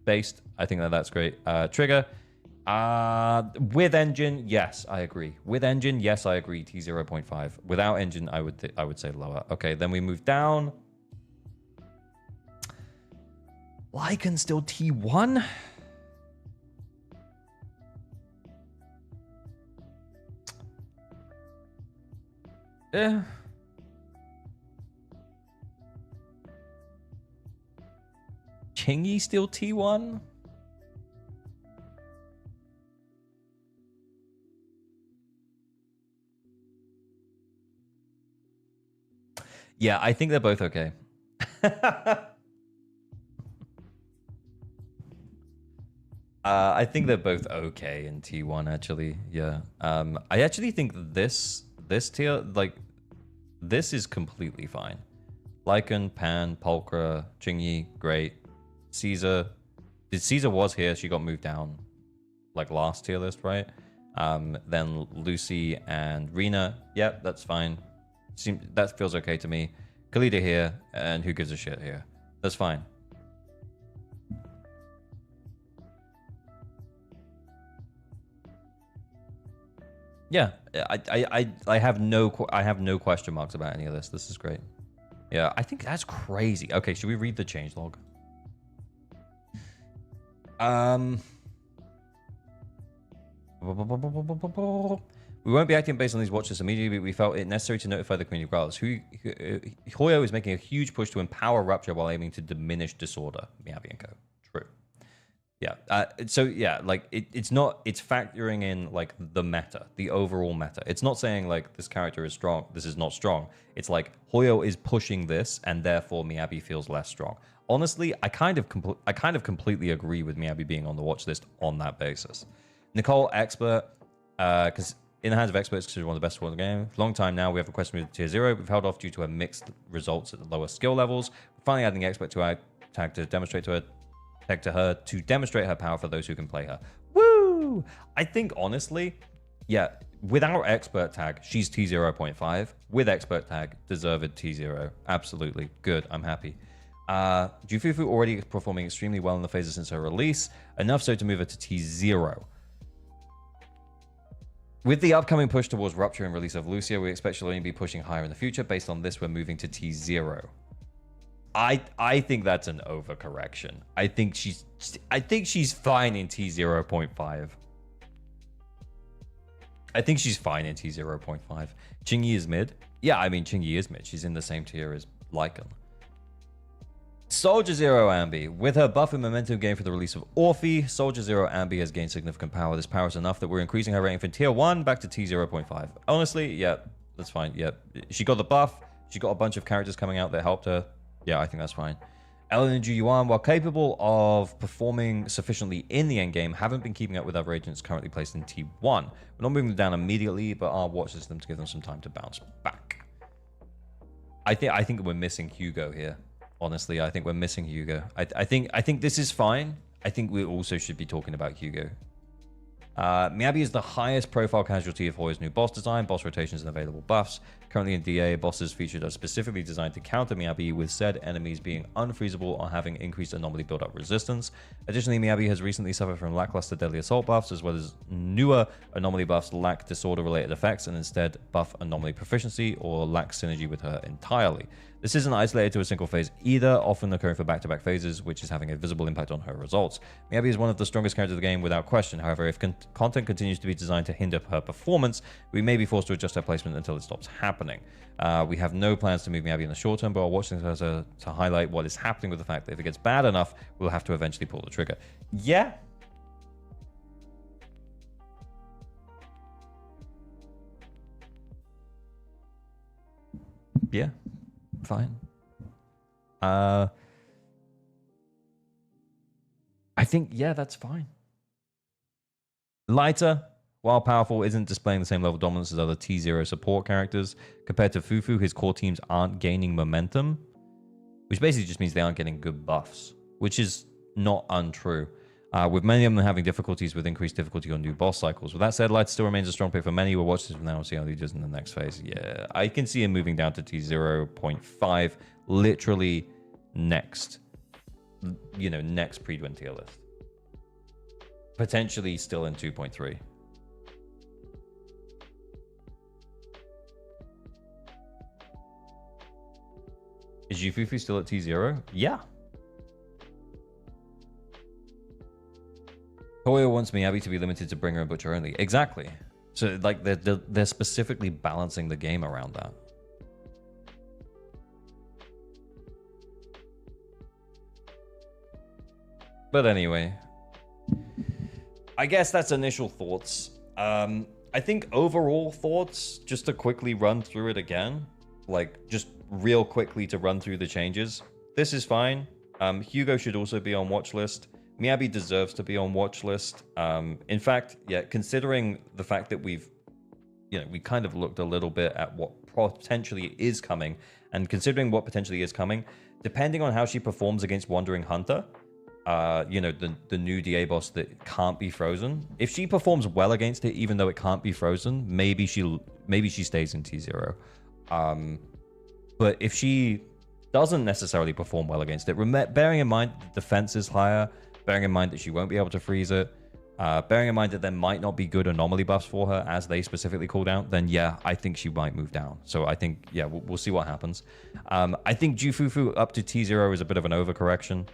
based. I think that's great. Trigger. With engine, yes, I agree. With engine, yes, I agree. T0.5. Without engine, I would say lower. Okay, then we move down. Lycan still T1. Yeah. Chingy still T1? Yeah, I think they're both okay. I think they're both okay in T1, actually. Yeah. I actually think this tier, like, this is completely fine. Lycan, Pan, Pulchra, Chingy, great. Caesar. Caesar was here. She got moved down, like, last tier list, right? Then Lucy and Rena. Yep, that's fine. That feels okay to me. Khalida here, and who gives a shit here? That's fine. Yeah, I have no question marks about any of this. This is great. Yeah, I think that's crazy. Okay, should we read the changelog? We won't be acting based on these watches immediately, but we felt it necessary to notify the community regardless. Hoyo is making a huge push to empower Rupture while aiming to diminish disorder. Miyabi and Co. True. Yeah. So yeah, like it's not. It's factoring in like the meta, the overall meta. It's not saying like this character is strong. This is not strong. It's like Hoyo is pushing this, and therefore Miyabi feels less strong. Honestly, I kind of completely agree with Miyabi being on the watch list on that basis. Nicole, expert, because in the hands of experts, considered one of the best in the game. Long time now, we have a question with tier 0. We've held off due to her mixed results at the lower skill levels. We're finally adding expert to our tag to demonstrate to demonstrate her power for those who can play her. Woo! I think honestly, yeah, without expert tag, she's T0.5. With expert tag, deserved T0. Absolutely. Good. I'm happy. Jufufu already performing extremely well in the phases since her release, enough so to move her to T0. With the upcoming push towards Rupture and release of Lucia, we expect she'll only be pushing higher in the future. Based on this, we're moving to T0. I think that's an overcorrection. I think she's fine in T0.5. I think she's fine in T0.5. Qingyi is mid. Yeah, I mean Qingyi is mid. She's in the same tier as Lycan. Soldier Zero Ambi. With her buff and momentum gain for the release of Orphe, Soldier Zero Ambi has gained significant power. This power is enough that we're increasing her rating from tier 1 back to T0.5. Honestly, yeah, that's fine. Yeah, she got the buff. She got a bunch of characters coming out that helped her. Yeah, I think that's fine. Ellen and Ju-Yuan, while capable of performing sufficiently in the endgame, haven't been keeping up with other agents currently placed in T1. We're not moving them down immediately, but I'll watch them to give them some time to bounce back. I think we're missing Hugo here. Honestly, I think we're missing Hugo. I think this is fine. I think we also should be talking about Hugo. Miyabi is the highest profile casualty of Hoyo's new boss design, boss rotations and available buffs. Currently in DA, bosses featured are specifically designed to counter Miyabi, with said enemies being unfreezable or having increased anomaly build-up resistance. Additionally, Miyabi has recently suffered from lackluster deadly assault buffs, as well as newer anomaly buffs lack disorder-related effects and instead buff anomaly proficiency or lack synergy with her entirely. This isn't isolated to a single phase either, often occurring for back-to-back phases, which is having a visible impact on her results. Miyabi is one of the strongest characters of the game without question. However, if content continues to be designed to hinder her performance, we may be forced to adjust her placement until it stops happening. We have no plans to move Miyabi in the short term, but I'll watch things to highlight what is happening with the fact that if it gets bad enough, we'll have to eventually pull the trigger. Yeah. Yeah. Fine. I think, yeah, that's fine. Lighter, while powerful, isn't displaying the same level of dominance as other T0 support characters. Compared to Fufu, his core teams aren't gaining momentum, which basically just means they aren't getting good buffs, which is not untrue. With many of them having difficulties with increased difficulty on new boss cycles. With that said, Light still remains a strong pick for many. We'll watch this from now and see how he does in the next phase. Yeah, I can see him moving down to T0.5, literally next, next Prydwen tier list. Potentially still in 2.3. Is Yufufu still at T0? Yeah. Hoyo wants Miyabi to be limited to Bringer and Butcher only. Exactly. So, like, they're specifically balancing the game around that. But anyway, I guess that's initial thoughts. I think overall thoughts, just to quickly run through it again, like, just real quickly to run through the changes. This is fine. Hugo should also be on watch list. Miyabi deserves to be on watch list. In fact, yeah, considering the fact that we kind of looked a little bit at what potentially is coming, and considering what potentially is coming, depending on how she performs against Wandering Hunter, the new DA boss that can't be frozen. If she performs well against it, even though it can't be frozen, maybe she stays in T0. But if she doesn't necessarily perform well against it, bearing in mind the defense is higher, bearing in mind that she won't be able to freeze it, bearing in mind that there might not be good anomaly buffs for her as they specifically called out, then yeah, I think she might move down. So I think, yeah, we'll see what happens. I think Jufufu up to T0 is a bit of an overcorrection.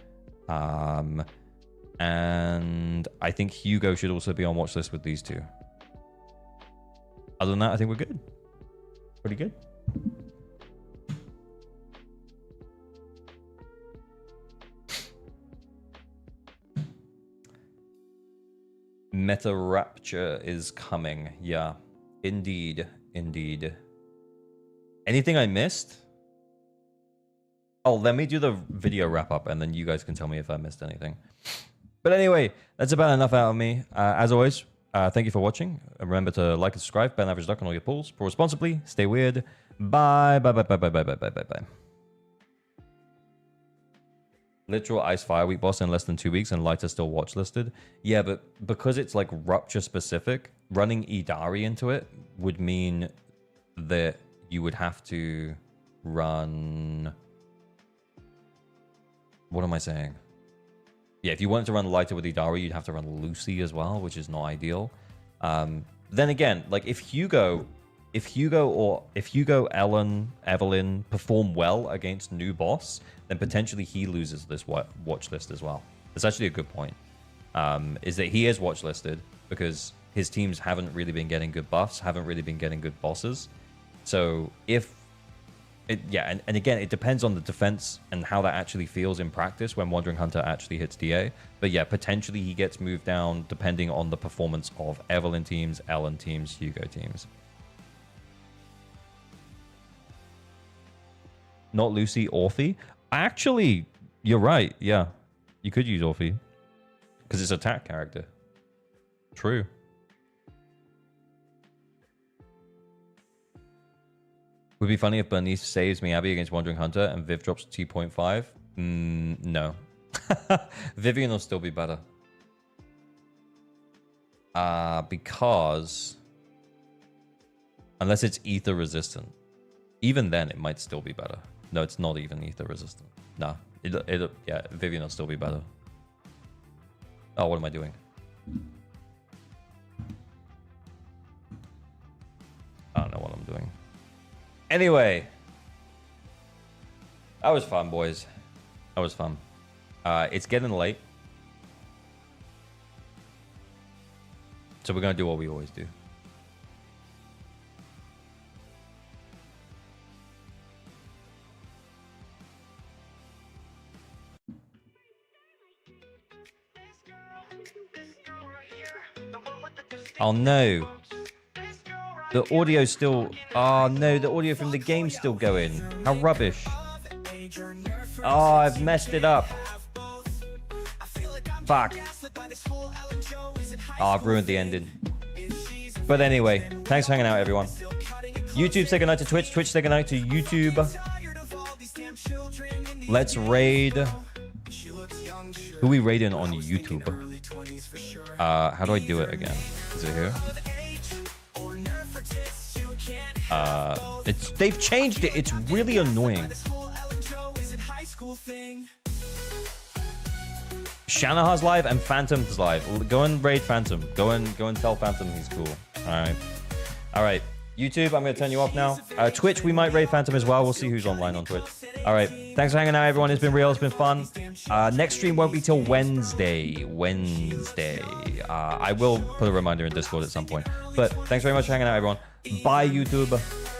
And I think Hugo should also be on watch list with these two. Other than that, I think we're good. Pretty good. Meta Rapture is coming. Yeah, indeed, indeed. Anything I missed? Oh, let me do the video wrap up and then you guys can tell me if I missed anything. But anyway, that's about enough out of me. As always, thank you for watching. Remember to like and subscribe. Ben Average Duck on all your pools. Pour responsibly. Stay weird. Bye. Bye. Bye. Bye. Bye. Bye. Bye. Bye. Bye. Bye. Literal Ice Fire Week boss in less than 2 weeks and Lighter still watch listed. Yeah, but because it's like Rupture specific, running Yidhari into it would mean that you would have to run... What am I saying? Yeah, if you wanted to run Lighter with Yidhari, you'd have to run Lucy as well, which is not ideal. Then again, like if Hugo, Ellen, Evelyn perform well against new boss, then potentially he loses this watch list as well. That's actually a good point. Is that he is watch listed because his teams haven't really been getting good buffs, haven't really been getting good bosses. So if and again, it depends on the defense and how that actually feels in practice when Wandering Hunter actually hits DA. But yeah, potentially he gets moved down depending on the performance of Evelyn teams, Ellen teams, Hugo teams. Not Lucy, Orphe. Actually, you're right. Yeah, you could use Orphe because it's attack character. True. Would be funny if Bernice saves Miyabi against Wandering Hunter and Viv drops T.5. No. Vivian will still be better. Because... Unless it's ether resistant. Even then, it might still be better. No, it's not even ether resistant. Nah. Yeah, Vivian will still be better. Oh, what am I doing? I don't know what I'm doing. Anyway, that was fun, boys. That was fun. It's getting late. So we're going to do what we always do. Oh no. The audio's still... Oh no, the audio from the game's still going. How rubbish. Oh, I've messed it up. Fuck. Oh, I've ruined the ending. But anyway, thanks for hanging out, everyone. YouTube, say goodnight to Twitch. Twitch, say goodnight to YouTube. Let's raid. Who are we raiding on YouTube? How do I do it again? Is it here? They've changed it. It's really annoying. Shanahar's live and Phantom's live. Go and raid Phantom. Go and tell Phantom he's cool. All right. YouTube, I'm gonna turn you off now. Twitch, we might raid Phantom as well. We'll see who's online on Twitch. All right. Thanks for hanging out, everyone. It's been real. It's been fun. Next stream won't be till Wednesday. I will put a reminder in Discord at some point. But thanks very much for hanging out, everyone. Bye, YouTube.